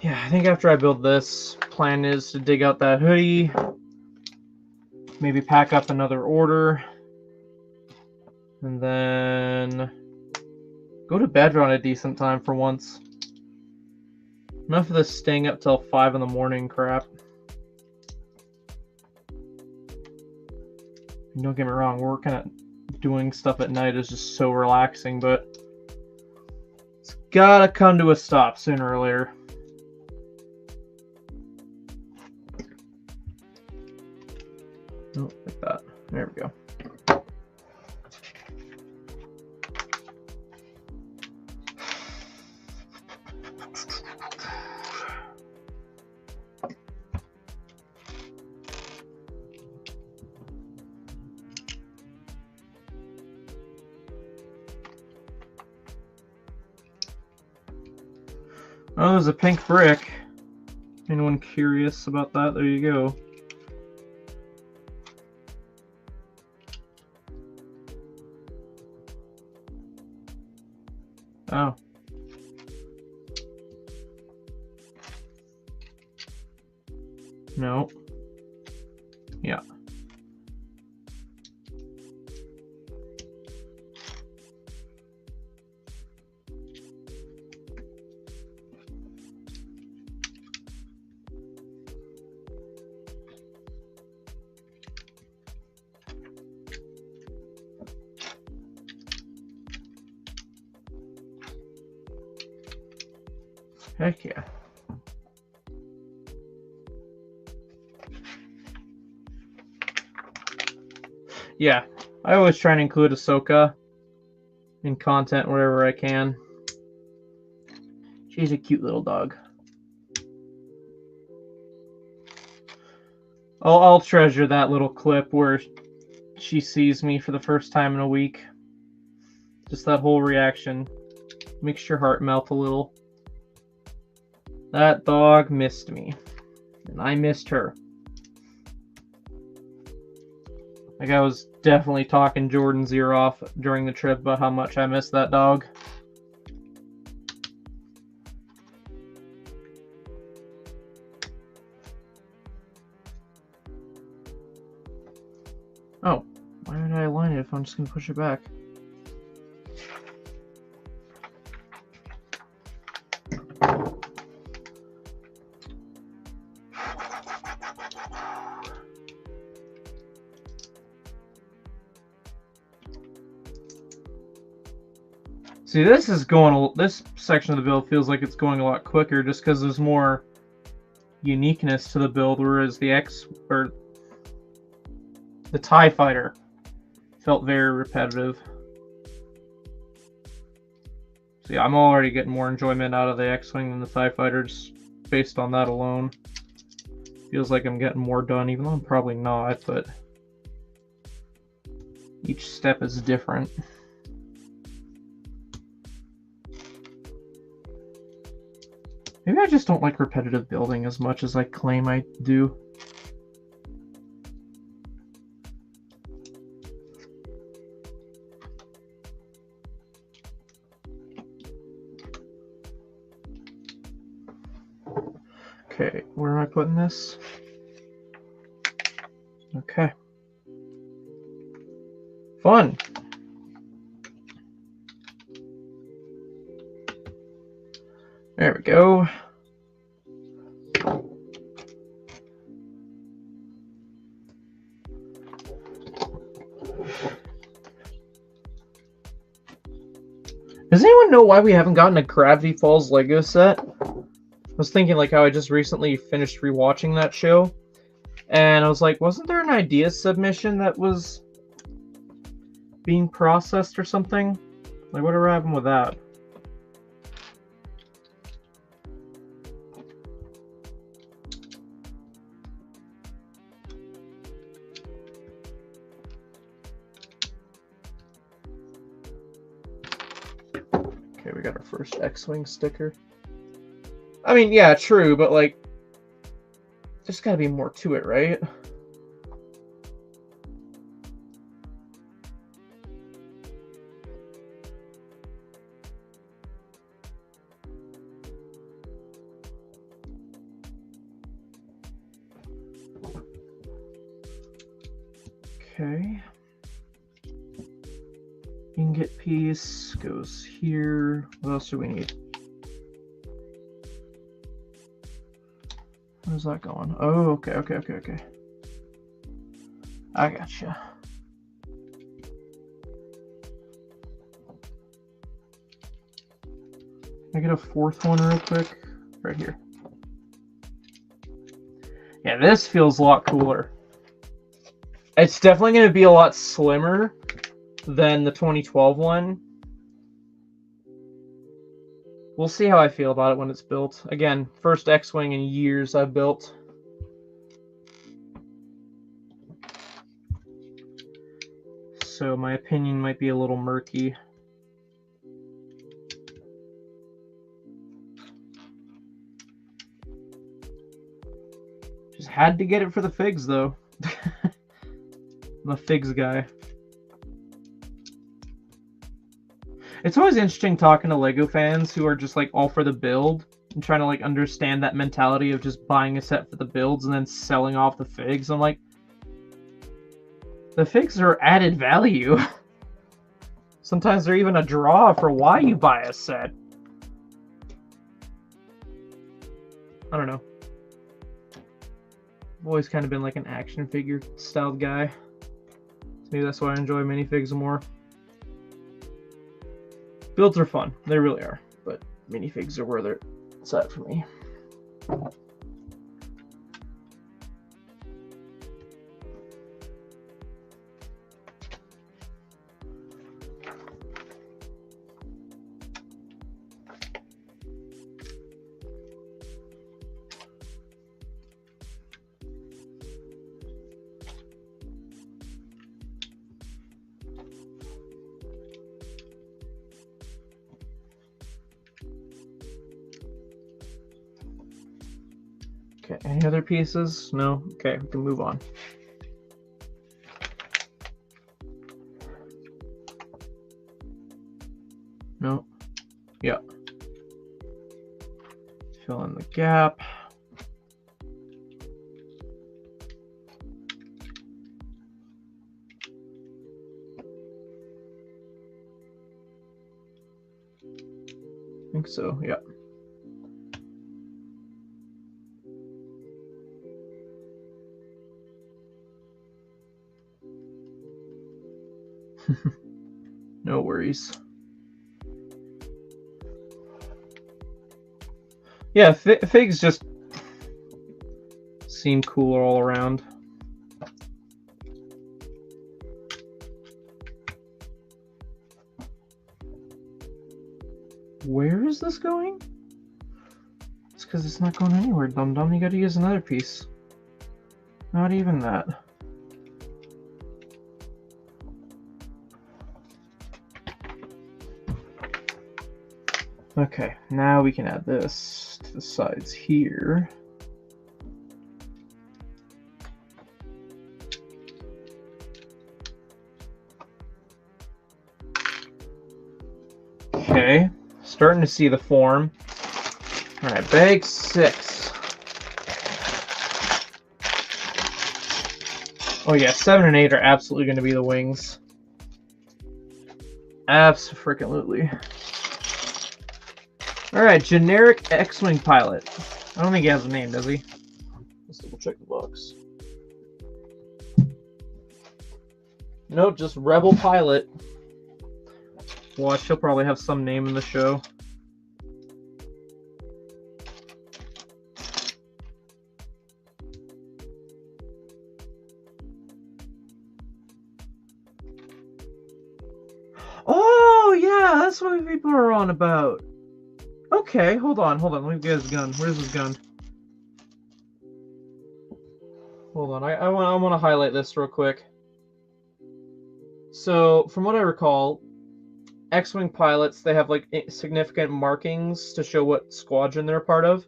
yeah, I think after I build this, plan is to dig out that hoodie, maybe pack up another order, and then go to bed around a decent time for once. Enough of this staying up till 5 in the morning crap. And don't get me wrong, working at doing stuff at night is just so relaxing, but it's gotta come to a stop sooner or later. Oh, like that. There we go. Oh, there's a pink brick. Anyone curious about that? There you go. Oh. No. Yeah. Heck yeah. Yeah, I always try and include Ahsoka in content wherever I can. She's a cute little dog. I'll treasure that little clip where she sees me for the first time in a week. Just that whole reaction makes your heart melt a little. That dog missed me, and I missed her. Like, I was definitely talking Jordan's ear off during the trip about how much I missed that dog. Oh, why did I align it if I'm just going to push it back? See, this section of the build feels like it's going a lot quicker just because there's more uniqueness to the build, whereas the TIE Fighter felt very repetitive. So yeah, I'm already getting more enjoyment out of the X-Wing than the TIE Fighter just based on that alone. Feels like I'm getting more done, even though I'm probably not, but each step is different. Maybe I just don't like repetitive building as much as I claim I do. Okay, where am I putting this? Okay. Fun! There we go. Does anyone know why we haven't gotten a Gravity Falls Lego set? I was thinking like how I just recently finished rewatching that show, and I was like, wasn't there an idea submission that was being processed or something? Like, whatever happened with that? Okay, we got our first X-Wing sticker. I mean, yeah, true, but like, there's gotta be more to it, right? Okay. Ingot piece goes here. What else do we need? Where's that going? Oh, okay. I gotcha. Can I get a fourth one real quick? Right here. Yeah, this feels a lot cooler. It's definitely going to be a lot slimmer than the 2012 one. We'll see how I feel about it when it's built. Again, first X-Wing in years I've built. So my opinion might be a little murky. Just had to get it for the figs, though. I'm a figs guy. It's always interesting talking to LEGO fans who are just like all for the build and trying to like understand that mentality of just buying a set for the builds and then selling off the figs. I'm like, the figs are added value. Sometimes they're even a draw for why you buy a set. I don't know. I've always kind of been like an action figure styled guy. Maybe that's why I enjoy minifigs more. Builds are fun, they really are, but minifigs are where they're at for me. Okay, any other pieces? No? Okay, we can move on. No? Yeah. Fill in the gap. I think so, yeah. No worries. Yeah, figs just seem cooler all around. Where is this going? It's because it's not going anywhere, dum-dum. You gotta use another piece. Not even that. Okay, now we can add this to the sides here. Okay, starting to see the form. All right, bag 6. Oh yeah, 7 and 8 are absolutely going to be the wings. Abso-freaking-lutely. Alright, generic X-Wing pilot. I don't think he has a name, does he? Let's double check the box. Nope, just Rebel Pilot. Watch, he'll probably have some name in the show. Oh, yeah, that's what people are on about. Okay, hold on. Let me get his gun. Where's his gun? Hold on, I want to highlight this real quick. So, from what I recall, X-Wing pilots, they have like significant markings to show what squadron they're a part of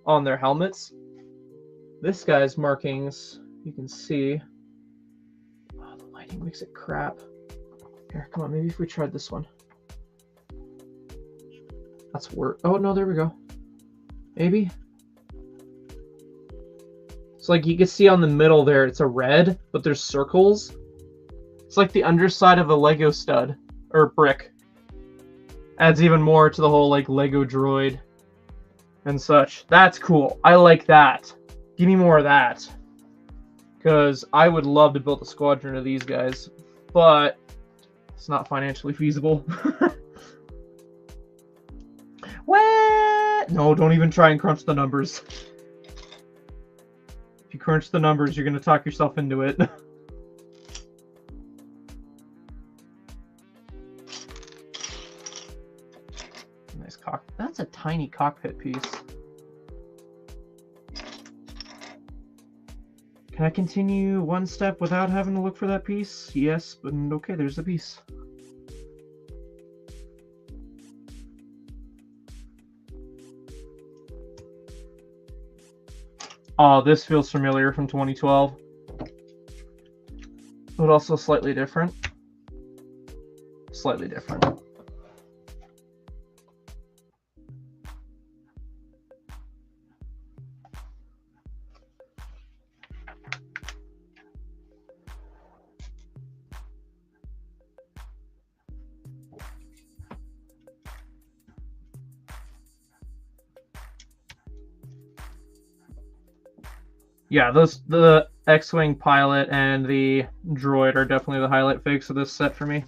on their helmets. This guy's markings, you can see. Oh, the lighting makes it crap. Here, come on, maybe if we tried this one. That's work. Oh, no, there we go. Maybe. So, like, you can see on the middle there, it's a red, but there's circles. It's like the underside of a Lego stud or brick. Adds even more to the whole like Lego droid and such. That's cool. I like that. Give me more of that. Because I would love to build a squadron of these guys, but it's not financially feasible. What? No, don't even try and crunch the numbers. If you crunch the numbers, you're going to talk yourself into it. Nice cock. That's a tiny cockpit piece. Can I continue one step without having to look for that piece? Yes, but okay, there's the piece. Oh, this feels familiar from 2012. But also slightly different. Slightly different. Yeah, the X-wing pilot and the droid are definitely the highlight figs of this set for me.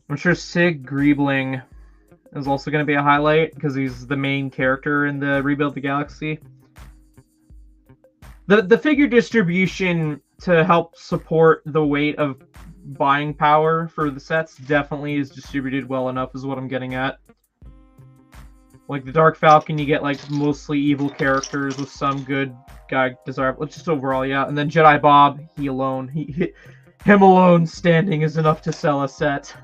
I'm sure Sig Griebling is also going to be a highlight because he's the main character in the Rebuild the Galaxy. The figure distribution to help support the weight of buying power for the sets definitely is distributed well enough is what I'm getting at. Like the Dark Falcon, you get like mostly evil characters with some good guy desirable. Just overall, yeah. And then Jedi Bob, he alone, him alone standing is enough to sell a set.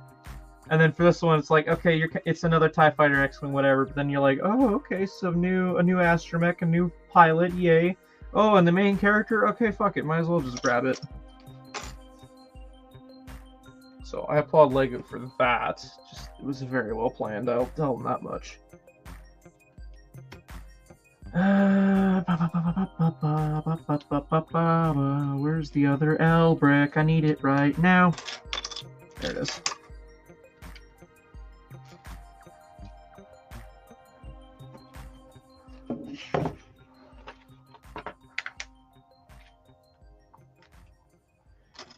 And then for this one, it's like, okay, it's another TIE Fighter, X-wing, whatever. But then you're like, oh, okay, so a new astromech, a new pilot, yay. Oh, and the main character, okay, fuck it, might as well just grab it. So I applaud Lego for that. Just it was very well planned. I'll tell them that much. Where's the other L brick? I need it right now. There it is.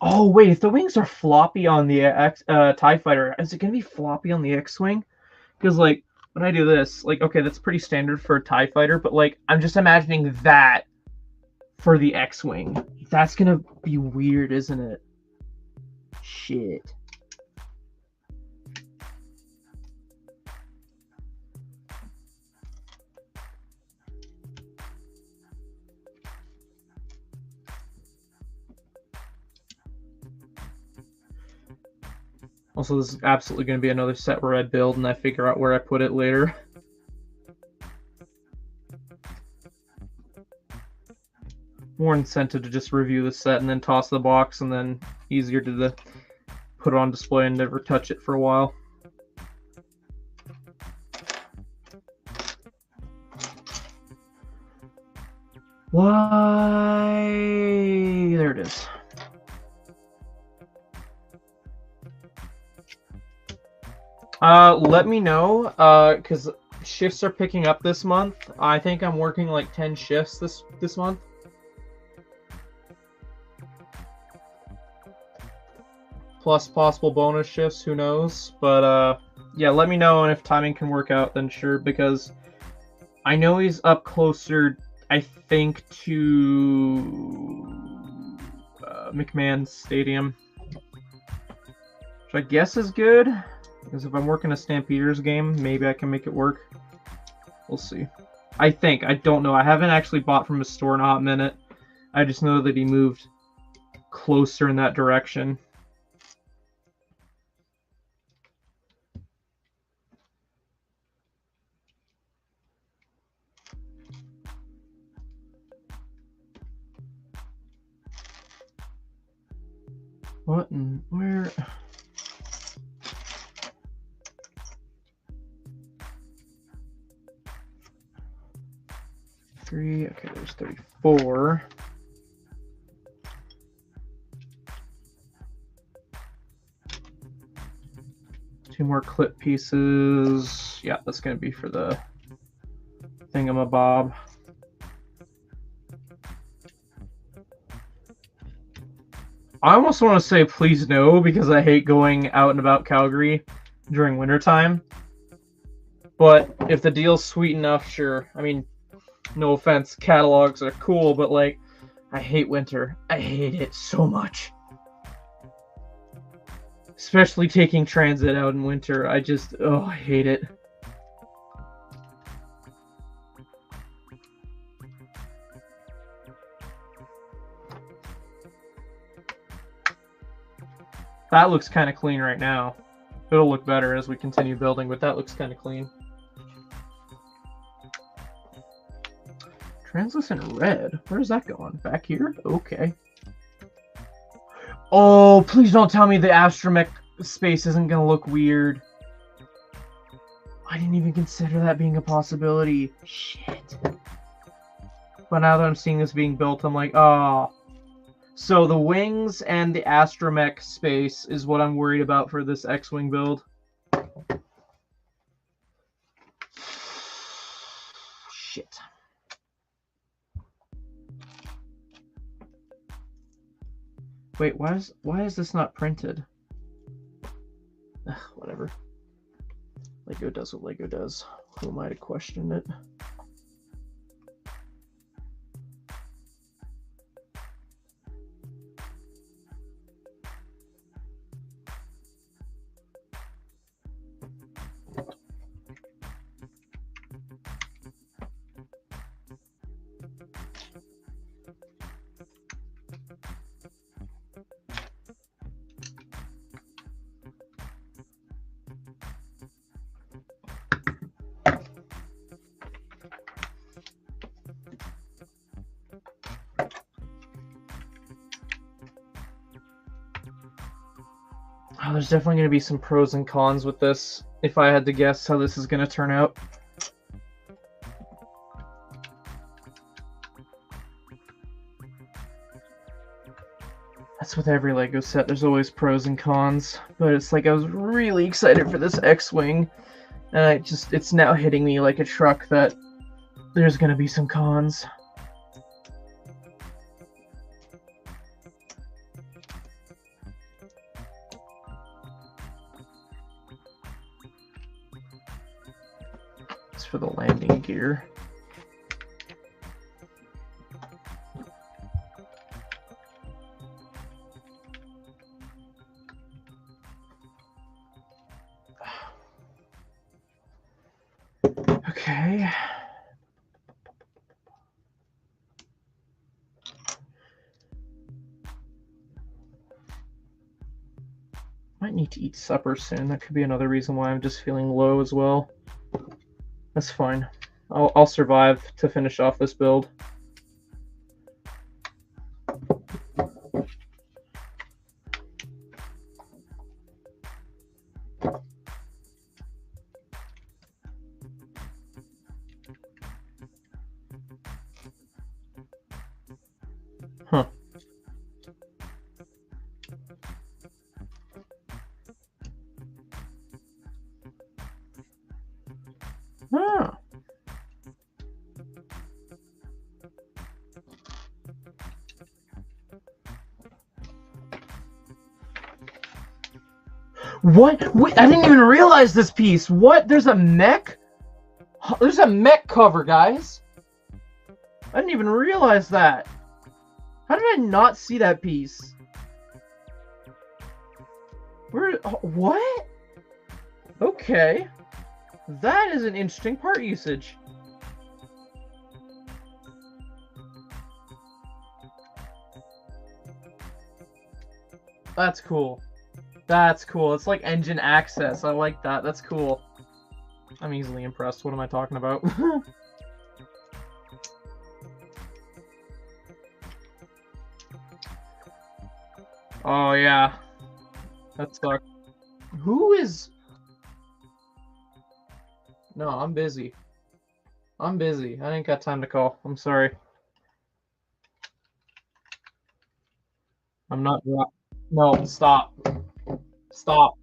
Oh wait, if the wings are floppy on the TIE Fighter, is it gonna be floppy on the X-wing? Because like when I do this, like, okay, that's pretty standard for a TIE Fighter, but like I'm just imagining that for the X-wing. That's gonna be weird, isn't it? Shit. Also, this is absolutely going to be another set where I build and I figure out where I put it later. More incentive to just review the set and then toss the box, and then easier to put it on display and never touch it for a while. Why? There it is. Let me know, because shifts are picking up this month. I think I'm working like 10 shifts this month. Plus possible bonus shifts, who knows? But, yeah, let me know, and if timing can work out, then sure, because I know he's up closer, I think, to McMahon Stadium, which I guess is good. Because if I'm working a Stampeders game, maybe I can make it work. We'll see. I think. I don't know. I haven't actually bought from his store in a hot minute. I just know that he moved closer in that direction. What and where? Okay, there's 34. 2 more clip pieces. Yeah, that's going to be for the thingamabob. I almost want to say please no, because I hate going out and about Calgary during wintertime. But if the deal's sweet enough, sure. I mean, no offense, catalogs are cool, but like, I hate winter. I hate it so much. Especially taking transit out in winter. I hate it. That looks kind of clean right now. It'll look better as we continue building, but that looks kind of clean. Translucent red. Where's that going? Back here? Okay. Oh, please don't tell me the astromech space isn't going to look weird. I didn't even consider that being a possibility. Shit. But now that I'm seeing this being built, I'm like, oh. So the wings and the astromech space is what I'm worried about for this X-wing build. Shit. Wait, why is this not printed? Ugh, whatever. Lego does what Lego does. Who am I to question it? Oh, there's definitely going to be some pros and cons with this, if I had to guess how this is going to turn out. That's with every Lego set, there's always pros and cons, but it's like I was really excited for this X-wing, and it's now hitting me like a truck that there's going to be some cons. For the landing gear. Okay. Might need to eat supper soon. That could be another reason why I'm just feeling low as well. That's fine. I'll survive to finish off this build. Huh. Ah. What? Wait, I didn't even realize this piece. What? There's a mech? There's a mech cover, guys. I didn't even realize that. How did I not see that piece? Where? What? Okay. That is an interesting part usage. That's cool. That's cool. It's like engine access. I like that. That's cool. I'm easily impressed. What am I talking about? Oh, yeah. That sucks. Who is... No, I'm busy. I'm busy. I ain't got time to call. I'm sorry. I'm not... No, stop. Stop.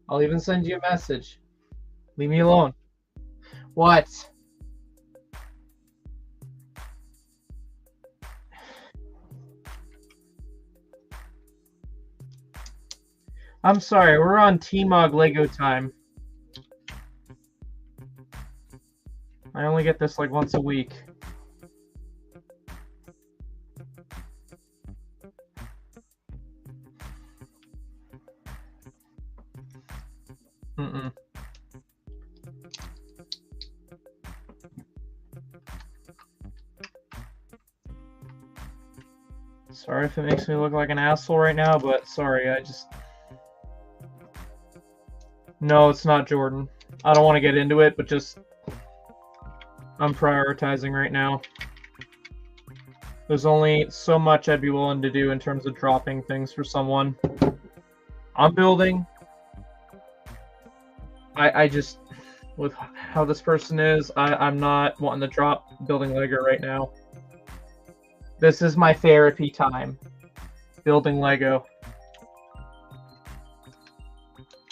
I'll even send you a message. Leave me alone. What? I'm sorry, we're on TMOG Lego time. I only get this like once a week. Mm-mm. Sorry if it makes me look like an asshole right now, but sorry, I just... No, it's not Jordan. I don't want to get into it, but just... I'm prioritizing right now. There's only so much I'd be willing to do in terms of dropping things for someone. I'm building. I just... With how this person is, I'm not wanting to drop building Lego right now. This is my therapy time. Building Lego.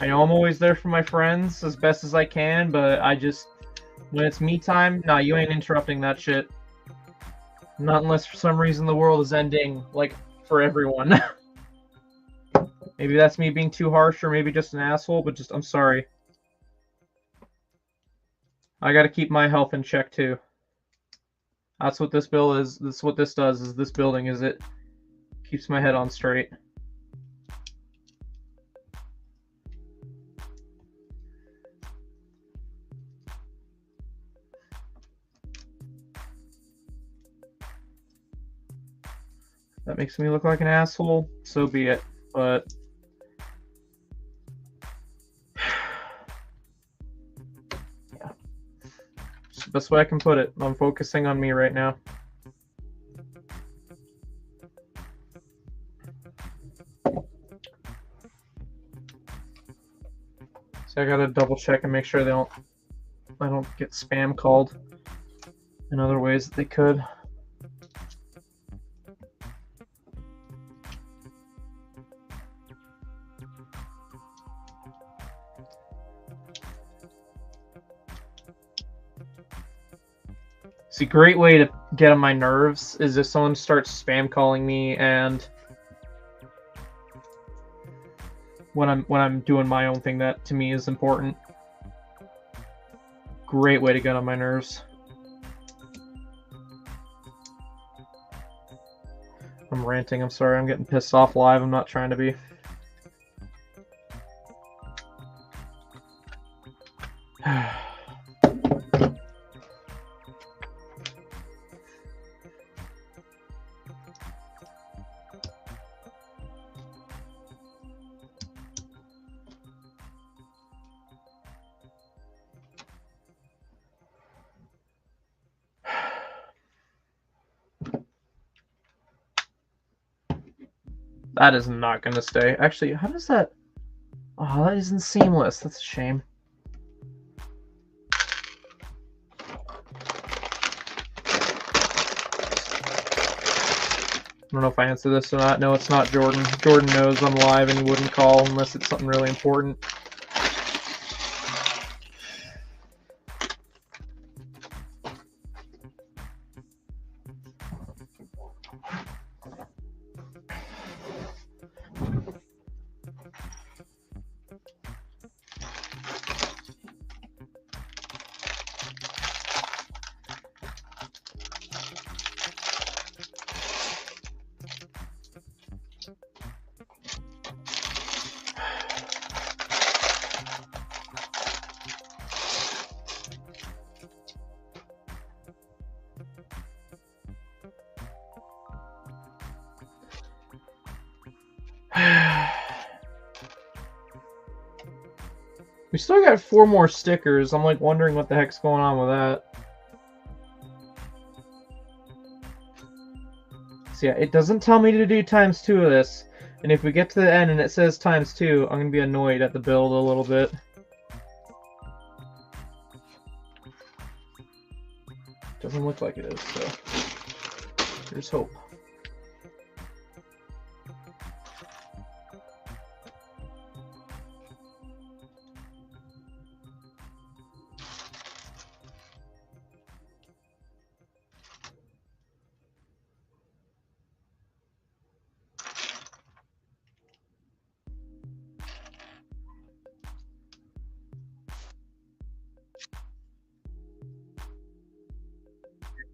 I know I'm always there for my friends as best as I can, but I just... When it's me time, nah, you ain't interrupting that shit. Not unless for some reason the world is ending, like, for everyone. Maybe that's me being too harsh, or maybe just an asshole, but just, I'm sorry. I gotta keep my health in check, too. That's what this build is. That's what this does, is this building, is it keeps my head on straight. That makes me look like an asshole, so be it, but... Yeah. It's the best way I can put it. I'm focusing on me right now. So I gotta double check and make sure I don't get spam called in other ways that they could. It's a great way to get on my nerves is if someone starts spam calling me and when I'm doing my own thing that to me is important. Great way to get on my nerves. I'm ranting, I'm sorry, I'm getting pissed off live, I'm not trying to be. That is not going to stay. Actually, how does that... Oh, that isn't seamless. That's a shame. I don't know if I answer this or not. No, it's not Jordan. Jordan knows I'm live and he wouldn't call unless it's something really important. We still got 4 more stickers. I'm like wondering what the heck's going on with that. So yeah, it doesn't tell me to do ×2 of this. And if we get to the end and it says ×2, I'm going to be annoyed at the build a little bit. Doesn't look like it is, so there's hope.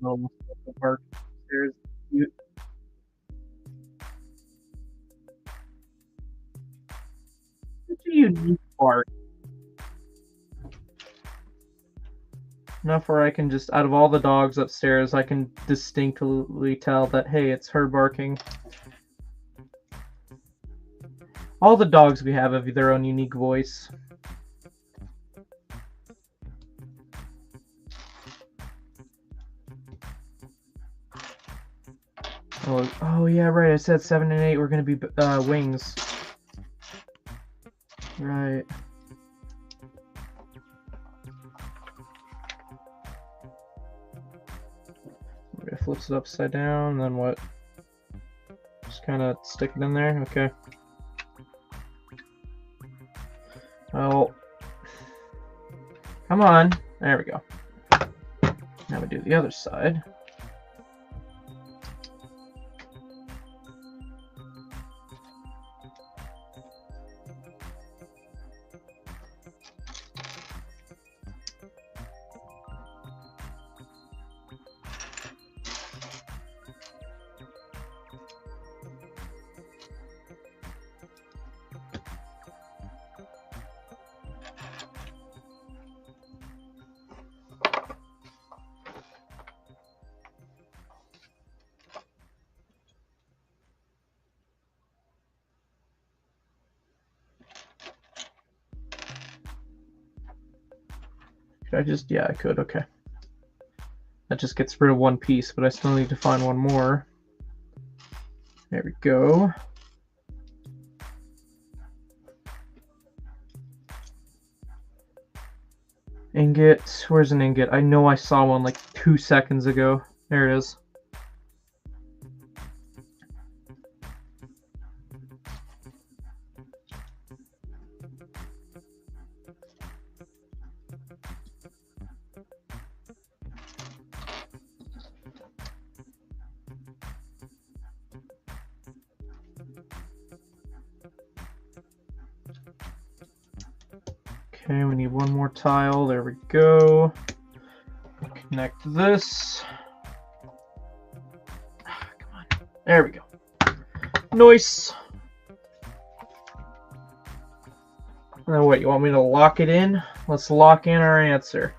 little bark upstairs. Such a unique bark. Enough where I can just, out of all the dogs upstairs, I can distinctly tell that, hey, it's her barking. All the dogs we have their own unique voice. Oh yeah, right. I said 7 and 8 were going to be wings. Right. It flips it upside down, then what? Just kind of stick it in there? Okay. Oh. Come on. There we go. Now we do the other side. Yeah, I could, okay. That just gets rid of one piece, but I still need to find one more. There we go. Ingot, where's an ingot? I know I saw one like 2 seconds ago. There it is. Okay, we need one more tile. There we go. Connect this. Come on. There we go. Nice. Now what, you want me to lock it in? Let's lock in our answer.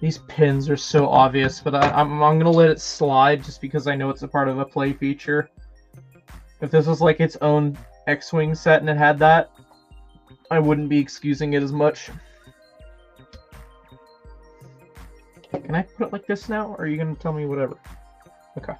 These pins are so obvious, but I'm gonna let it slide just because I know it's a part of a play feature. If this was like its own X-wing set and it had that, I wouldn't be excusing it as much. Can I put it like this now, or are you gonna tell me whatever? Okay.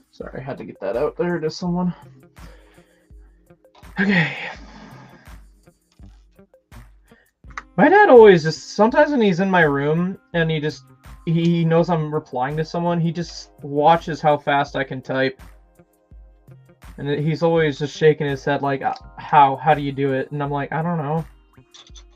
Sorry, I had to get that out there to someone. Okay. My dad always just, sometimes when he's in my room and he knows I'm replying to someone, he just watches how fast I can type. And he's always just shaking his head like, how do you do it? And I'm like, I don't know.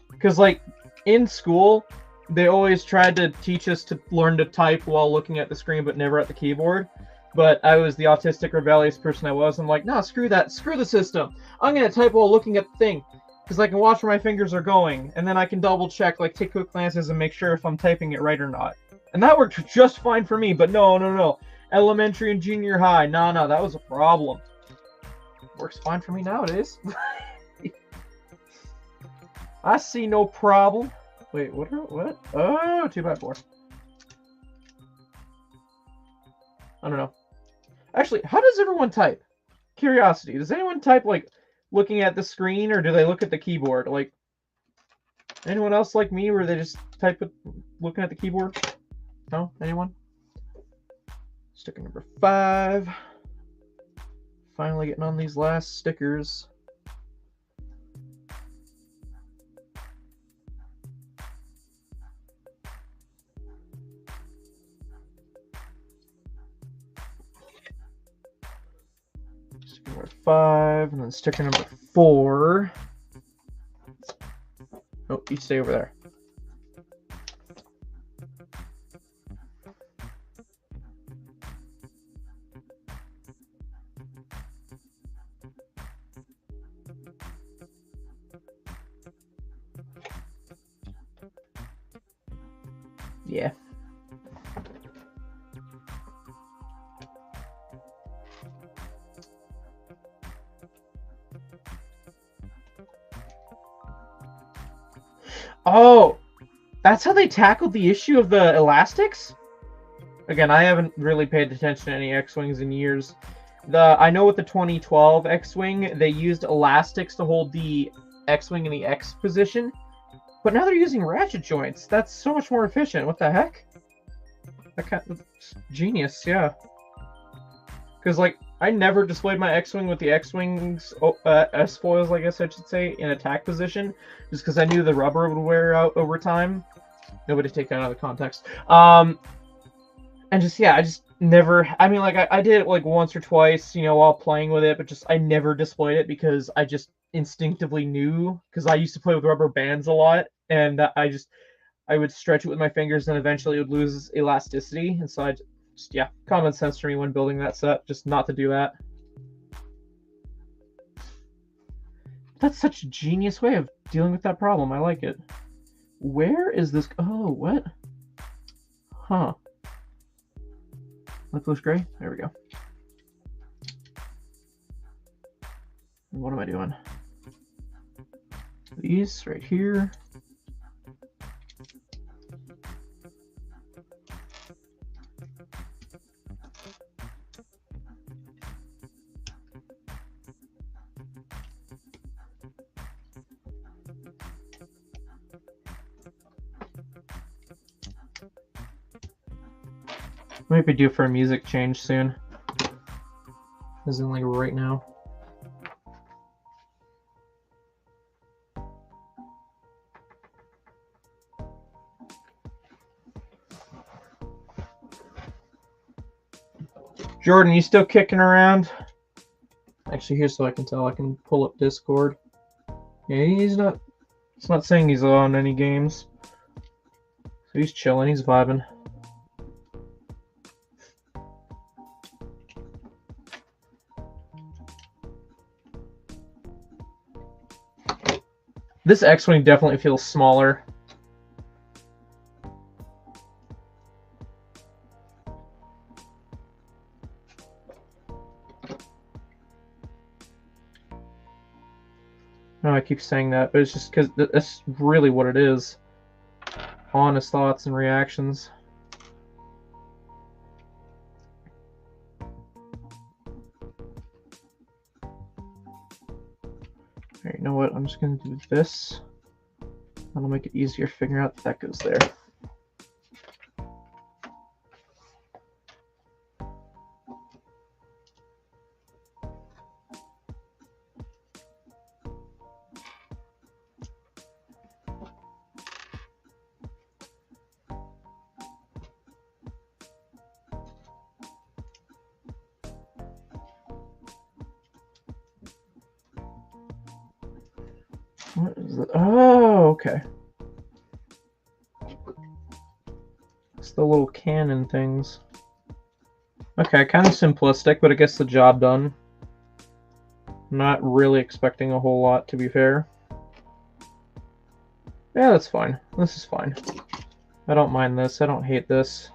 Because like in school, they always tried to teach us to learn to type while looking at the screen, but never at the keyboard. But I was the autistic, rebellious person I was. I'm like, no, screw that. Screw the system. I'm going to type while looking at the thing. Because I can watch where my fingers are going. And then I can double check, like take quick glances and make sure if I'm typing it right or not. And that worked just fine for me. But no. Elementary and junior high. No, that was a problem. Works fine for me nowadays. I see no problem. Wait, what? Oh, 2x4. I don't know. Actually, how does everyone type? Curiosity. Does anyone type like looking at the screen, or do they look at the keyboard? Like, anyone else like me, where they just type it looking at the keyboard? No? Anyone? Sticker number 5. Finally getting on these last stickers. Sticker number 5, and then sticker number 4. Oh, you stay over there. Yeah. Oh, that's how they tackled the issue of the elastics? Again, I haven't really paid attention to any X-Wings in years. I know with the 2012 X-Wing, they used elastics to hold the X-Wing in the X position. But now they're using ratchet joints. That's so much more efficient. What the heck? That's genius, yeah. Because, like, I never displayed my X-Wing with the X-Wings, S-foils, I guess I should say, in attack position. Just because I knew the rubber would wear out over time. Nobody take that out of context. And just, yeah, I just never... I mean, like, I did it, like, once or twice, you know, while playing with it. But just, I never displayed it because I just instinctively knew, because I used to play with rubber bands a lot, and I would stretch it with my fingers, and eventually it would lose elasticity, and so yeah, common sense for me when building that set, just not to do that. That's such a genius way of dealing with that problem. I like it. Where is this? Oh, what? Huh. Lipless gray? There we go. What am I doing? These right here. Maybe due for a music change soon. As in, like, right now. Jordan, you still kicking around? Actually, here so I can tell. I can pull up Discord. Yeah, he's not. It's not saying he's on any games. So he's chilling. He's vibing. This X-Wing definitely feels smaller. No, I keep saying that, but it's just because that's really what it is. Honest thoughts and reactions. Alright, you know what? I'm just going to do this. That'll make it easier to figure out that goes there. What is it? Oh, okay. It's the little cannon things. Okay, kind of simplistic, but it gets the job done. I'm not really expecting a whole lot, to be fair. Yeah, that's fine. This is fine. I don't mind this. I don't hate this.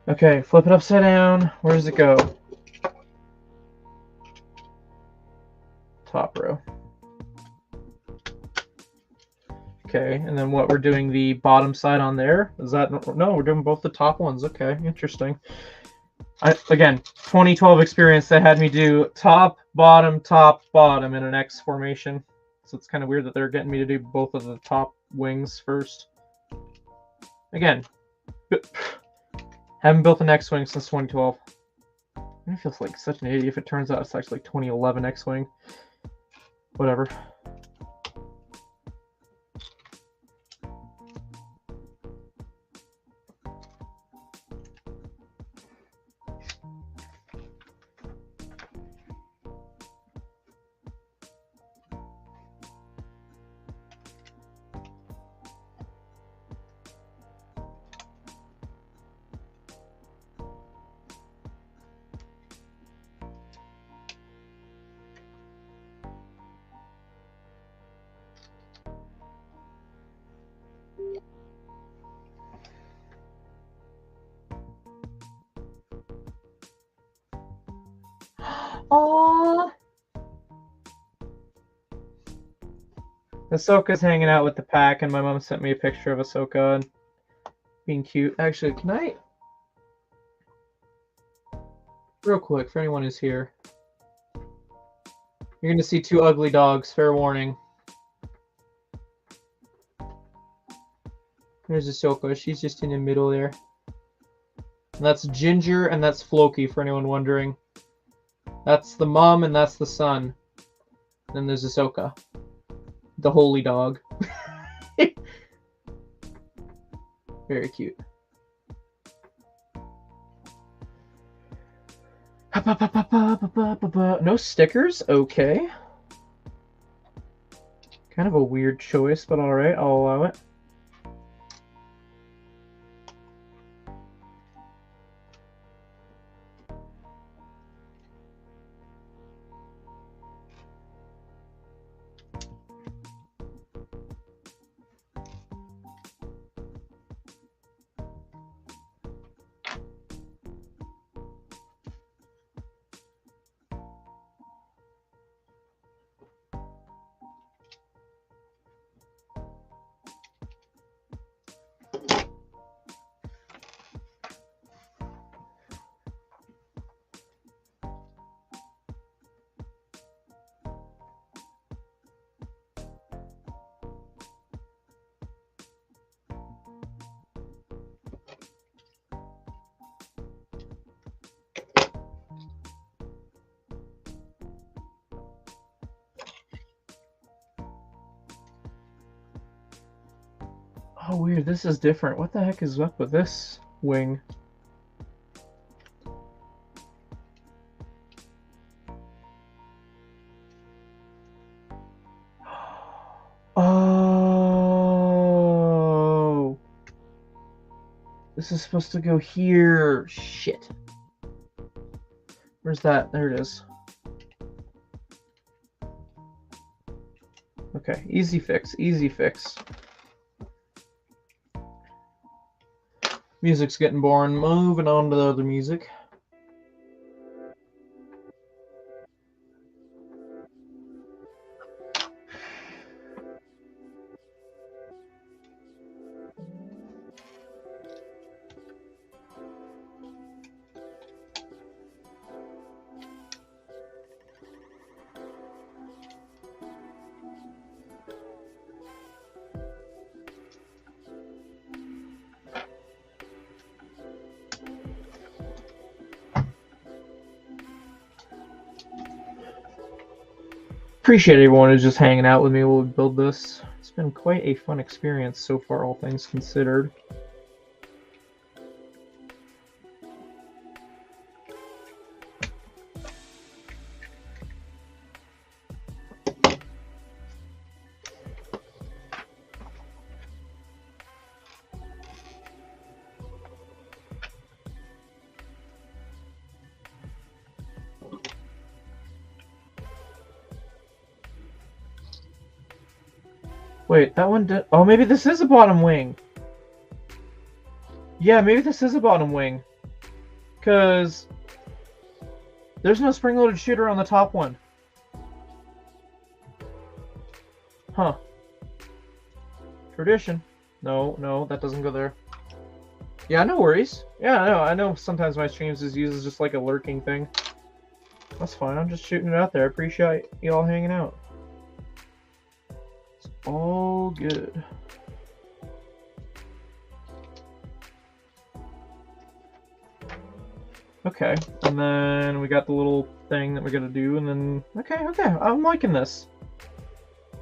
Okay, flip it upside down. Where does it go? Top row. Okay, and then what, we're doing the bottom side on there? Is that, no, we're doing both the top ones. Okay, interesting. Again, 2012 experience, they had me do top, bottom in an X formation. So it's kind of weird that they're getting me to do both of the top wings first. Again, haven't built an X-Wing since 2012. I feel like such an idiot if it turns out it's actually 2011 X-Wing. Whatever. Aww. Ahsoka's hanging out with the pack, and my mom sent me a picture of Ahsoka and being cute. Actually, can I... Real quick, for anyone who's here. You're going to see two ugly dogs, fair warning. There's Ahsoka. She's just in the middle there. And that's Ginger, and that's Floki, for anyone wondering. That's the mom, and that's the son. Then there's Ahsoka. The holy dog. Very cute. No stickers? Okay. Kind of a weird choice, but alright, I'll allow it. Oh, weird. This is different. What the heck is up with this wing? Oh. This is supposed to go here. Shit. Where's that? There it is. Okay, easy fix, easy fix. Music's getting boring. Moving on to the other music. Appreciate everyone who's just hanging out with me while we build this. It's been quite a fun experience so far, all things considered. Wait, that one did... Oh, maybe this is a bottom wing. Yeah, maybe this is a bottom wing. Because there's no spring-loaded shooter on the top one. Huh. Tradition. No, no, that doesn't go there. Yeah, no worries. Yeah, I know sometimes my streams is used as just like a lurking thing. That's fine, I'm just shooting it out there. I appreciate you all hanging out. It's all good. Okay, and then we got the little thing that we're gonna do, and then... Okay, I'm liking this.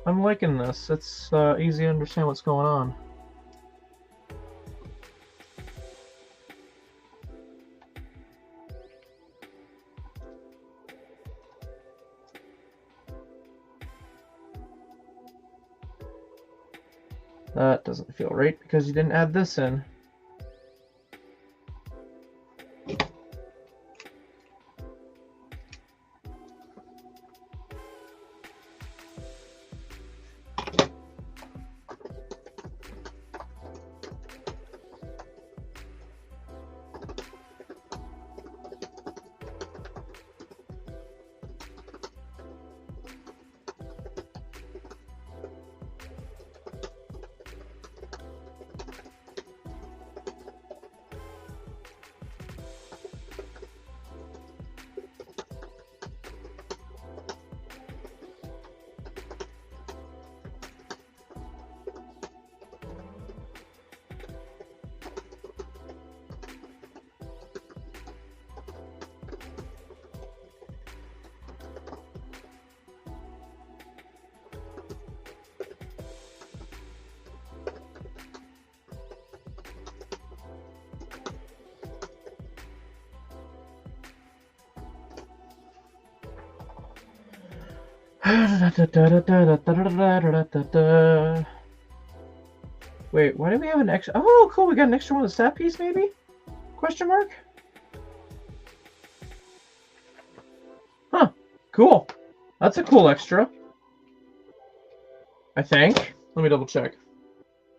I'm liking this. It's easy to understand what's going on. That doesn't feel right because you didn't add this in. Wait, why do we have an extra? Oh, cool, we got an extra one of the stat piece, maybe? Question mark? Huh, cool. That's a cool extra. I think. Let me double check.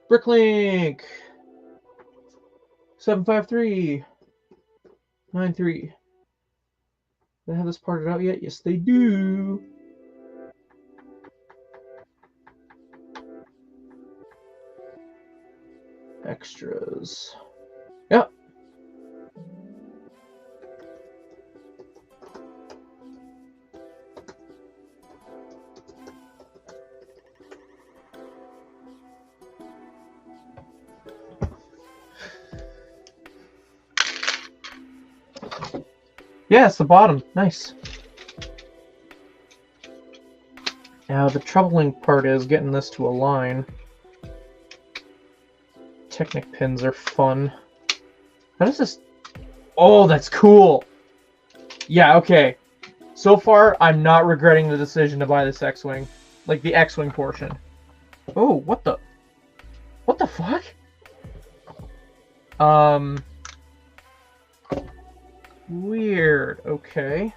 Bricklink! 75393. Do they have this parted out yet? Yes, they do. Extras. Yep. Yeah, it's the bottom. Nice. Now, the troubling part is getting this to align. Technic pins are fun. How does this... Oh, that's cool! Yeah, okay. So far, I'm not regretting the decision to buy this X-wing. Like, the X-wing portion. Oh, what the... What the fuck? Weird. Okay.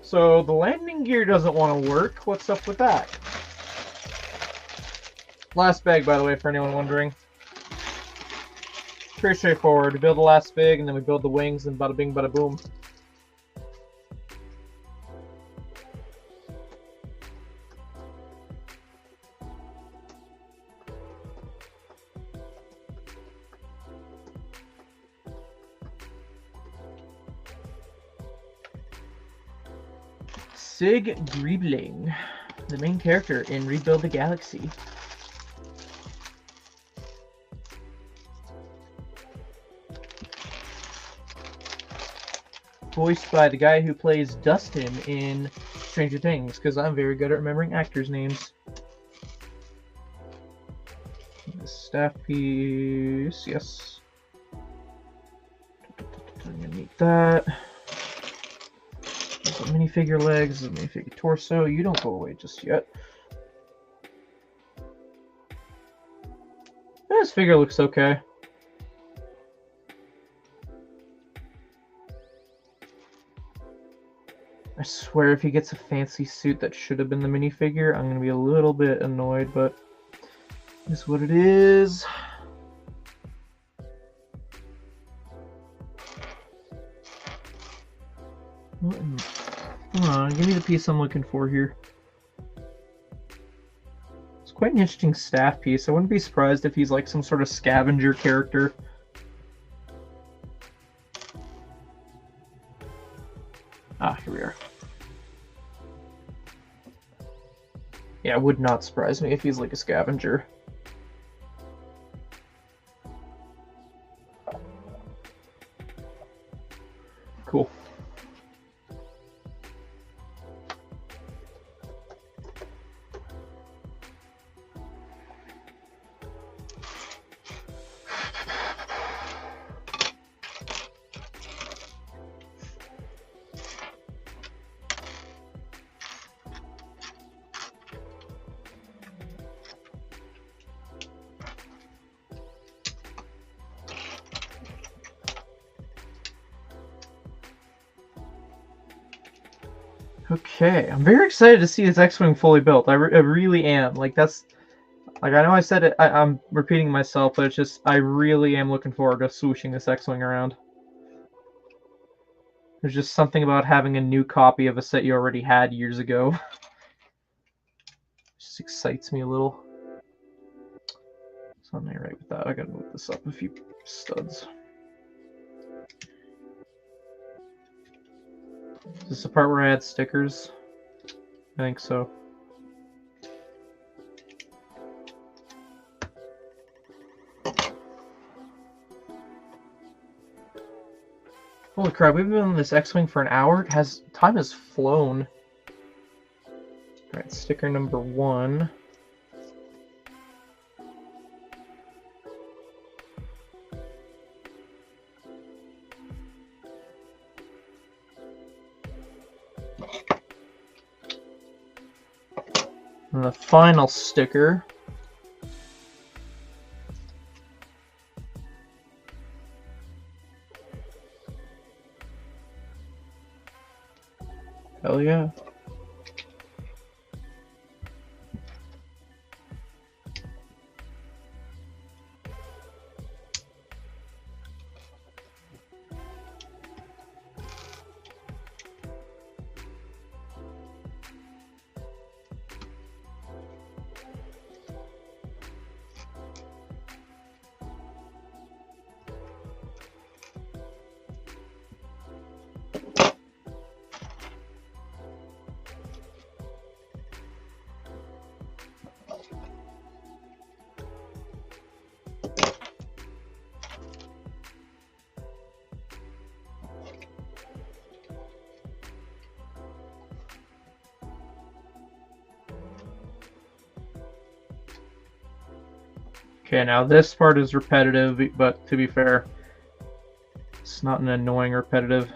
So, the landing gear doesn't want to work. What's up with that? Last bag, by the way, for anyone wondering. Pretty straightforward. We build the last big, and then we build the wings, and bada bing, bada boom. Sig Griebling, the main character in Rebuild the Galaxy. Voiced by the guy who plays Dustin in Stranger Things, because I'm very good at remembering actors' names. The staff piece, yes. I'm gonna need that. There's a minifigure legs, a minifigure torso. You don't go away just yet. This figure looks okay. I swear if he gets a fancy suit that should have been the minifigure, I'm going to be a little bit annoyed, but it's what it is. Come on, give me the piece I'm looking for here. quite an interesting staff piece. I wouldn't be surprised if he's like some sort of scavenger character. Ah, here we are. Yeah, it would not surprise me if he's like a scavenger. Cool. Okay, I'm very excited to see this X-wing fully built. I really am. Like that's, like I know I said it. I'm repeating myself, but it's just I really am looking forward to swooshing this X-wing around. There's just something about having a new copy of a set you already had years ago. Just excites me a little. So I'm not right with that. I gotta move this up a few studs. Is this the part where I add stickers? I think so. Holy crap, we've been on this X-wing for an hour. Time has flown. Alright, sticker number 1. And the final sticker. Hell yeah. Okay, now this part is repetitive, but to be fair, it's not an annoying repetitive.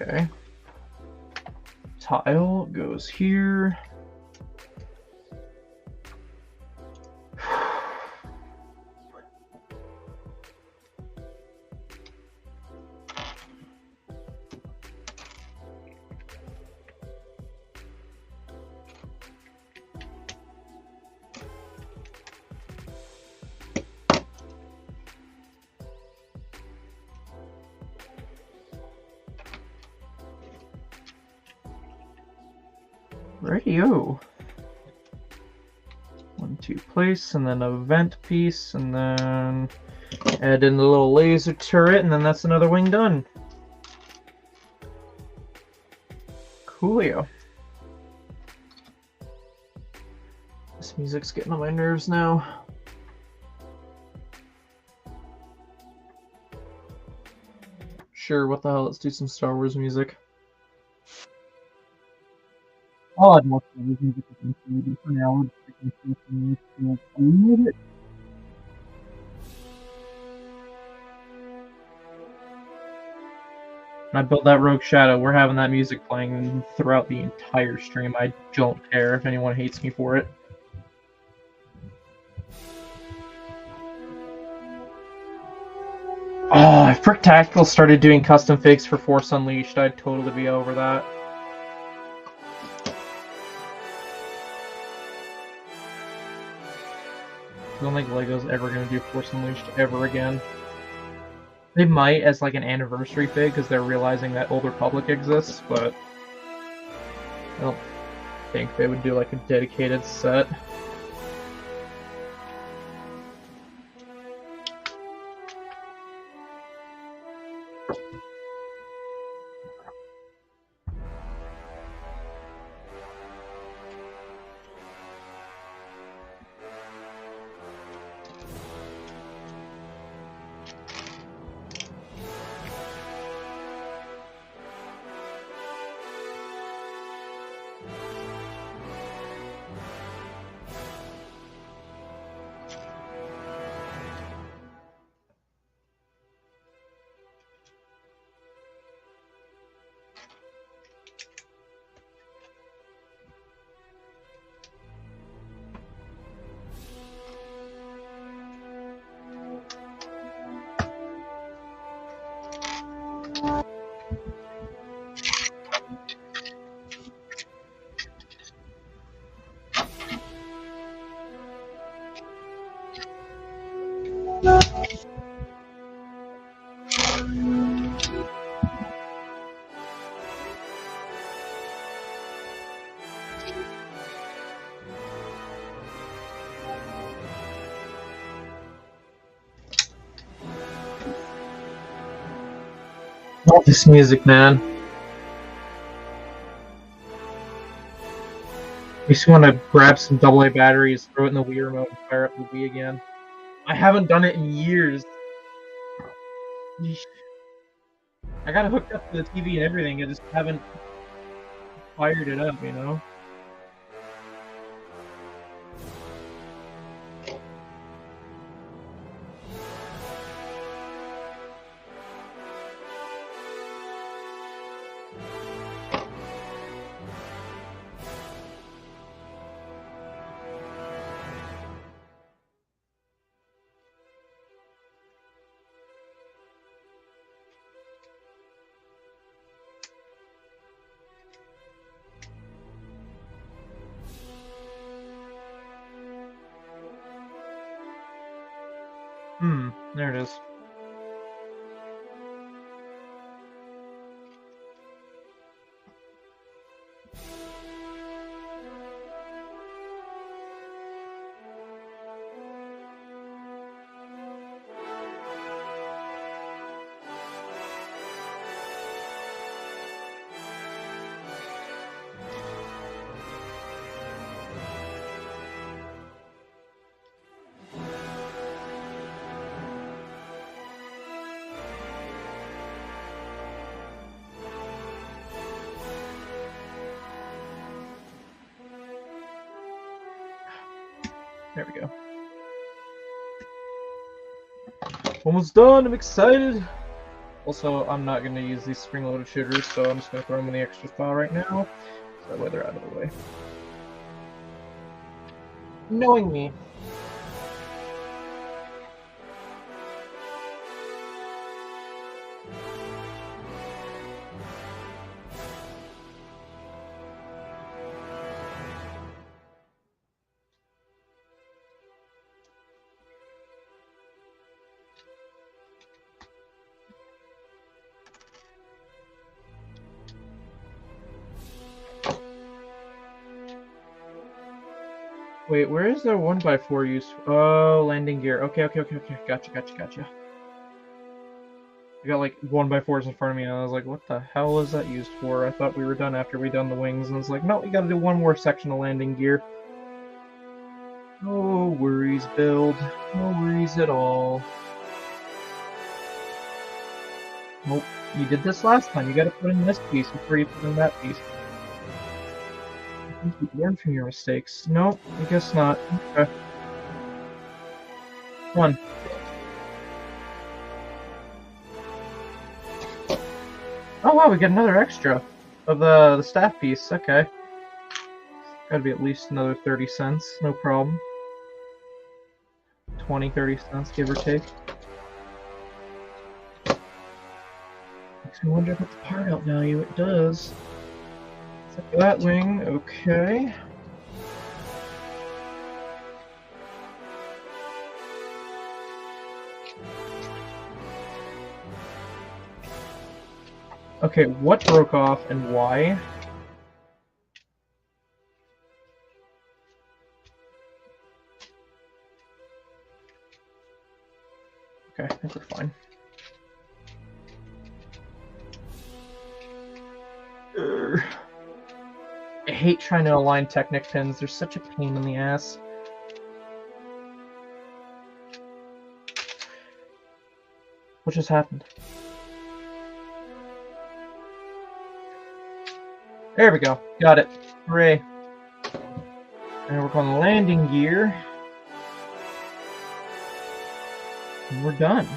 Okay. Tile goes here. Radio. 1, 2 place, and then a vent piece, and then add in the little laser turret, and then that's another wing done. Coolio. This music's getting on my nerves now. Sure, what the hell, let's do some Star Wars music. Oh, I'd watch Star Wars music for now. When I build that Rogue Shadow, we're having that music playing throughout the entire stream. I don't care if anyone hates me for it. Oh, if Frick Tactical started doing custom figs for Force Unleashed, I'd totally be over that. I don't think LEGO's ever going to do Force Unleashed ever again. They might as like an anniversary fig because they're realizing that Old Republic exists, but I don't think they would do like a dedicated set. All this music, man. I just want to grab some AA batteries, throw it in the Wii remote, and fire up the Wii again. I haven't done it in years. I got it hooked up to the TV and everything, I just haven't fired it up, you know? There it is. There we go. Almost done, I'm excited! Also, I'm not going to use these spring-loaded shooters, so I'm just going to throw them in the extra file right now, so that way they're out of the way. Knowing me. Wait, where is the 1x4 use? Oh, landing gear. Okay. Gotcha. I got like 1x4s in front of me, and I was like, what the hell is that used for? I thought we were done after we done the wings, and it's like, no, we gotta do one more section of landing gear. No worries, build. No worries at all. Nope, you did this last time. You gotta put in this piece before you put in that piece. I think you learn from your mistakes. Nope, I guess not. Okay. Come on. Oh wow, we got another extra of the staff piece. Okay. Gotta be at least another 30 cents. No problem. 20, 30 cents, give or take. Makes me wonder about the part out value. It does. Set that wing, okay. Okay, what broke off and why? Okay, I think we're fine. I hate trying to align Technic pins. They're such a pain in the ass. What just happened? There we go. Got it. Hooray. And we're going landing gear. And we're done.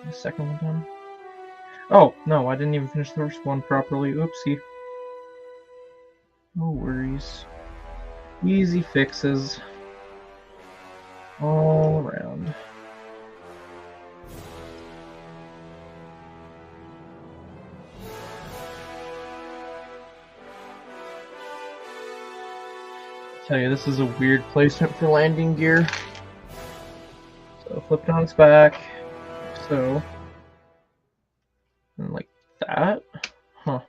The second one done. Oh, no, I didn't even finish the first one properly. Oopsie. No worries. Easy fixes. All around. I tell you, this is a weird placement for landing gear. So flip it on its back. So. And like that? Huh.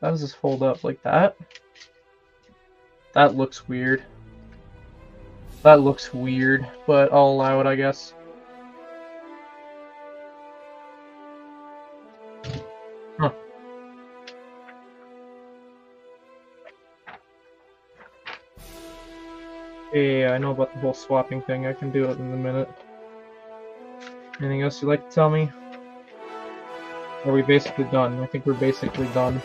How does this fold up like that? That looks weird. That looks weird, but I'll allow it, I guess. Huh. Yeah, I know about the whole swapping thing. I can do it in a minute. Anything else you'd like to tell me? Or are we basically done? I think we're basically done.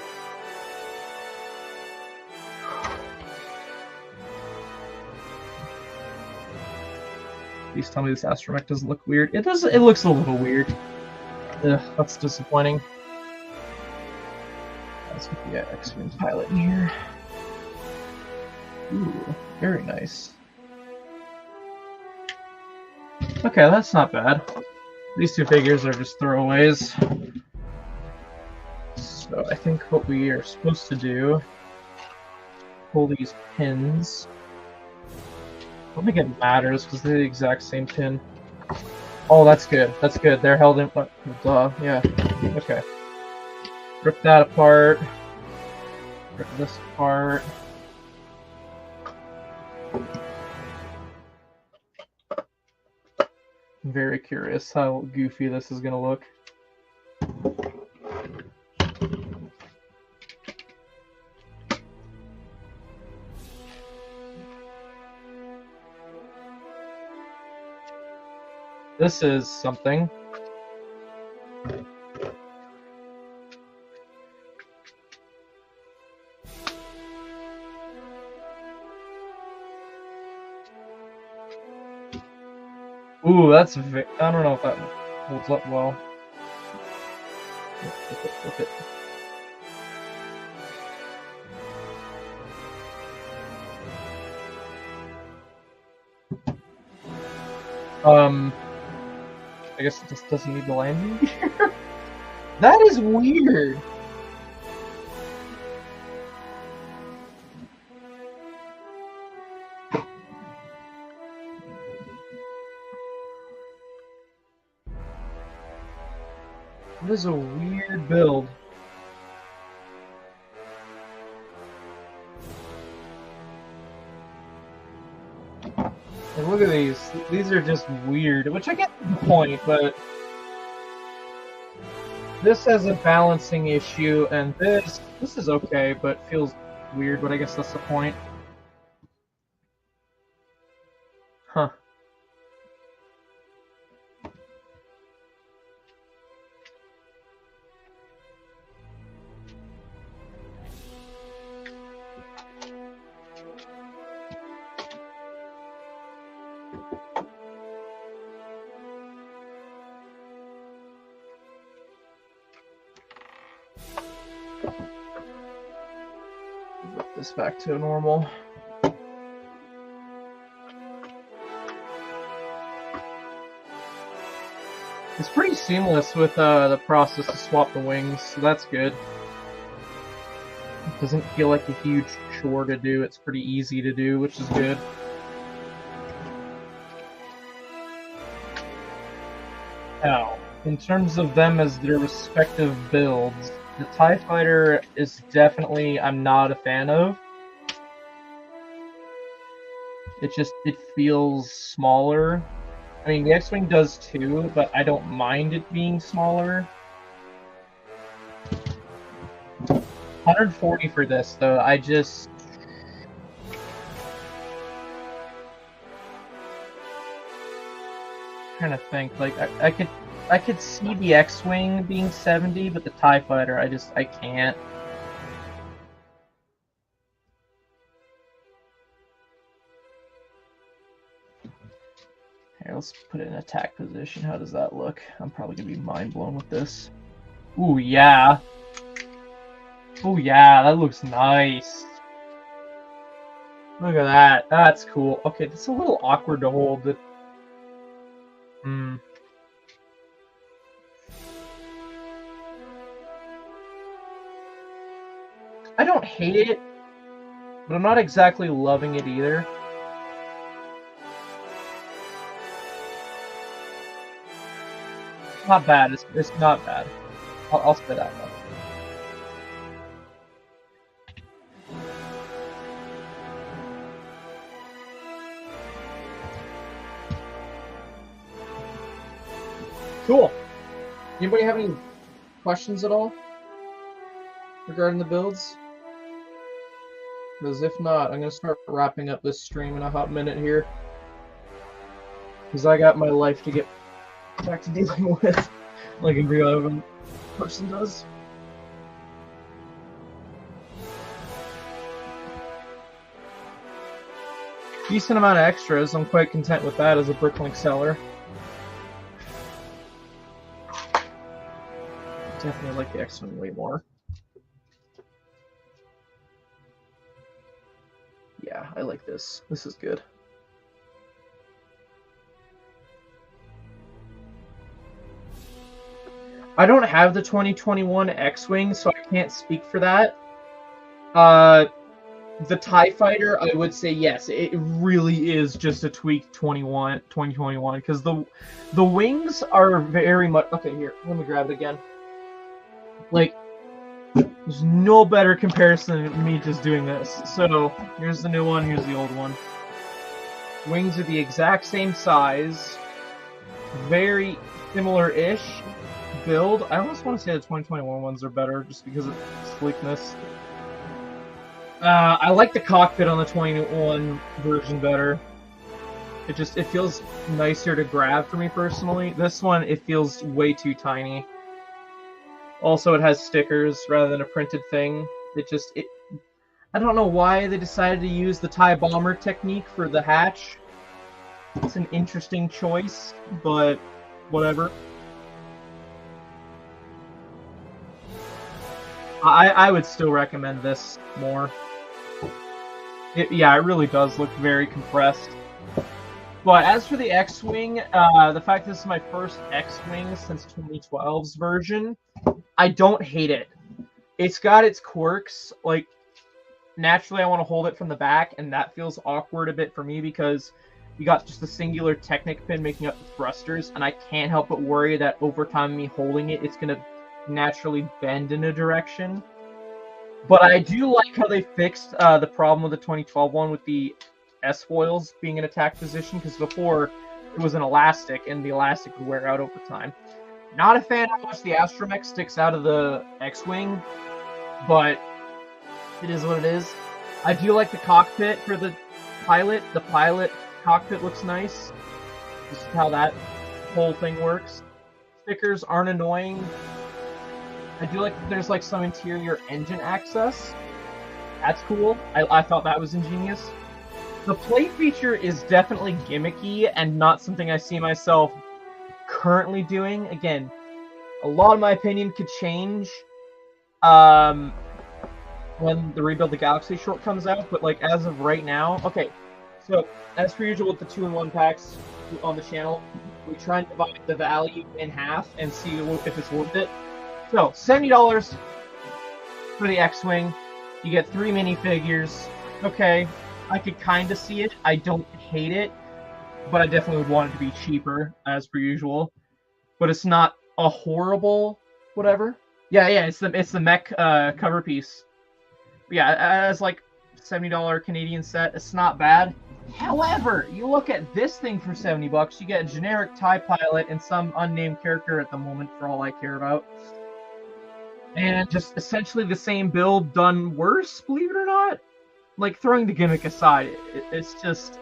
Please tell me this astromech doesn't look weird. It does. It looks a little weird. Ugh, that's disappointing. Let's get the xwing pilot in here. Ooh, very nice. Okay, that's not bad. These two figures are just throwaways. So I think what we are supposed to do, pull these pins. I don't think it matters because they're the exact same pin. Oh, that's good. That's good. They're held in. Duh. Yeah. Okay. Rip that apart. Rip this apart. I'm very curious how goofy this is gonna look. This is something. Ooh, that's I don't know if that holds up well. Flip it. I guess it just doesn't need the landing gear. That is weird. That is a weird build. And look at these. These are just weird, which I get the point, but this has a balancing issue, and this is okay, but feels weird, but I guess that's the point. Huh. this back to normal. It's pretty seamless with the process to swap the wings, so that's good. It doesn't feel like a huge chore to do, it's pretty easy to do, which is good. Now, in terms of them as their respective builds, the TIE Fighter is definitely I'm not a fan of. It feels smaller. I mean, the X-Wing does too, but I don't mind it being smaller. 140 for this, though. I'm trying to think. Like, I could see the X-Wing being 70, but the TIE Fighter, I can't. Here, let's put it in attack position. How does that look? I'm probably gonna be mind blown with this. Ooh, yeah. Oh yeah, that looks nice. Look at that. That's cool. Okay, that's a little awkward to hold. I don't hate it, but I'm not exactly loving it either. It's not bad. It's not bad. I'll spit out that. Cool. Anybody have any questions at all regarding the builds? Because if not, I'm going to start wrapping up this stream in a hot minute here. Because I got my life to get back to dealing with, like every other person does. Decent amount of extras. I'm quite content with that as a Bricklink seller. Definitely like the X-Wing way more. Yeah, I like this. This is good. I don't have the 2021 X-Wing, so I can't speak for that. The TIE Fighter, I would say yes, it really is just a tweaked 2021, because the wings are very much... Okay, here, let me grab it again. Like, there's no better comparison than me just doing this. So, here's the new one, here's the old one. Wings are the exact same size. Very similar-ish build. I almost want to say the 2021 ones are better, just because of sleekness. I like the cockpit on the 21 version better. It feels nicer to grab for me personally. This one, it feels way too tiny. Also, it has stickers rather than a printed thing. I don't know why they decided to use the TIE Bomber technique for the hatch. It's an interesting choice, but whatever. I would still recommend this more. Yeah, it really does look very compressed. But as for the X-Wing, the fact this is my first X-Wing since 2012's version, I don't hate it. It's got its quirks. Like, naturally I want to hold it from the back, and that feels awkward a bit for me because you got just a singular Technic pin making up the thrusters, and I can't help but worry that over time me holding it, it's going to naturally bend in a direction. But I do like how they fixed the problem with the 2012 one with the S-foils being in attack position, because before it was an elastic, and the elastic would wear out over time. Not a fan of how much the astromech sticks out of the X-Wing, but it is what it is. I do like the cockpit for the pilot. The pilot cockpit looks nice. This is how that whole thing works. Stickers aren't annoying. I do like that there's like some interior engine access. That's cool. I thought that was ingenious. The plate feature is definitely gimmicky and not something I see myself currently doing. Again, a lot of my opinion could change. when the Rebuild the Galaxy short comes out, but like as of right now, okay. So as per usual with the 2-in-1 packs on the channel, we try and divide the value in half and see if it's worth it. So $70 for the X-wing, you get 3 minifigures. Okay, I could kind of see it. I don't hate it, but I definitely would want it to be cheaper as per usual. But it's not a horrible whatever. Yeah, it's the mech cover piece. Yeah, as like $70 Canadian set, it's not bad. However, you look at this thing for $70, you get a generic TIE pilot and some unnamed character at the moment for all I care about. And just essentially the same build done worse, believe it or not. Like, throwing the gimmick aside, it's just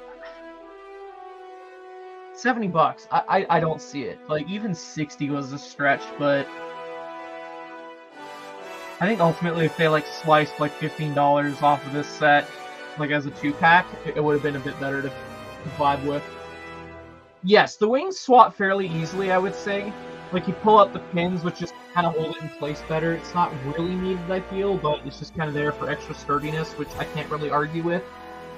$70. I don't see it. Like, even 60 was a stretch, but I think ultimately if they like sliced like $15 off of this set, like as a 2-pack, it would have been a bit better to vibe with. Yes, the wings swap fairly easily, I would say. Like, you pull out the pins, which just kind of hold it in place better. It's not really needed, I feel, but it's just kind of there for extra sturdiness, which I can't really argue with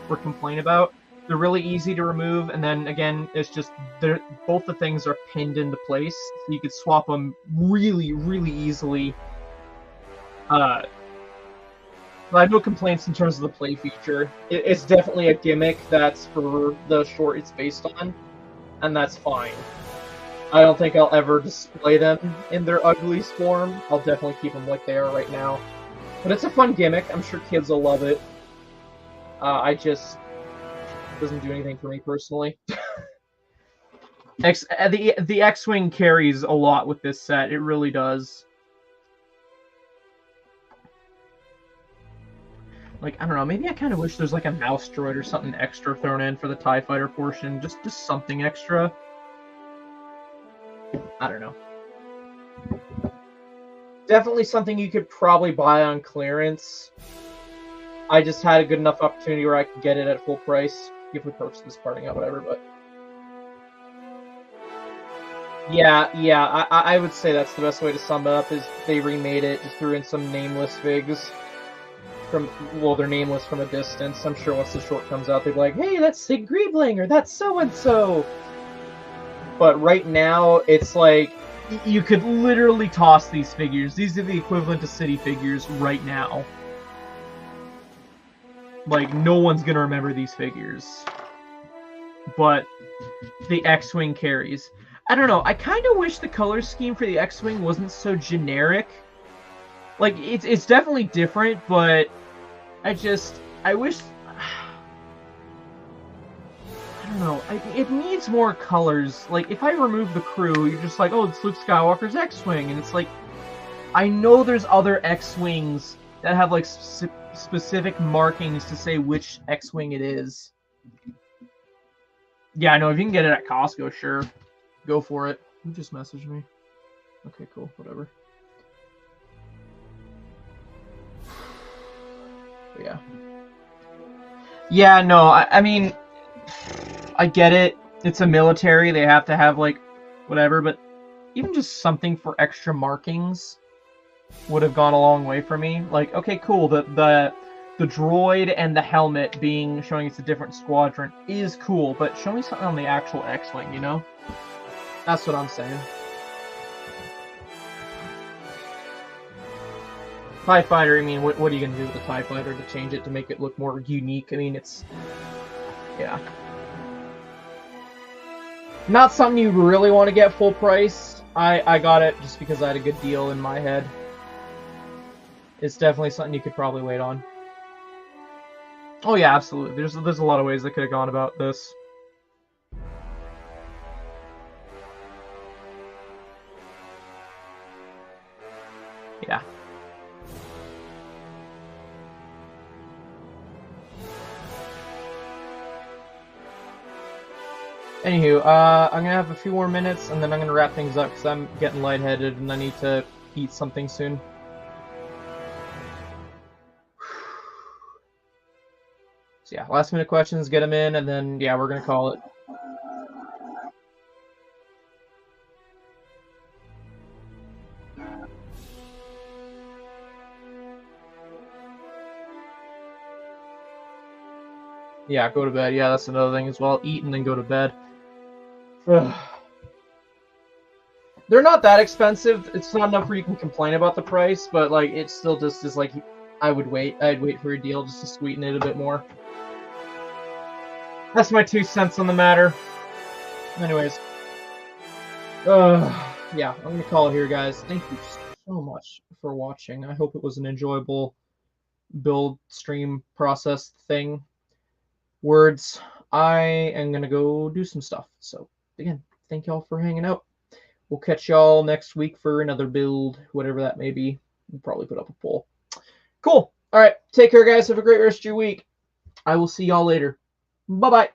or complain about. They're really easy to remove, and then, again, it's just both the things are pinned into place, so you could swap them really, really easily. I have no complaints in terms of the play feature. It's definitely a gimmick that's for the short it's based on, and that's fine. I don't think I'll ever display them in their ugliest form. I'll definitely keep them like they are right now. But it's a fun gimmick. I'm sure kids will love it. It doesn't do anything for me personally. The X-wing carries a lot with this set. It really does. Like, I don't know, maybe I kind of wish there's like a mouse droid or something extra thrown in for the TIE Fighter portion. Just something extra. I don't know. Definitely something you could probably buy on clearance. I just had a good enough opportunity where I could get it at full price. If we purchase this parting out, whatever, but... Yeah, I would say that's the best way to sum it up, is they remade it, just threw in some nameless figs. Well, they're nameless from a distance. I'm sure once the short comes out, they'll be like, hey, that's Sig Griebling, or that's so-and-so! But right now, it's like, you could literally toss these figures. These are the equivalent to city figures right now. Like, no one's gonna remember these figures. But the X-wing carries. I don't know, I kind of wish the color scheme for the X-wing wasn't so generic. Like, it's definitely different, but I wish... I don't know, it needs more colors. Like, if I remove the crew, you're just like, oh, it's Luke Skywalker's X-wing, and it's like, I know there's other X-wings that have, like, specific markings to say which X-wing it is. Yeah, I know, if you can get it at Costco, sure. Go for it. You just messaged me. Okay, cool, whatever. But yeah. Yeah, no, I mean... I get it. It's a military. They have to have, like, whatever. But even just something for extra markings would have gone a long way for me. Like, okay, cool. The droid and the helmet showing it's a different squadron is cool. But show me something on the actual X-wing, you know? That's what I'm saying. TIE Fighter, I mean, what are you going to do with the TIE Fighter to change it to make it look more unique? I mean, it's... Yeah. Not something you really want to get full price. I got it just because I had a good deal in my head. It's definitely something you could probably wait on. Oh yeah, absolutely. There's a lot of ways they could have gone about this. Yeah. Anywho, I'm gonna have a few more minutes, and then I'm gonna wrap things up, because I'm getting lightheaded, and I need to eat something soon. So yeah, last minute questions, get them in, and then, yeah, we're gonna call it. Yeah, go to bed. Yeah, that's another thing as well. Eat and then go to bed. They're not that expensive. It's not enough where you can complain about the price, but like it still just is like I'd wait for a deal just to sweeten it a bit more. That's my 2 cents on the matter. Anyways, yeah, I'm gonna call it here, guys. Thank you so much for watching. I hope it was an enjoyable build stream process thing. Words. I am gonna go do some stuff. So again, thank y'all for hanging out. We'll catch y'all next week for another build, whatever that may be. We'll probably put up a poll. Cool. All right. Take care, guys. Have a great rest of your week. I will see y'all later. Bye-bye.